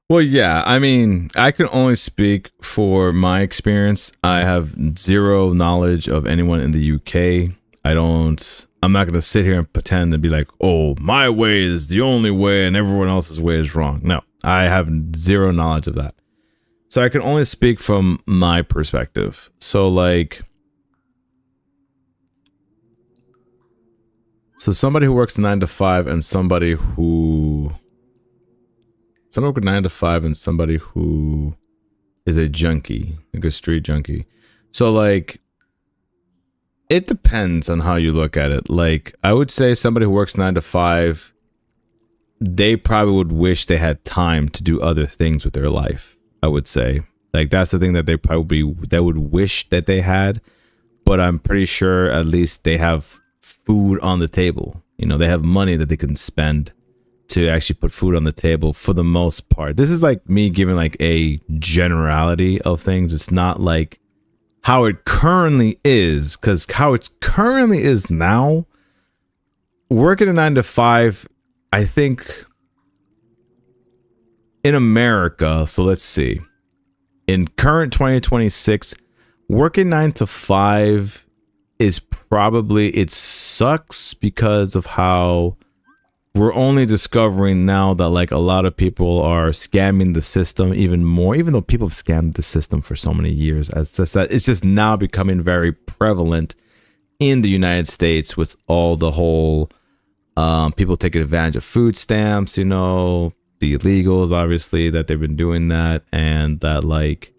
Well, yeah, I mean, I can only speak for my experience. I have zero knowledge of anyone in the UK. I'm not going to sit here and pretend and be like, oh, my way is the only way and everyone else's way is wrong. No, I have zero knowledge of that. So I can only speak from my perspective. So, like, somebody who works 9 to 5 and somebody who works 9 to 5 and somebody who is a junkie, like a street junkie. So, like, it depends on how you look at it. Like, I would say somebody who works 9 to 5, they probably would wish they had time to do other things with their life. I would say, like, that's the thing that they would wish that they had. But I'm pretty sure at least they have food on the table. You know, they have money that they can spend to actually put food on the table for the most part. This is like me giving like a generality of things. It's not like how it currently is, because how it currently is now, working a 9 to 5, I think in America, so let's see, in current 2026, working 9 to 5 is probably, it sucks because of how we're only discovering now that like a lot of people are scamming the system even more, even though people have scammed the system for so many years. It's just now becoming very prevalent in the United States with all the whole people taking advantage of food stamps, you know, the illegals, obviously, that they've been doing that, and that like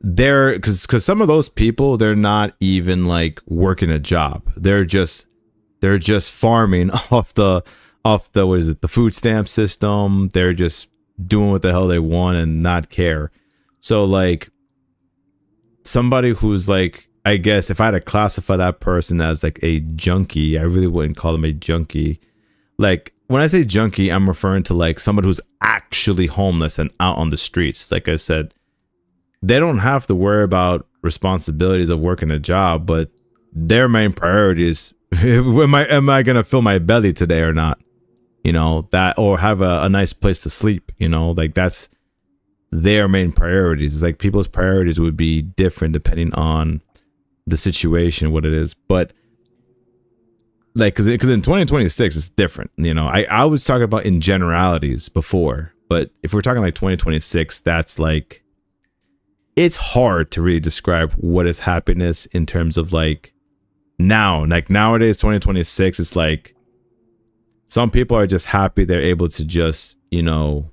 they're because some of those people, they're not even like working a job. They're just farming off the what is it, the food stamp system. They're just doing what the hell they want and not care. So like somebody who's like, I guess if I had to classify that person as like a junkie, I really wouldn't call them a junkie. Like when I say junkie, I'm referring to like somebody who's actually homeless and out on the streets. Like I said, they don't have to worry about responsibilities of working a job, but their main priority is am I gonna fill my belly today or not? You know, that, or have a nice place to sleep, you know, like that's their main priorities. It's like people's priorities would be different depending on the situation, what it is. But like, because in 2026 it's different. You know, I was talking about in generalities before, but if we're talking like 2026, that's like, it's hard to really describe what is happiness in terms of like now, like nowadays, 2026, it's like some people are just happy they're able to just, you know,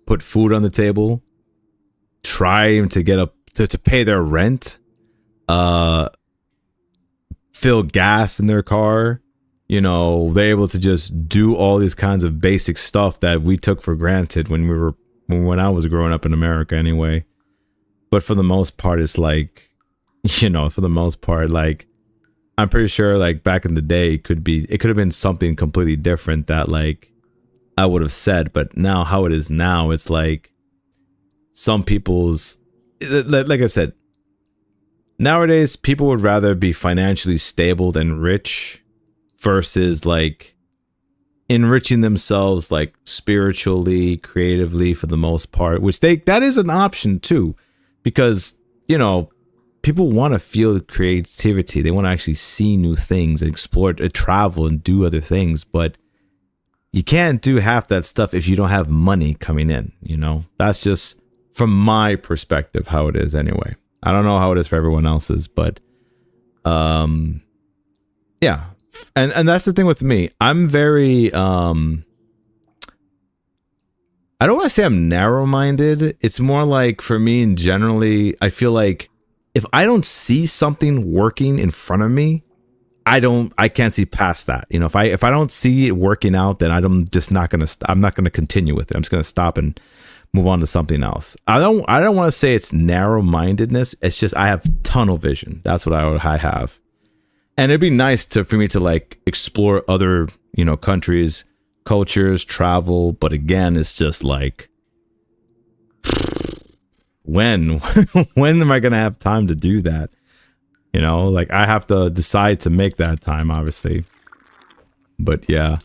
put food on the table, try to get up to pay their rent, fill gas in their car. You know, they're able to just do all these kinds of basic stuff that we took for granted when I was growing up in America anyway. But for the most part, it's like, you know, for the most part, like, I'm pretty sure like back in the day, it could have been something completely different that like I would have said. But now how it is now, it's like some people's, like I said, nowadays people would rather be financially stable than rich versus like enriching themselves like spiritually, creatively for the most part, which that is an option too, because, you know, people want to feel creativity. They want to actually see new things and explore, travel and do other things, but you can't do half that stuff if you don't have money coming in, you know? That's just from my perspective how it is anyway. I don't know how it is for everyone else's, but yeah. And that's the thing with me. I'm very I don't want to say I'm narrow-minded. It's more like for me and generally, I feel like if I don't see something working in front of me, I can't see past that. You know, if I don't see it working out, then I'm not gonna continue with it. I'm just gonna stop and move on to something else. I don't want to say it's narrow-mindedness. It's just I have tunnel vision. That's what I have. And it'd be nice for me to like explore other, you know, countries, cultures, travel. But again, it's just like, when am I going to have time to do that? You know, like I have to decide to make that time, obviously. But yeah,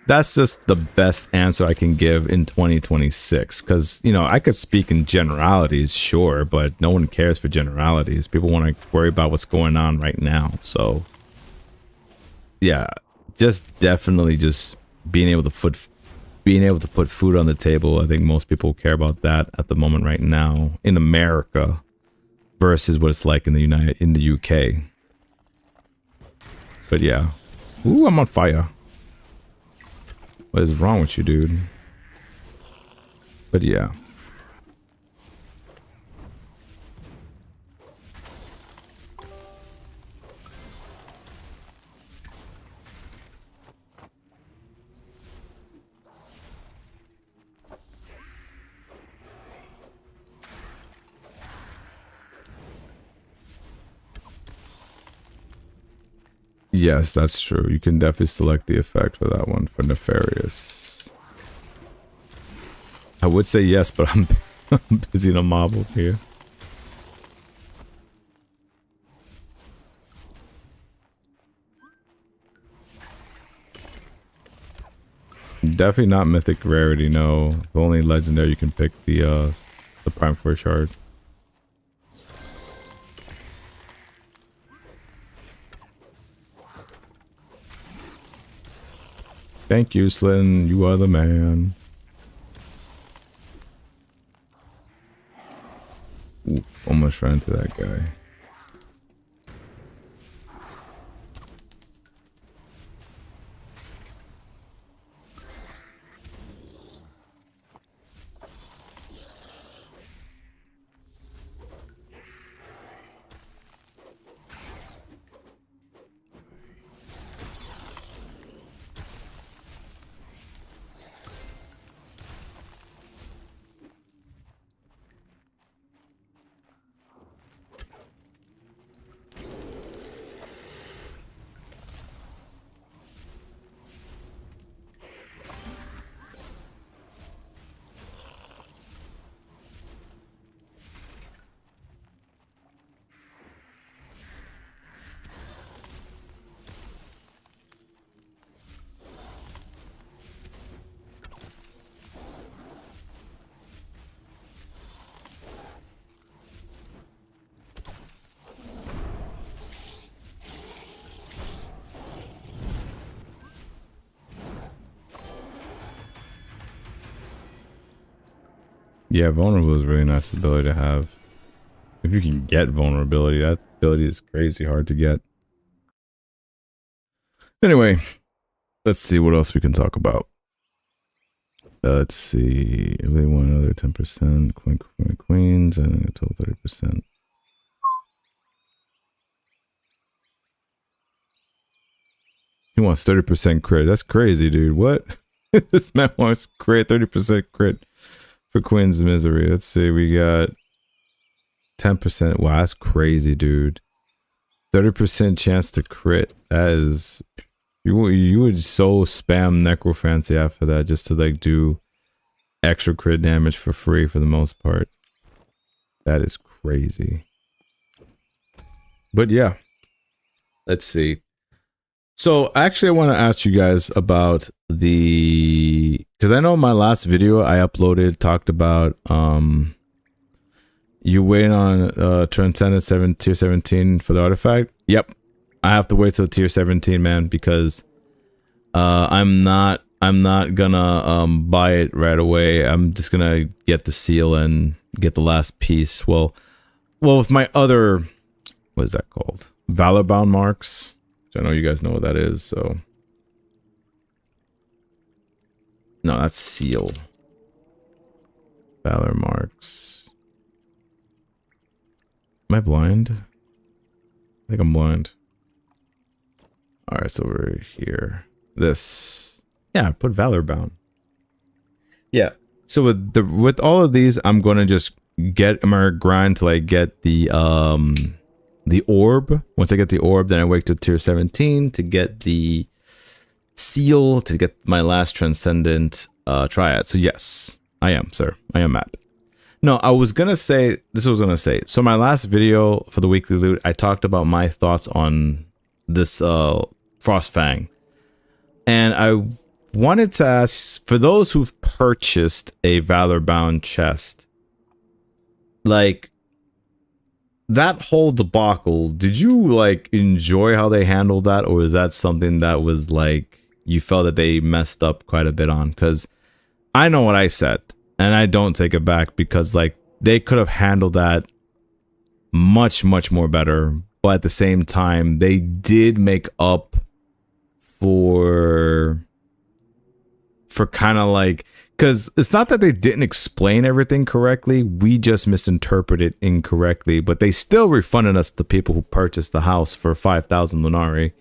that's just the best answer I can give in 2026. Because, you know, I could speak in generalities, sure, but no one cares for generalities. People want to worry about what's going on right now. So, yeah, just definitely just being able to put food on the table. I think most people care about that at the moment right now in America versus what it's like in the UK. But yeah, ooh, I'm on fire. What is wrong with you, dude? But yeah. Yes, that's true. You can definitely select the effect for that one, for nefarious. I would say yes, but I'm busy in a mob over here. Definitely not mythic rarity, no. The only legendary you can pick the prime for a shard. Thank you, Slin. You are the man. Ooh, almost ran into that guy. Yeah, vulnerable is a really nice ability to have. If you can get vulnerability, that ability is crazy hard to get. Anyway, let's see what else we can talk about. Let's see. If they want another 10%, queens, and a total 30%. He wants 30% crit. That's crazy, dude. What? This man wants crit, 30% crit for Queen's Misery. Let's see. We got 10%. Wow, that's crazy, dude. 30% chance to crit. That is... You would so spam Necrofancy after that just to like do extra crit damage for free for the most part. That is crazy. But yeah. Let's see. So actually I want to ask you guys about the... Because I know my last video I uploaded talked about you waiting on Transcendent tier 17 for the artifact. Yep. I have to wait till tier 17, man, because I'm not gonna buy it right away. I'm just gonna get the seal and get the last piece. Well with my other, what is that called? Valorbound marks. Which I know you guys know what that is, so. No, that's seal. Valor marks. Am I blind? I think I'm blind. Alright, so we're here. This. Yeah, put Valorbound. Yeah. So with all of these, I'm gonna just get my grind till I get the orb. Once I get the orb, then I wait to tier 17 to get the seal, to get my last transcendent triad. So yes, I am, sir. I am Matt. No, I was gonna say, this was gonna say, so my last video for the weekly loot, I talked about my thoughts on this Frostfang. And I wanted to ask, for those who've purchased a Valorbound chest, like, that whole debacle, did you, like, enjoy how they handled that? Or is that something that was, like, you felt that they messed up quite a bit on? Because I know what I said. And I don't take it back because, like, they could have handled that much, much more better. But at the same time, they did make up for kind of like... Because it's not that they didn't explain everything correctly. We just misinterpreted incorrectly. But they still refunded us, the people who purchased the house, for 5,000 Lunari.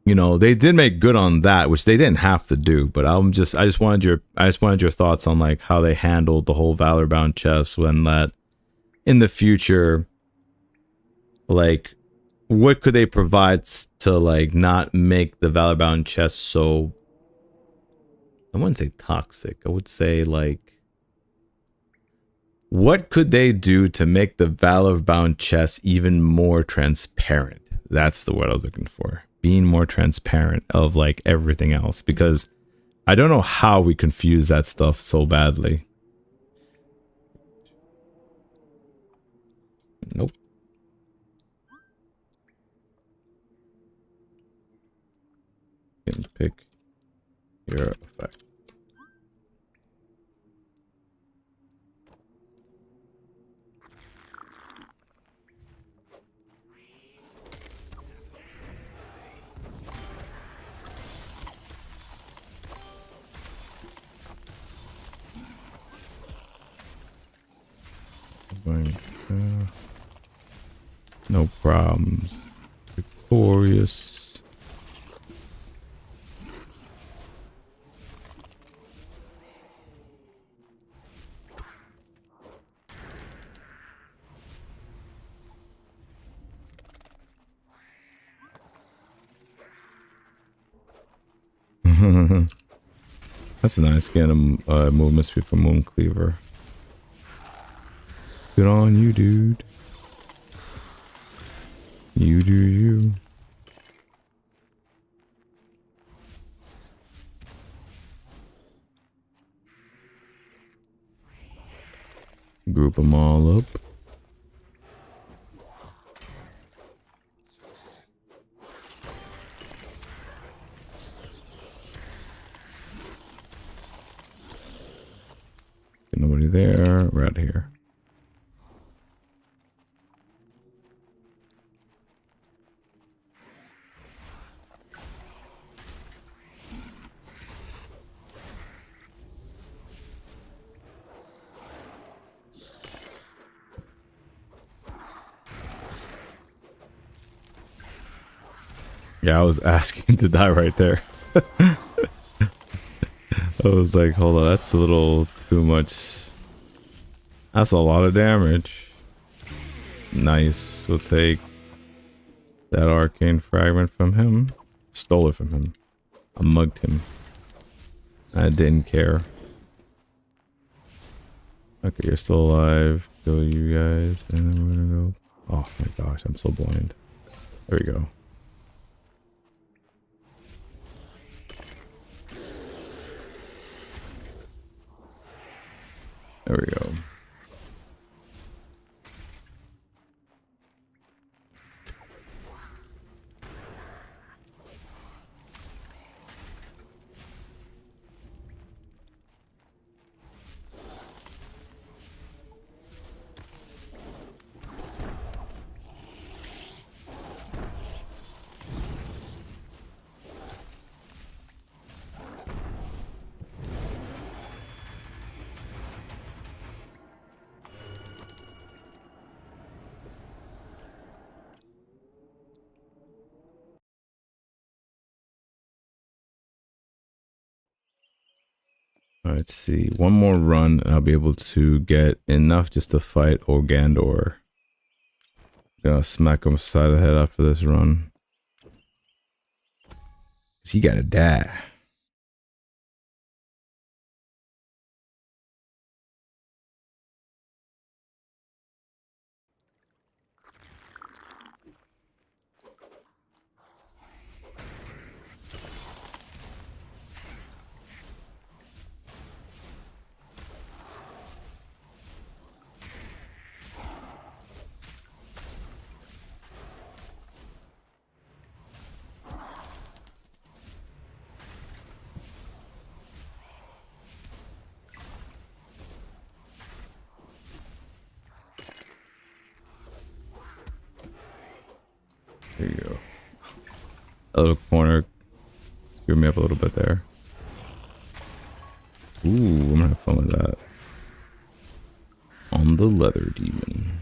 You know, they did make good on that, which they didn't have to do. But I just wanted your thoughts on like how they handled the whole Valorbound chest, when that in the future, like, what could they provide to like not make the Valorbound chest so, I wouldn't say toxic. I would say like, what could they do to make the Valorbound chest even more transparent? That's the word I was looking for. Being more transparent of like everything else, because I don't know how we confuse that stuff so badly. Nope. Can pick your effect. No problems. Victorious. That's nice getting a movement speed from Mooncleaver. Good on you, dude. You do you. Group them all up. there. We're out here. Yeah, I was asking to die right there. I was like, hold on, that's a little too much. That's a lot of damage. Nice. We'll take that arcane fragment from him. Stole it from him. I mugged him. I didn't care. Okay, you're still alive. Kill you guys. And then we're gonna go. Oh my gosh, I'm so blind. There we go. There we go. Let's see. One more run and I'll be able to get enough just to fight Organdor. Gonna smack him upside the head after this run. He gotta die. There you go. A little corner screwed me up a little bit there. Ooh, I'm gonna have fun with that. On the leather demon.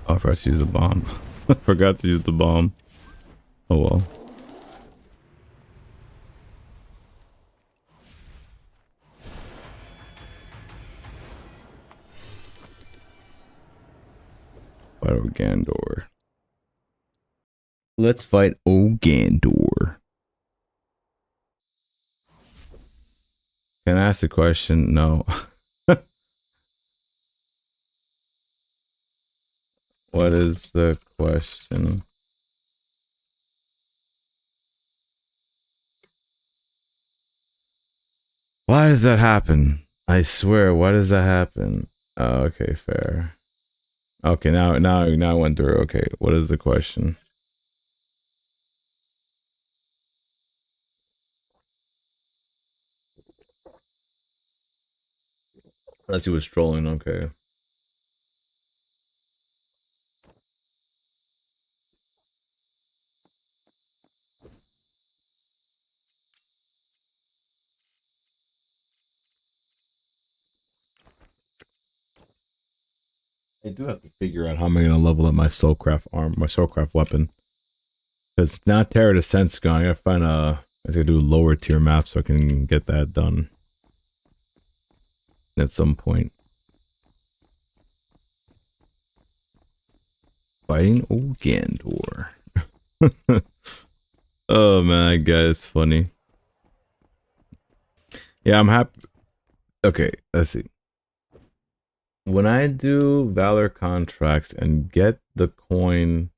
Oh, I forgot to use the bomb. I forgot to use the bomb. Oh well. Fight Ogandor. Let's fight Ogandor. Can I ask a question? No. What is the question? Why does that happen? I swear, why does that happen? Oh, okay, fair. Okay, now I went through. Okay, what is the question? Unless he was trolling, okay. I do have to figure out how am I gonna level up my soulcraft arm, my soulcraft weapon. Because now Terror Descent's gone. I gotta find a. I gotta do lower tier maps so I can get that done at some point. Fighting Ogandor. Oh man, that guy is funny. Yeah, I'm happy. Okay, let's see. When I do Valor contracts and get the coin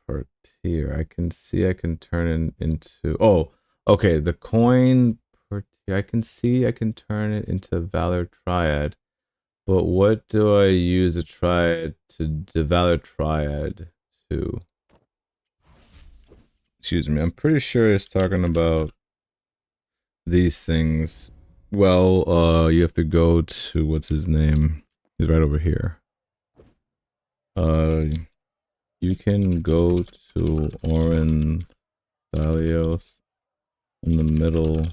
per tier, I can see I can turn it into. Oh, okay. The coin per tier, I can see I can turn it into Valor Triad. But what do I use a triad to the Valor Triad to? Excuse me. I'm pretty sure it's talking about these things. Well, you have to go to what's his name? He's right over here. You can go to Orin Thalios in the middle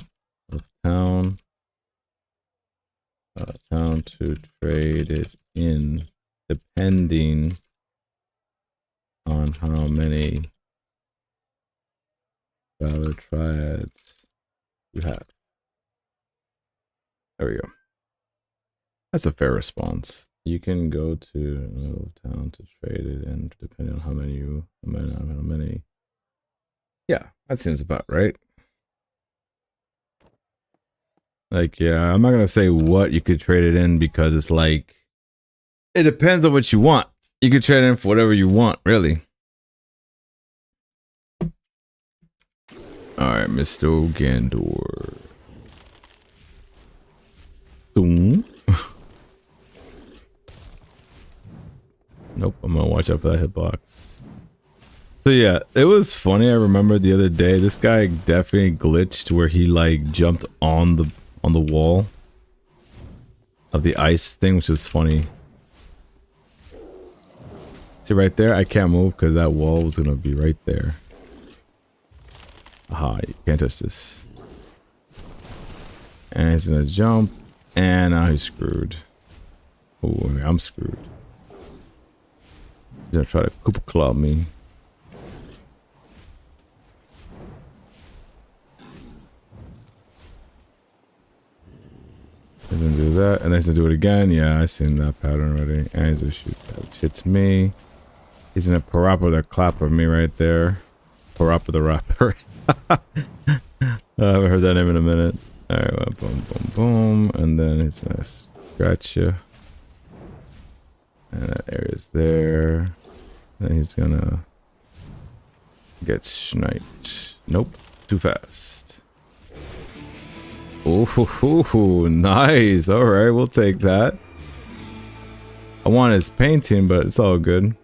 of town. Town to trade it in, depending on how many Valor Triads you have. There we go. That's a fair response. You can go to another town to trade it in, depending on how many. Yeah, that seems about right. Like, yeah, I'm not gonna say what you could trade it in because it's like, it depends on what you want. You could trade it in for whatever you want, really. All right, Mr. Ogandor. Boom. Nope, I'm gonna watch out for that hitbox. So yeah, it was funny. I remember the other day, this guy definitely glitched where he like jumped on the wall of the ice thing, which was funny. See right there, I can't move because that wall was gonna be right there. Aha, you can't touch this. And he's gonna jump, and now he's screwed. Oh, I'm screwed. He's gonna try to Koopa Claw me. He's gonna do that, and then he's gonna do it again. Yeah, I've seen that pattern already. And he's gonna shoot that, which hits me. He's gonna parappa the clapper me right there. Parappa the rapper. I haven't heard that name in a minute. Alright, well, boom, boom, boom. And then he's gonna scratch you. And that area's there. Then he's gonna get sniped. Nope, too fast. Oh, nice. Alright, we'll take that. I want his painting, but it's all good.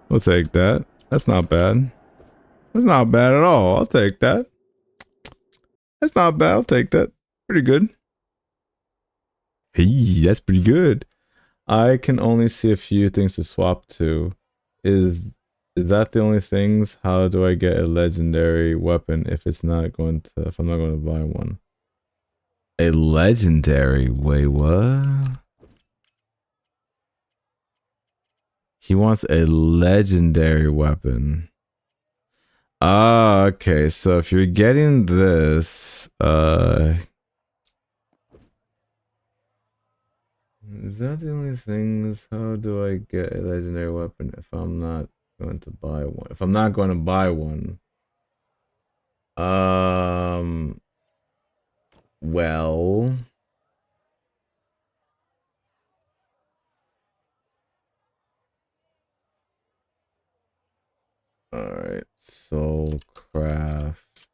We'll take that. That's not bad. That's not bad at all. I'll take that. That's not bad. I'll take that. Pretty good. Hey, that's pretty good. I can only see a few things to swap to. Is that the only things? How do I get a legendary weapon if I'm not going to buy one? A legendary? Wait, what? He wants a legendary weapon. Ah, okay. So if you're getting this, Is that the only things? How do I get a legendary weapon if I'm not going to buy one? If I'm not going to buy one, well, all right. Soul craft.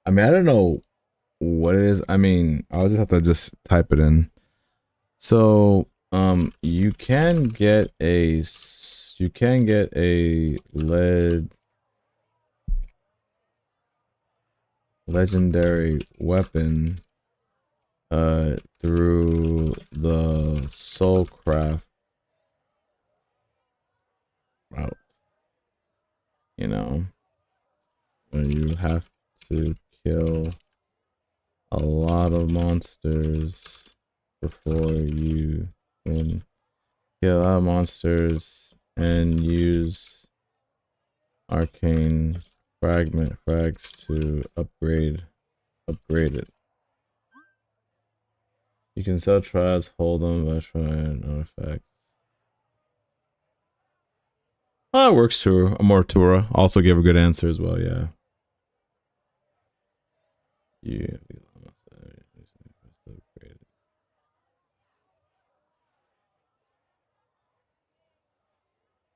I mean, I don't know what it is. I mean, I'll just have to just type it in. So, you can get a legendary weapon through the soulcraft route. You know, where you have to kill a lot of monsters before you can kill a lot of monsters and use arcane fragment frags to upgrade it. You can sell trials, hold them, but try artifacts. Oh, that works too. A Mortura also gave a good answer as well. Yeah. Yeah.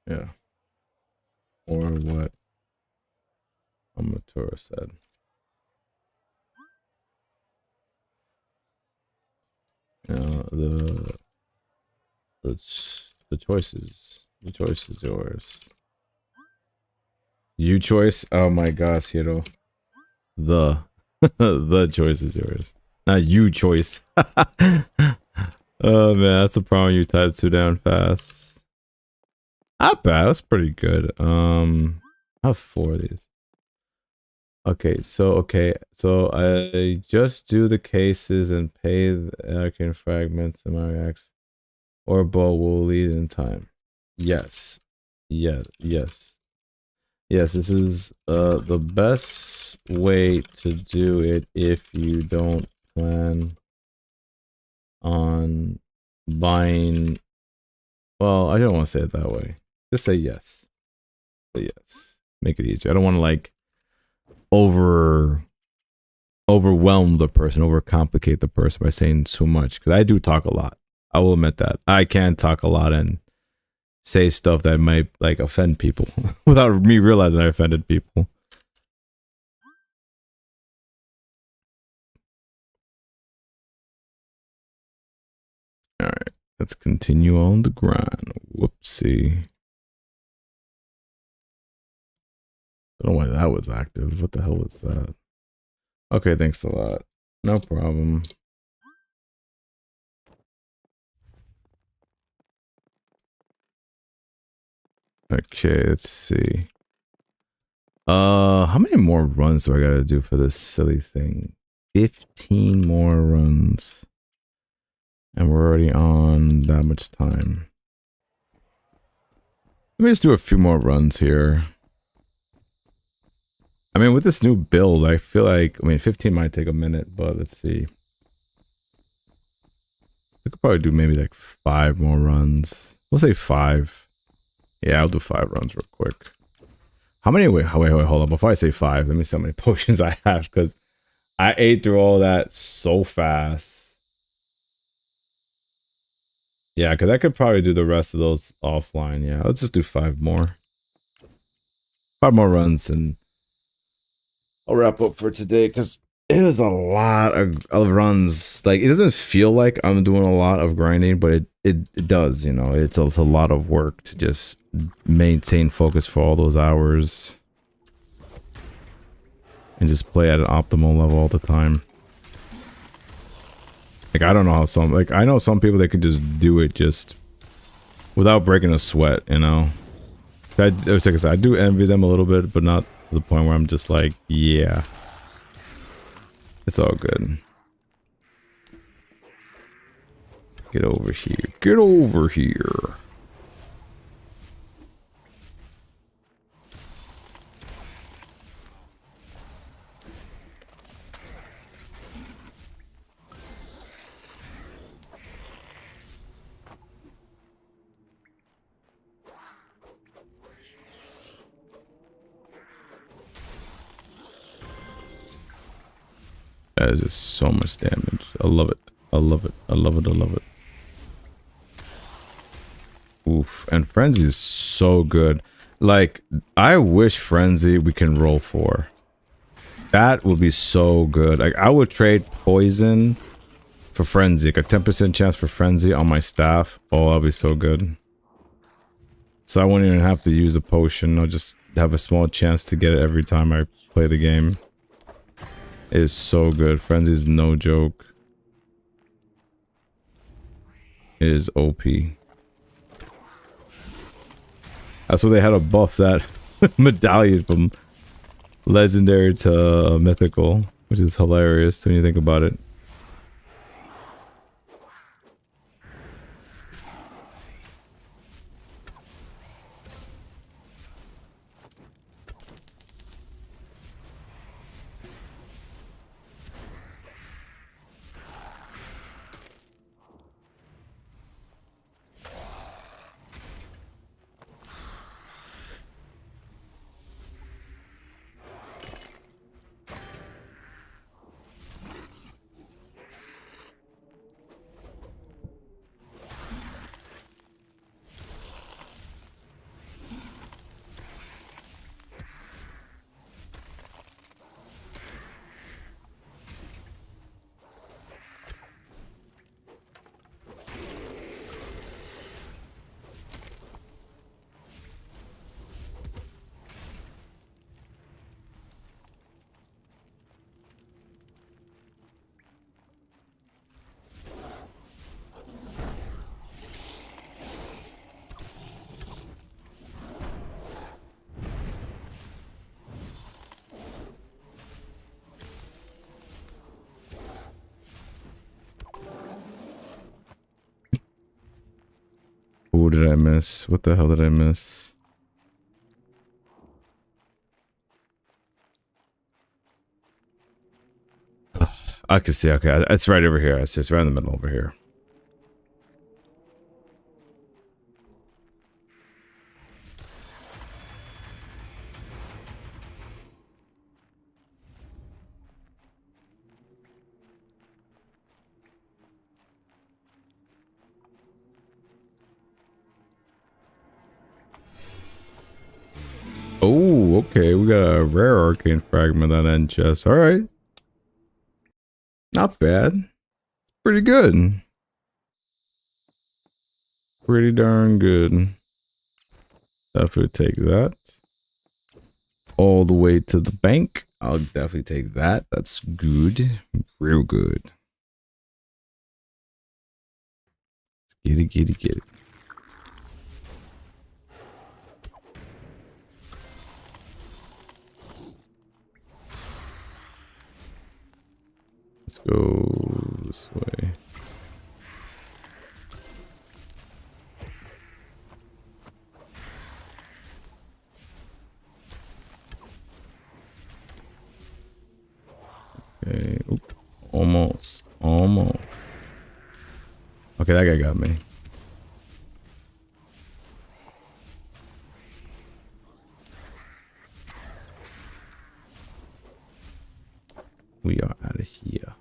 Yeah. Or what a Mortura said. The choice is yours. You choice. Oh my gosh, Hiro. The the choice is yours. Not you choice. Oh man, that's the problem. You type too damn fast. Not bad. That's pretty good. I have 4 of these. Okay, so I just do the cases and pay the arcane fragments and my axe or bow will lead in time. Yes. Yes. Yes, this is the best way to do it if you don't plan on buying. Well, I don't want to say it that way. Just say yes. Say yes. Make it easier. I don't want to like overwhelm the person, overcomplicate the person by saying too much. Because I do talk a lot. I will admit that. I can talk a lot and say stuff that might like offend people without me realizing I offended people. All right, let's continue on the grind. Whoopsie. I don't know why that was active. What the hell was that? Okay, thanks a lot. No problem. Okay, let's see. How many more runs do I gotta do for this silly thing? 15 more runs. And we're already on that much time. Let me just do a few more runs here. I mean, with this new build, I feel like, 15 might take a minute, but let's see. We could probably do maybe like 5 more runs. We'll say 5. Yeah, I'll do 5 runs real quick. How many? Wait, hold on. Before I say 5, let me see how many potions I have because I ate through all that so fast. Yeah, because I could probably do the rest of those offline. Yeah, let's just do 5 more. 5 more runs and I'll wrap up for today because it was a lot of runs. Like, it doesn't feel like I'm doing a lot of grinding, but it does, you know. It's a lot of work to just maintain focus for all those hours and just play at an optimal level all the time. Like, I don't know how some, like, I know some people that could just do it just without breaking a sweat, you know. Like I said, I do envy them a little bit, but not to the point where I'm just like, yeah, it's all good. Get over here. Get over here. That is just so much damage. I love it. I love it. I love it. I love it. Oof. And Frenzy is so good. Like, I wish Frenzy we can roll for. That would be so good. Like, I would trade Poison for Frenzy. Like a 10% chance for Frenzy on my staff. Oh, that'd be so good. So I won't even have to use a potion. I'll just have a small chance to get it every time I play the game. It is so good. Frenzy is no joke. It is OP. That's why they had to buff that medallion from legendary to mythical, which is hilarious when you think about it. Who did I miss? What the hell did I miss? I can see. Okay, it's right over here. I see. It's right in the middle over here. Oh, okay. We got a rare arcane fragment on end chest. All right. Not bad. Pretty good. Pretty darn good. Definitely take that. All the way to the bank. I'll definitely take that. That's good. Real good. Get it, get it, get it. Let's go this way. Okay. Oop. Almost. Almost. Okay, that guy got me. We are out of here.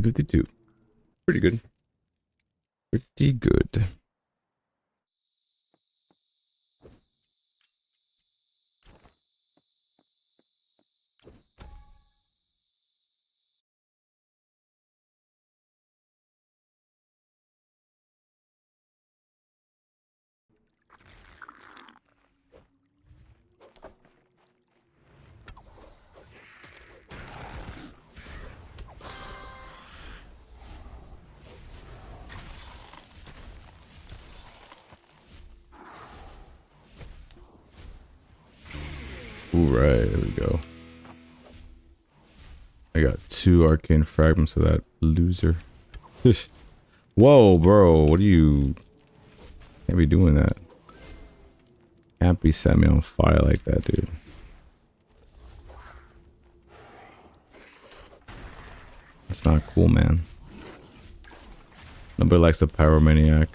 252. Pretty good. Pretty good. All right, there we go. I got 2 arcane fragments of that loser. Whoa, bro, what are you... Can't be doing that. Can't be setting me on fire like that, dude. That's not cool, man. Nobody likes a pyromaniac.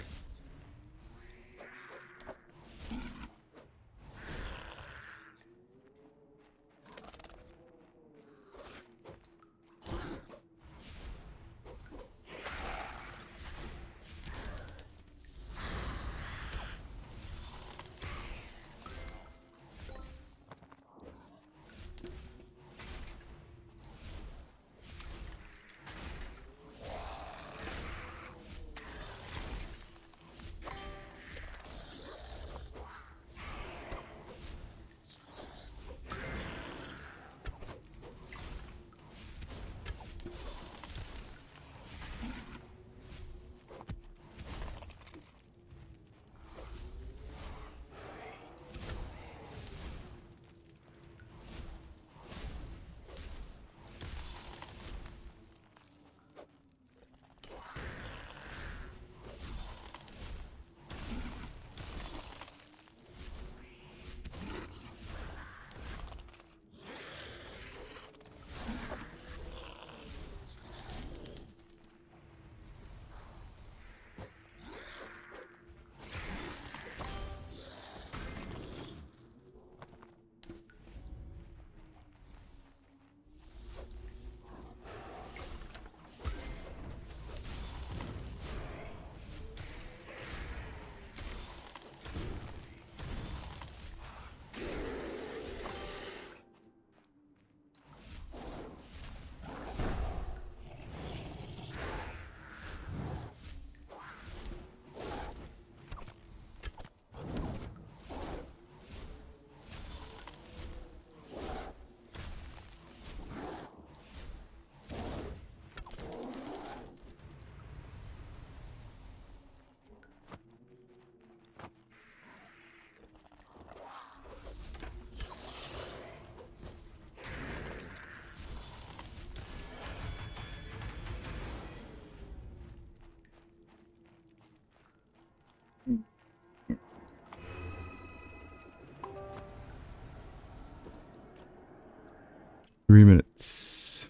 Three minutes.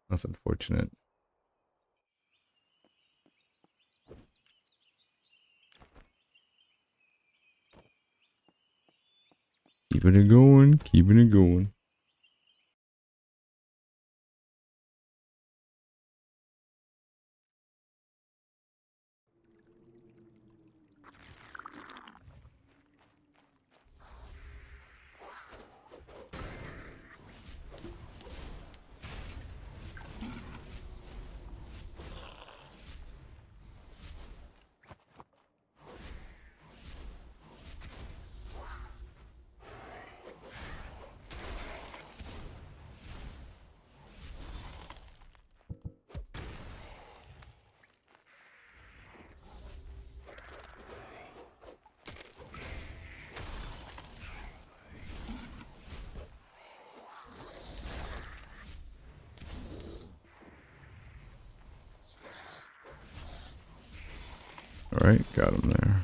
That's unfortunate. Keeping it going, keeping it going. All right, got him there.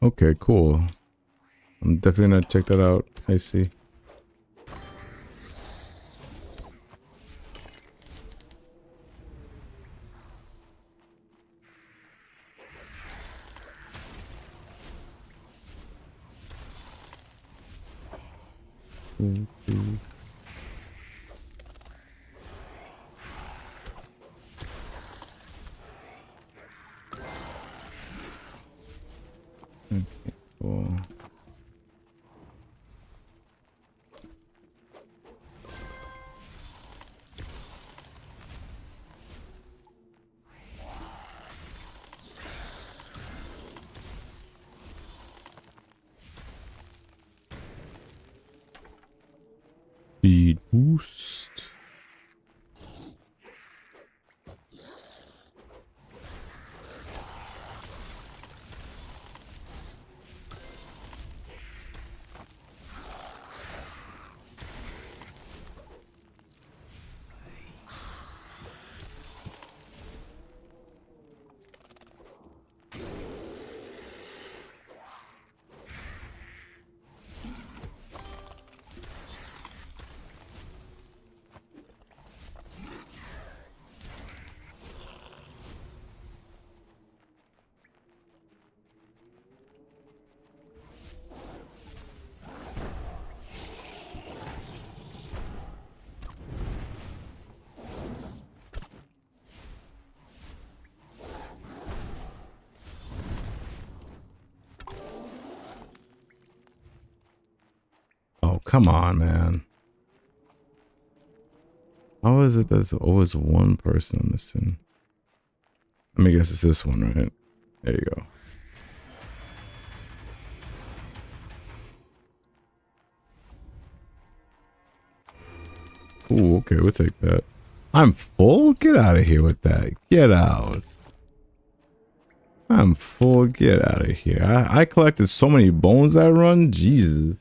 Okay, cool. I'm definitely gonna check that out. I see. Okay, cool. Speed boost. Oh, come on, man. How is it there's always one person missing? Let me guess it's this one, right? There you go. Ooh, okay, we'll take that. I'm full? Get out of here with that. Get out. I'm full. Get out of here. I collected so many bones that run. Jesus.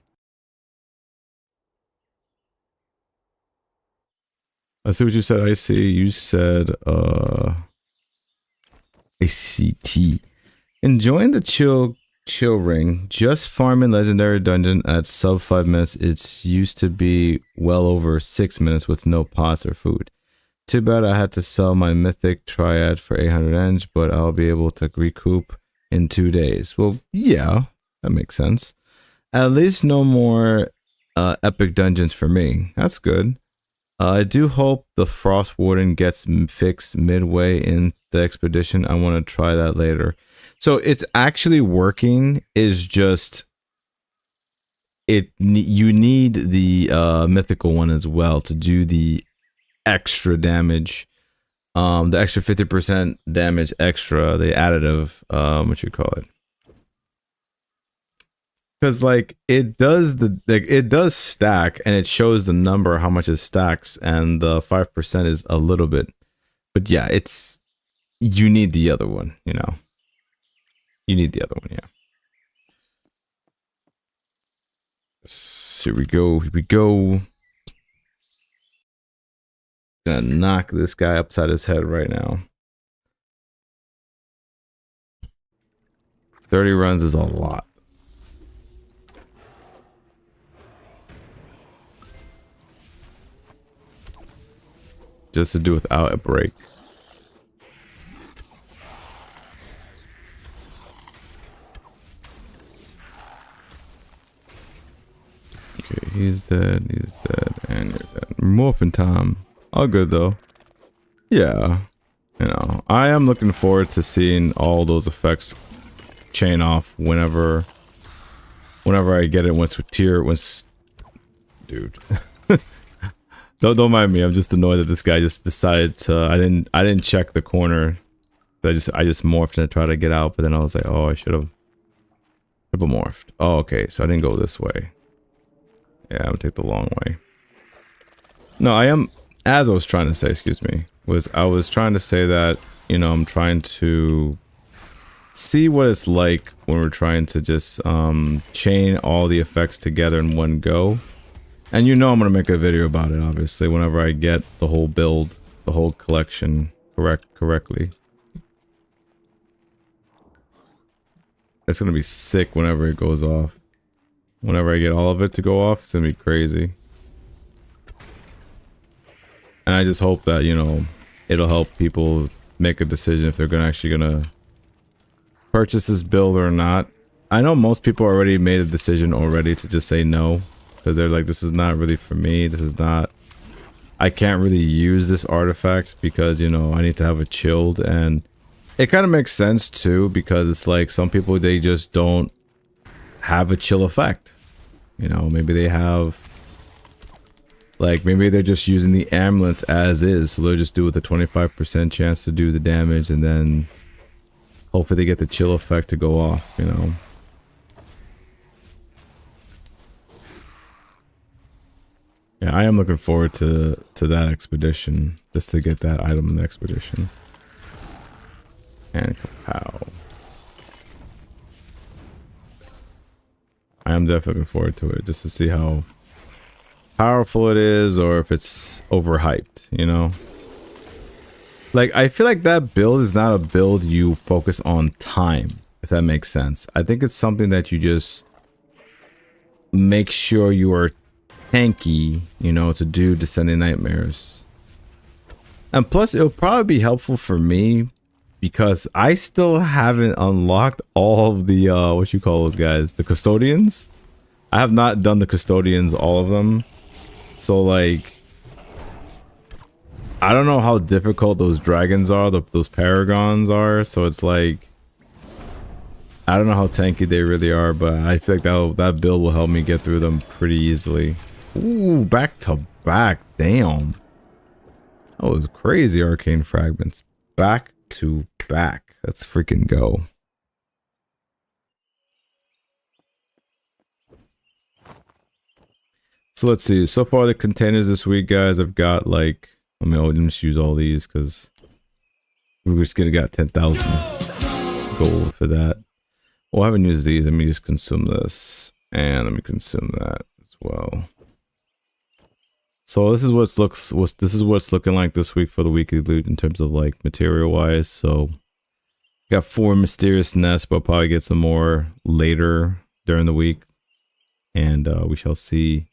I see what you said. I see. You said, ACT. Enjoying the chill ring. Just farming legendary dungeon at sub 5 minutes. It's used to be well over 6 minutes with no pots or food. Too bad I had to sell my mythic triad for 800 eng, but I'll be able to recoup in 2 days. Well, yeah, that makes sense. At least no more epic dungeons for me. That's good. I do hope the Frost Warden gets fixed midway in the expedition. I want to try that later. So it's actually working. Is just you need the mythical one as well to do the extra damage. The extra 50% damage extra, the additive, what you call it. Because like it does stack and it shows the number how much it stacks, and the 5% is a little bit, but yeah, you need the other one, you know. You need the other one, yeah. So here we go. Here we go. Gonna knock this guy upside his head right now. 30 runs is a lot. Just to do without a break. Okay, he's dead, and you're dead. Morphin time. All good though. Yeah. You know, I am looking forward to seeing all those effects chain off whenever I get it once dude. Don't mind me. I'm just annoyed that this guy just decided to. I didn't check the corner. I just morphed and tried to get out, but then I was like, oh, I should have triple morphed. Oh, okay. So I didn't go this way. Yeah, I'm gonna take the long way. No, I am. As I was trying to say, excuse me, I was trying to say that, you know, I'm trying to see what it's like when we're trying to just chain all the effects together in one go. And you know I'm going to make a video about it, obviously, whenever I get the whole build, the whole collection correctly. It's gonna be sick whenever it goes off. Whenever I get all of it to go off, it's gonna be crazy. And I just hope that, you know, it'll help people make a decision if they're gonna purchase this build or not. I know most people already made a decision already to just say no, because they're like, this is not really for me. This is not, I can't really use this artifact because, you know, I need to have it chilled. And it kind of makes sense too, because it's like some people, they just don't have a chill effect. You know, maybe they have, like, maybe they're just using the ambulance as is, so they'll just do it with a 25% chance to do the damage, and then hopefully they get the chill effect to go off, you know. Yeah, I am looking forward to that expedition, just to get that item in the expedition. And kapow. I am definitely looking forward to it, just to see how powerful it is, or if it's overhyped, you know. Like, I feel like that build is not a build you focus on time, if that makes sense. I think it's something that you just make sure you are tanky, you know, to do Descending Nightmares. And plus, it'll probably be helpful for me because I still haven't unlocked all of the what you call those guys, the custodians. I have not done the custodians, all of them. So like, I don't know how difficult those dragons are, those paragons are. So it's like, I don't know how tanky they really are, but I feel like that build will help me get through them pretty easily. Ooh, back to back, damn. That was crazy, arcane fragments. Back to back. Let's freaking go. So let's see. So far, the containers this week, guys, I've got like, I mean, I'll just use all these because we're just gonna got 10,000 gold for that. Well, I haven't used these. Let me just consume this, and let me consume that as well. So this is what's looking like this week for the weekly loot in terms of like material wise. So got 4 mysterious nests, but I'll probably get some more later during the week, and we shall see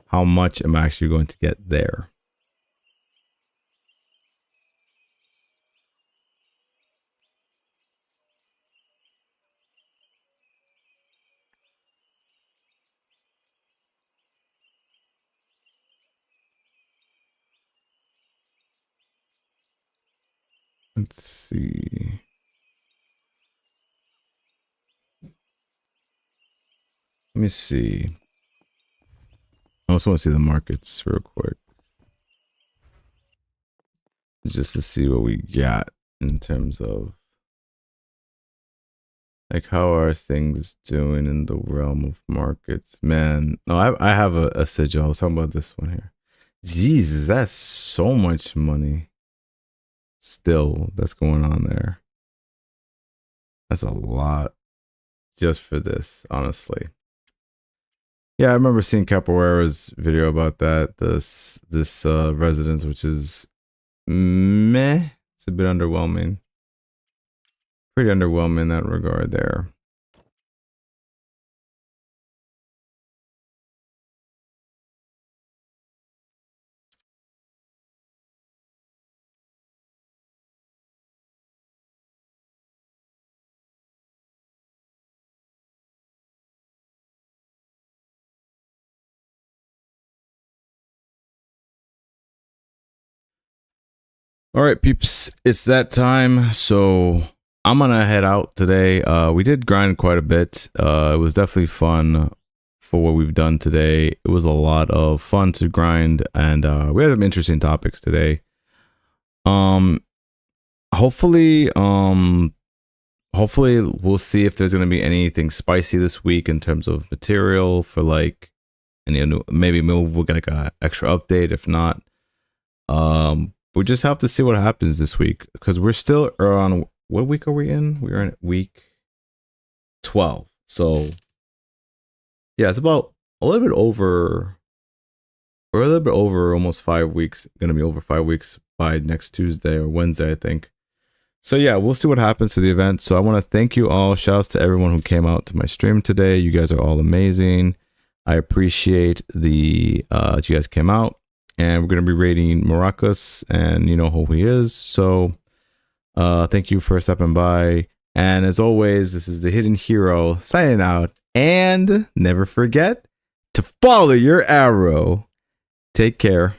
how much I'm actually going to get there. Let's see. Let me see. I also want to see the markets real quick, just to see what we got in terms of like how are things doing in the realm of markets. Man, no, I have a sigil. I was talking about this one here. Jesus, that's so much money still that's going on there. That's a lot just for this, honestly. Yeah, I remember seeing Capoeira's video about that. This residence, which is meh. It's a bit underwhelming. Pretty underwhelming in that regard there. All right, peeps, it's that time. So I'm gonna head out today. We did grind quite a bit. It was definitely fun for what we've done today. It was a lot of fun to grind, and we had some interesting topics today. Hopefully we'll see if there's gonna be anything spicy this week in terms of material for like, and you know, maybe we'll get like a extra update. If not, we just have to see what happens this week, because we're still on, what week are we in? We're in week 12. So yeah, it's about a little bit over, or a little bit over almost 5 weeks. Gonna be over 5 weeks by next Tuesday or Wednesday, I think. So yeah, we'll see what happens to the event. So I want to thank you all. Shouts to everyone who came out to my stream today. You guys are all amazing. I appreciate that you guys came out. And we're going to be rating Maracas, and you know who he is. So thank you for stepping by. And as always, this is the Hidden Hero signing out. And never forget to follow your arrow. Take care.